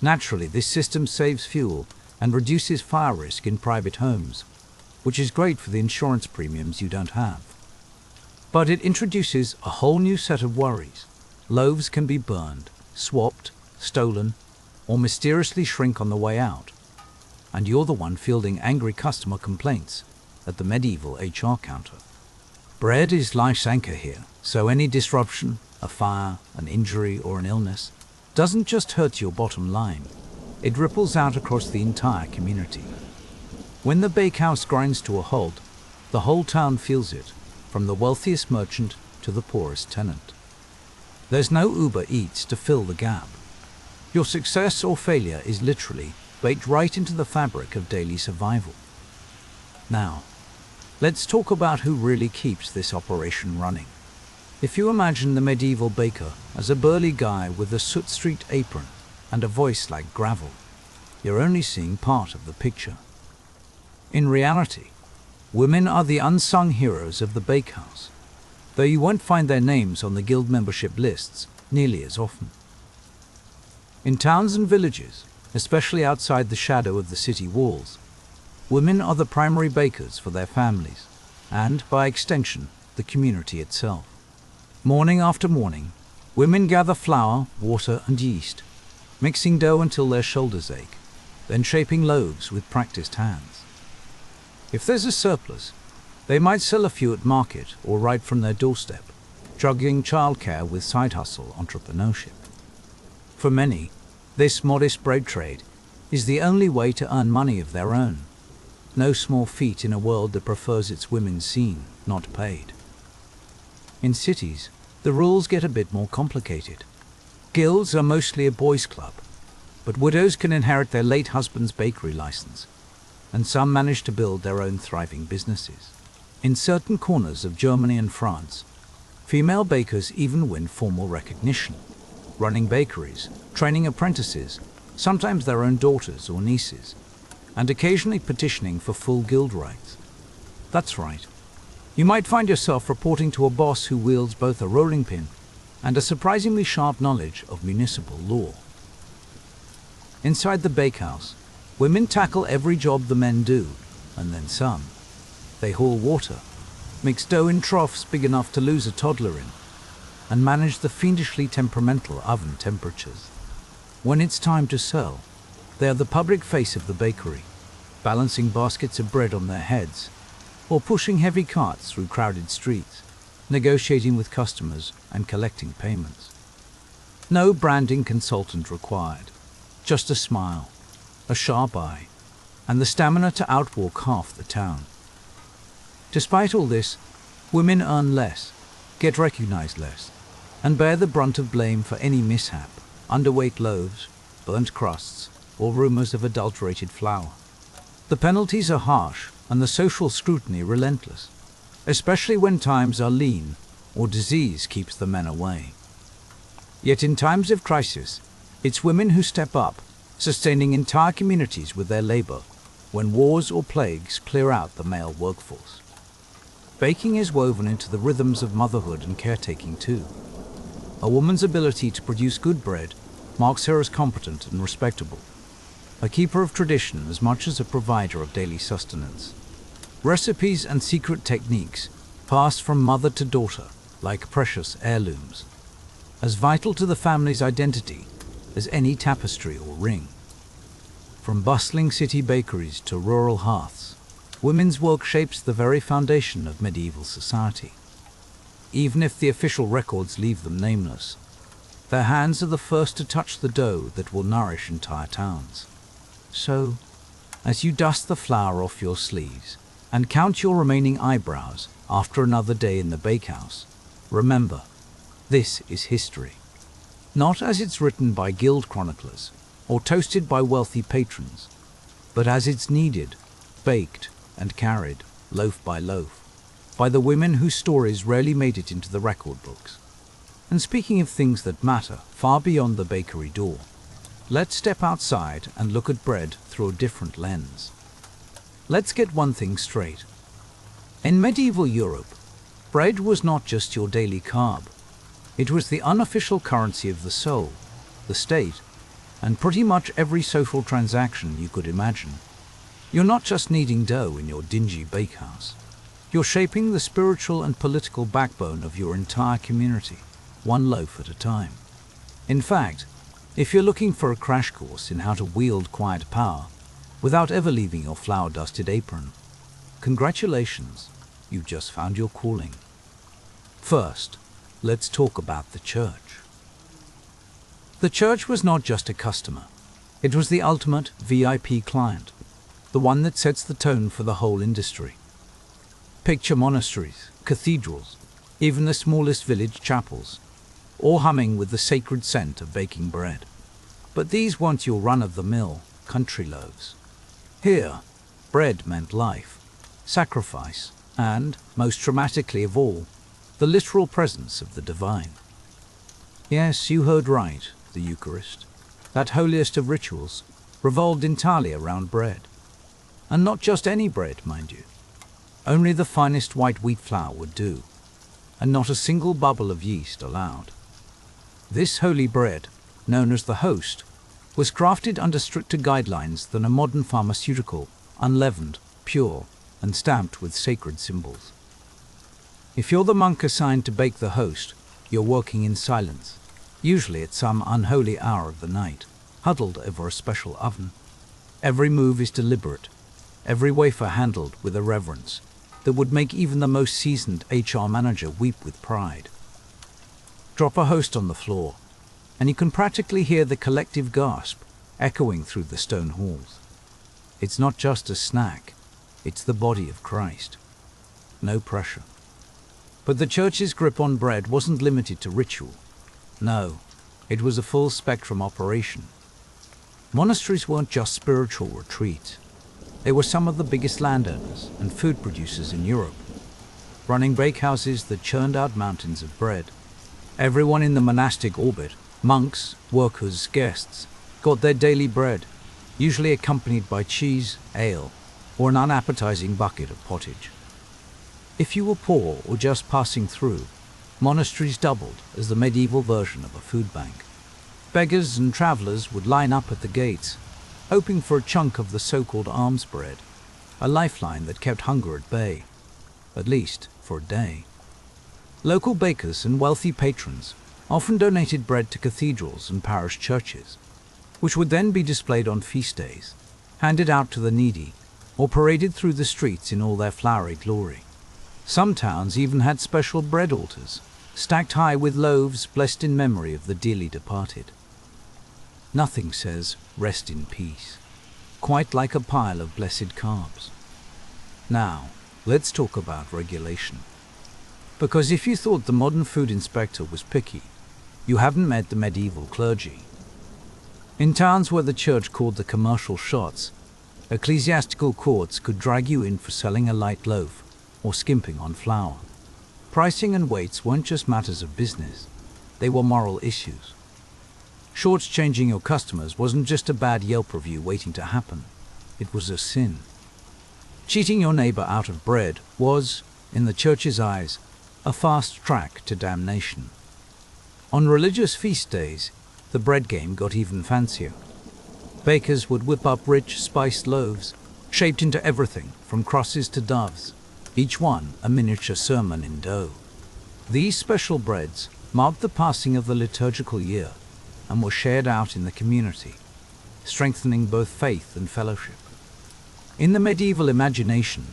Naturally, this system saves fuel and reduces fire risk in private homes, which is great for the insurance premiums you don't have. But it introduces a whole new set of worries. Loaves can be burned, swapped, stolen, or mysteriously shrink on the way out, and you're the one fielding angry customer complaints at the medieval HR counter. Bread is life's anchor here, so any disruption, a fire, an injury, or an illness doesn't just hurt your bottom line, it ripples out across the entire community. When the bakehouse grinds to a halt, the whole town feels it, from the wealthiest merchant to the poorest tenant. There's no Uber Eats to fill the gap. Your success or failure is literally baked right into the fabric of daily survival. Now, let's talk about who really keeps this operation running. If you imagine the medieval baker as a burly guy with a soot streaked apron and a voice like gravel, you're only seeing part of the picture. In reality, women are the unsung heroes of the bakehouse, though you won't find their names on the guild membership lists nearly as often. In towns and villages, especially outside the shadow of the city walls, women are the primary bakers for their families. and, by extension, the community itself. Morning after morning, women gather flour, water, and yeast, mixing dough until their shoulders ache, then shaping loaves with practiced hands. If there's a surplus, they might sell a few at market or right from their doorstep, juggling childcare with side hustle entrepreneurship. For many, this modest bread trade is the only way to earn money of their own. No small feat in a world that prefers its women seen, not paid. In cities, the rules get a bit more complicated. Guilds are mostly a boys' club, but widows can inherit their late husband's bakery license, and some manage to build their own thriving businesses. In certain corners of Germany and France, female bakers even win formal recognition, running bakeries, training apprentices, sometimes their own daughters or nieces, and occasionally petitioning for full guild rights. That's right. You might find yourself reporting to a boss who wields both a rolling pin and a surprisingly sharp knowledge of municipal law. Inside the bakehouse, women tackle every job the men do, and then some. They haul water, mix dough in troughs big enough to lose a toddler in, and manage the fiendishly temperamental oven temperatures. When it's time to sell, they are the public face of the bakery, balancing baskets of bread on their heads, or pushing heavy carts through crowded streets, negotiating with customers and collecting payments. No branding consultant required, just a smile, a sharp eye, and the stamina to outwalk half the town. Despite all this, women earn less, get recognized less, and bear the brunt of blame for any mishap, underweight loaves, burnt crusts, or rumors of adulterated flour. The penalties are harsh and the social scrutiny relentless, especially when times are lean or disease keeps the men away. Yet in times of crisis, it's women who step up, sustaining entire communities with their labor when wars or plagues clear out the male workforce. Baking is woven into the rhythms of motherhood and caretaking too. A woman's ability to produce good bread marks her as competent and respectable, a keeper of tradition as much as a provider of daily sustenance. Recipes and secret techniques pass from mother to daughter like precious heirlooms, as vital to the family's identity as any tapestry or ring. From bustling city bakeries to rural hearths, women's work shapes the very foundation of medieval society. Even if the official records leave them nameless, their hands are the first to touch the dough that will nourish entire towns. So, as you dust the flour off your sleeves and count your remaining eyebrows after another day in the bakehouse, remember, this is history. Not as it's written by guild chroniclers or toasted by wealthy patrons, but as it's kneaded, baked, and carried, loaf by loaf, by the women whose stories rarely made it into the record books. And speaking of things that matter far beyond the bakery door, let's step outside and look at bread through a different lens. Let's get one thing straight. In medieval Europe, bread was not just your daily carb. It was the unofficial currency of the soul, the state, and pretty much every social transaction you could imagine. You're not just kneading dough in your dingy bakehouse. You're shaping the spiritual and political backbone of your entire community, one loaf at a time. In fact, if you're looking for a crash course in how to wield quiet power without ever leaving your flour-dusted apron, congratulations, you've just found your calling. First, let's talk about the church. The church was not just a customer. It was the ultimate VIP client, the one that sets the tone for the whole industry. Picture monasteries, cathedrals, even the smallest village chapels, all humming with the sacred scent of baking bread. But these weren't your run-of-the-mill country loaves. Here, bread meant life, sacrifice, and, most dramatically of all, the literal presence of the divine. Yes, you heard right, the Eucharist, that holiest of rituals, revolved entirely around bread. And not just any bread, mind you. Only the finest white wheat flour would do, and not a single bubble of yeast allowed. This holy bread, known as the host, was crafted under stricter guidelines than a modern pharmaceutical, unleavened, pure, and stamped with sacred symbols. If you're the monk assigned to bake the host, you're working in silence, usually at some unholy hour of the night, huddled over a special oven. Every move is deliberate, every wafer handled with a reverence that would make even the most seasoned HR manager weep with pride. Drop a host on the floor, and you can practically hear the collective gasp echoing through the stone halls. It's not just a snack, it's the body of Christ. No pressure. But the church's grip on bread wasn't limited to ritual. No, it was a full-spectrum operation. Monasteries weren't just spiritual retreats. They were some of the biggest landowners and food producers in Europe, running bakehouses that churned out mountains of bread. Everyone in the monastic orbit, monks, workers, guests, got their daily bread, usually accompanied by cheese, ale, or an unappetizing bucket of pottage. If you were poor or just passing through, monasteries doubled as the medieval version of a food bank. Beggars and travelers would line up at the gates, hoping for a chunk of the so-called alms bread, a lifeline that kept hunger at bay, at least for a day. Local bakers and wealthy patrons often donated bread to cathedrals and parish churches, which would then be displayed on feast days, handed out to the needy, or paraded through the streets in all their flowery glory. Some towns even had special bread altars, stacked high with loaves blessed in memory of the dearly departed. Nothing says rest in peace, quite like a pile of blessed carbs. Now, let's talk about regulation. Because if you thought the modern food inspector was picky, you haven't met the medieval clergy. In towns where the church called the commercial shots, ecclesiastical courts could drag you in for selling a light loaf or skimping on flour. Pricing and weights weren't just matters of business, they were moral issues. Shortchanging your customers wasn't just a bad Yelp review waiting to happen, it was a sin. Cheating your neighbor out of bread was, in the church's eyes, a fast track to damnation. On religious feast days, the bread game got even fancier. Bakers would whip up rich, spiced loaves, shaped into everything from crosses to doves, each one a miniature sermon in dough. These special breads marked the passing of the liturgical year and were shared out in the community, strengthening both faith and fellowship. In the medieval imagination,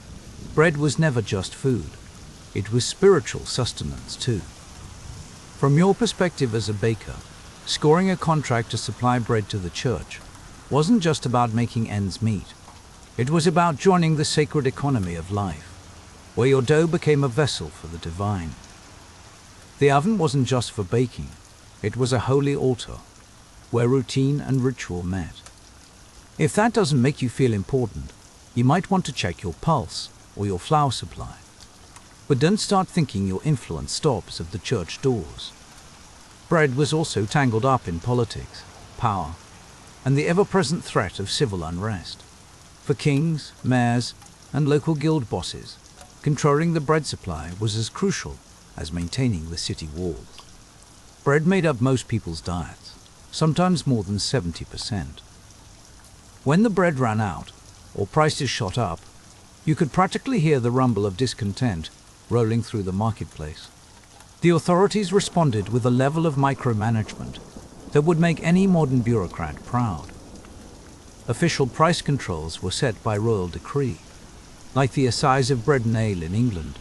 bread was never just food, it was spiritual sustenance too. From your perspective as a baker, scoring a contract to supply bread to the church wasn't just about making ends meet. It was about joining the sacred economy of life, where your dough became a vessel for the divine. The oven wasn't just for baking, it was a holy altar, where routine and ritual met. If that doesn't make you feel important, you might want to check your pulse or your flour supply. But don't start thinking your influence stops at the church doors. Bread was also tangled up in politics, power, and the ever-present threat of civil unrest. For kings, mayors, and local guild bosses, controlling the bread supply was as crucial as maintaining the city walls. Bread made up most people's diets, sometimes more than 70%. When the bread ran out, or prices shot up, you could practically hear the rumble of discontent rolling through the marketplace. The authorities responded with a level of micromanagement that would make any modern bureaucrat proud. Official price controls were set by royal decree, like the assize of bread and ale in England,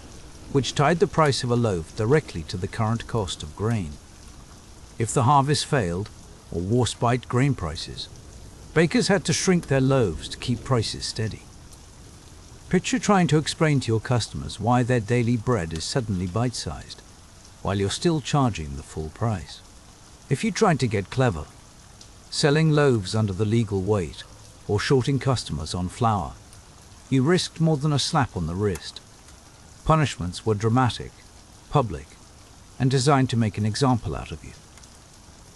which tied the price of a loaf directly to the current cost of grain. If the harvest failed, or war spiked grain prices, bakers had to shrink their loaves to keep prices steady. Picture trying to explain to your customers why their daily bread is suddenly bite-sized, while you're still charging the full price. If you tried to get clever, selling loaves under the legal weight, or shorting customers on flour, you risked more than a slap on the wrist. Punishments were dramatic, public, and designed to make an example out of you.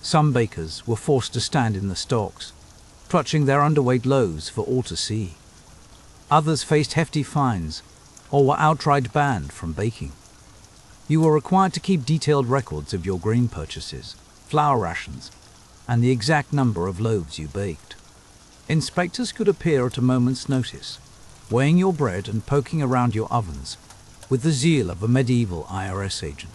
Some bakers were forced to stand in the stocks, clutching their underweight loaves for all to see. Others faced hefty fines or were outright banned from baking. You were required to keep detailed records of your grain purchases, flour rations, and the exact number of loaves you baked. Inspectors could appear at a moment's notice, weighing your bread and poking around your ovens, with the zeal of a medieval IRS agent.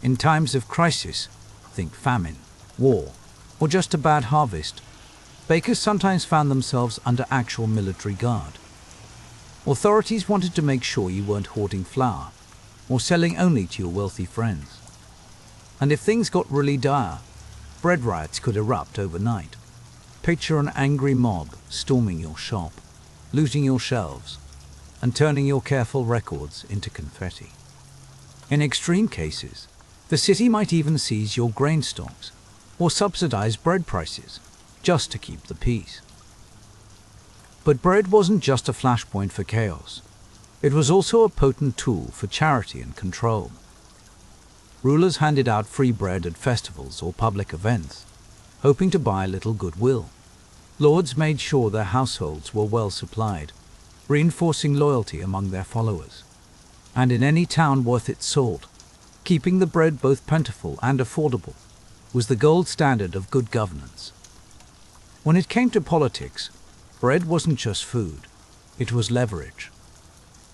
In times of crisis, think famine, war, or just a bad harvest, bakers sometimes found themselves under actual military guard. Authorities wanted to make sure you weren't hoarding flour or selling only to your wealthy friends. And if things got really dire, bread riots could erupt overnight. Picture an angry mob storming your shop, looting your shelves, and turning your careful records into confetti. In extreme cases, the city might even seize your grain stocks or subsidize bread prices just to keep the peace. But bread wasn't just a flashpoint for chaos. It was also a potent tool for charity and control. Rulers handed out free bread at festivals or public events, hoping to buy a little goodwill. Lords made sure their households were well supplied, reinforcing loyalty among their followers. And in any town worth its salt, keeping the bread both plentiful and affordable was the gold standard of good governance. When it came to politics, bread wasn't just food, it was leverage.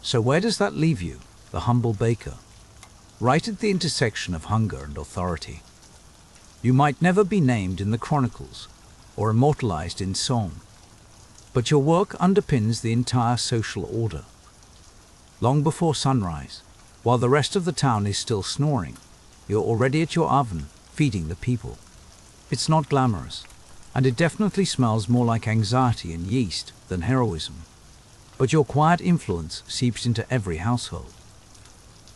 So where does that leave you, the humble baker? Right at the intersection of hunger and authority. You might never be named in the chronicles or immortalized in song, but your work underpins the entire social order. Long before sunrise, while the rest of the town is still snoring, you're already at your oven, feeding the people. It's not glamorous, and it definitely smells more like anxiety and yeast than heroism. But your quiet influence seeps into every household.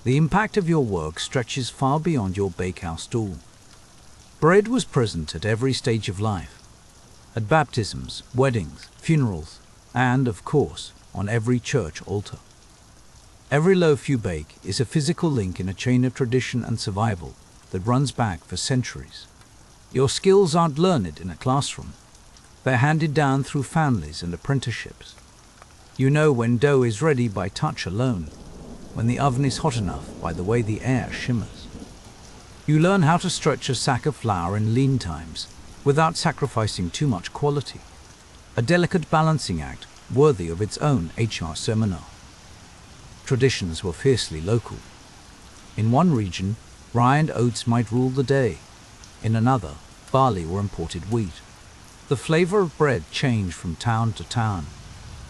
The impact of your work stretches far beyond your bakehouse door. Bread was present at every stage of life, at baptisms, weddings, funerals, and, of course, on every church altar. Every loaf you bake is a physical link in a chain of tradition and survival that runs back for centuries. Your skills aren't learned in a classroom. They're handed down through families and apprenticeships. You know when dough is ready by touch alone, when the oven is hot enough by the way the air shimmers. You learn how to stretch a sack of flour in lean times without sacrificing too much quality. A delicate balancing act worthy of its own HR seminar. Traditions were fiercely local. In one region, rye and oats might rule the day. In another, barley or imported wheat. The flavor of bread changed from town to town,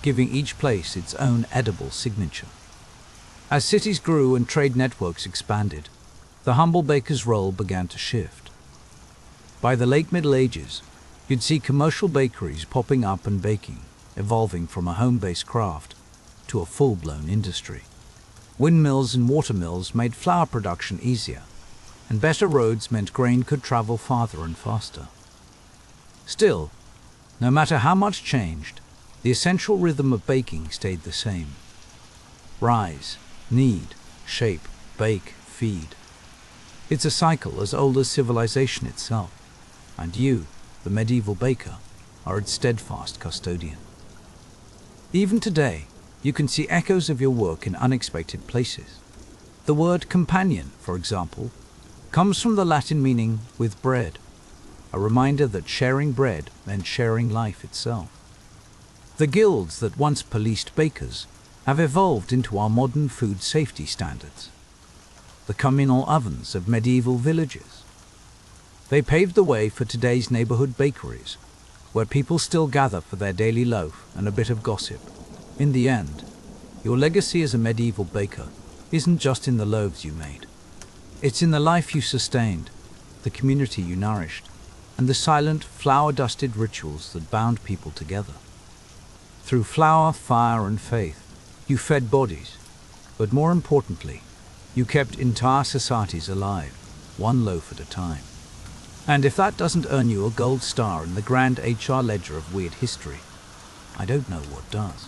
giving each place its own edible signature. As cities grew and trade networks expanded, the humble baker's role began to shift. By the late Middle Ages, you'd see commercial bakeries popping up and baking, evolving from a home-based craft to a full-blown industry. Windmills and watermills made flour production easier, and better roads meant grain could travel farther and faster. Still, no matter how much changed, the essential rhythm of baking stayed the same. Rise, knead, shape, bake, feed. It's a cycle as old as civilization itself, and you, the medieval baker, are its steadfast custodian. Even today, you can see echoes of your work in unexpected places. The word companion, for example, comes from the Latin meaning with bread, a reminder that sharing bread meant sharing life itself. The guilds that once policed bakers have evolved into our modern food safety standards. The communal ovens of medieval villages. They paved the way for today's neighborhood bakeries, where people still gather for their daily loaf and a bit of gossip. In the end, your legacy as a medieval baker isn't just in the loaves you made. It's in the life you sustained, the community you nourished, and the silent, flour-dusted rituals that bound people together. Through flour, fire, and faith, you fed bodies, but more importantly, you kept entire societies alive, one loaf at a time. And if that doesn't earn you a gold star in the grand HR ledger of weird history, I don't know what does.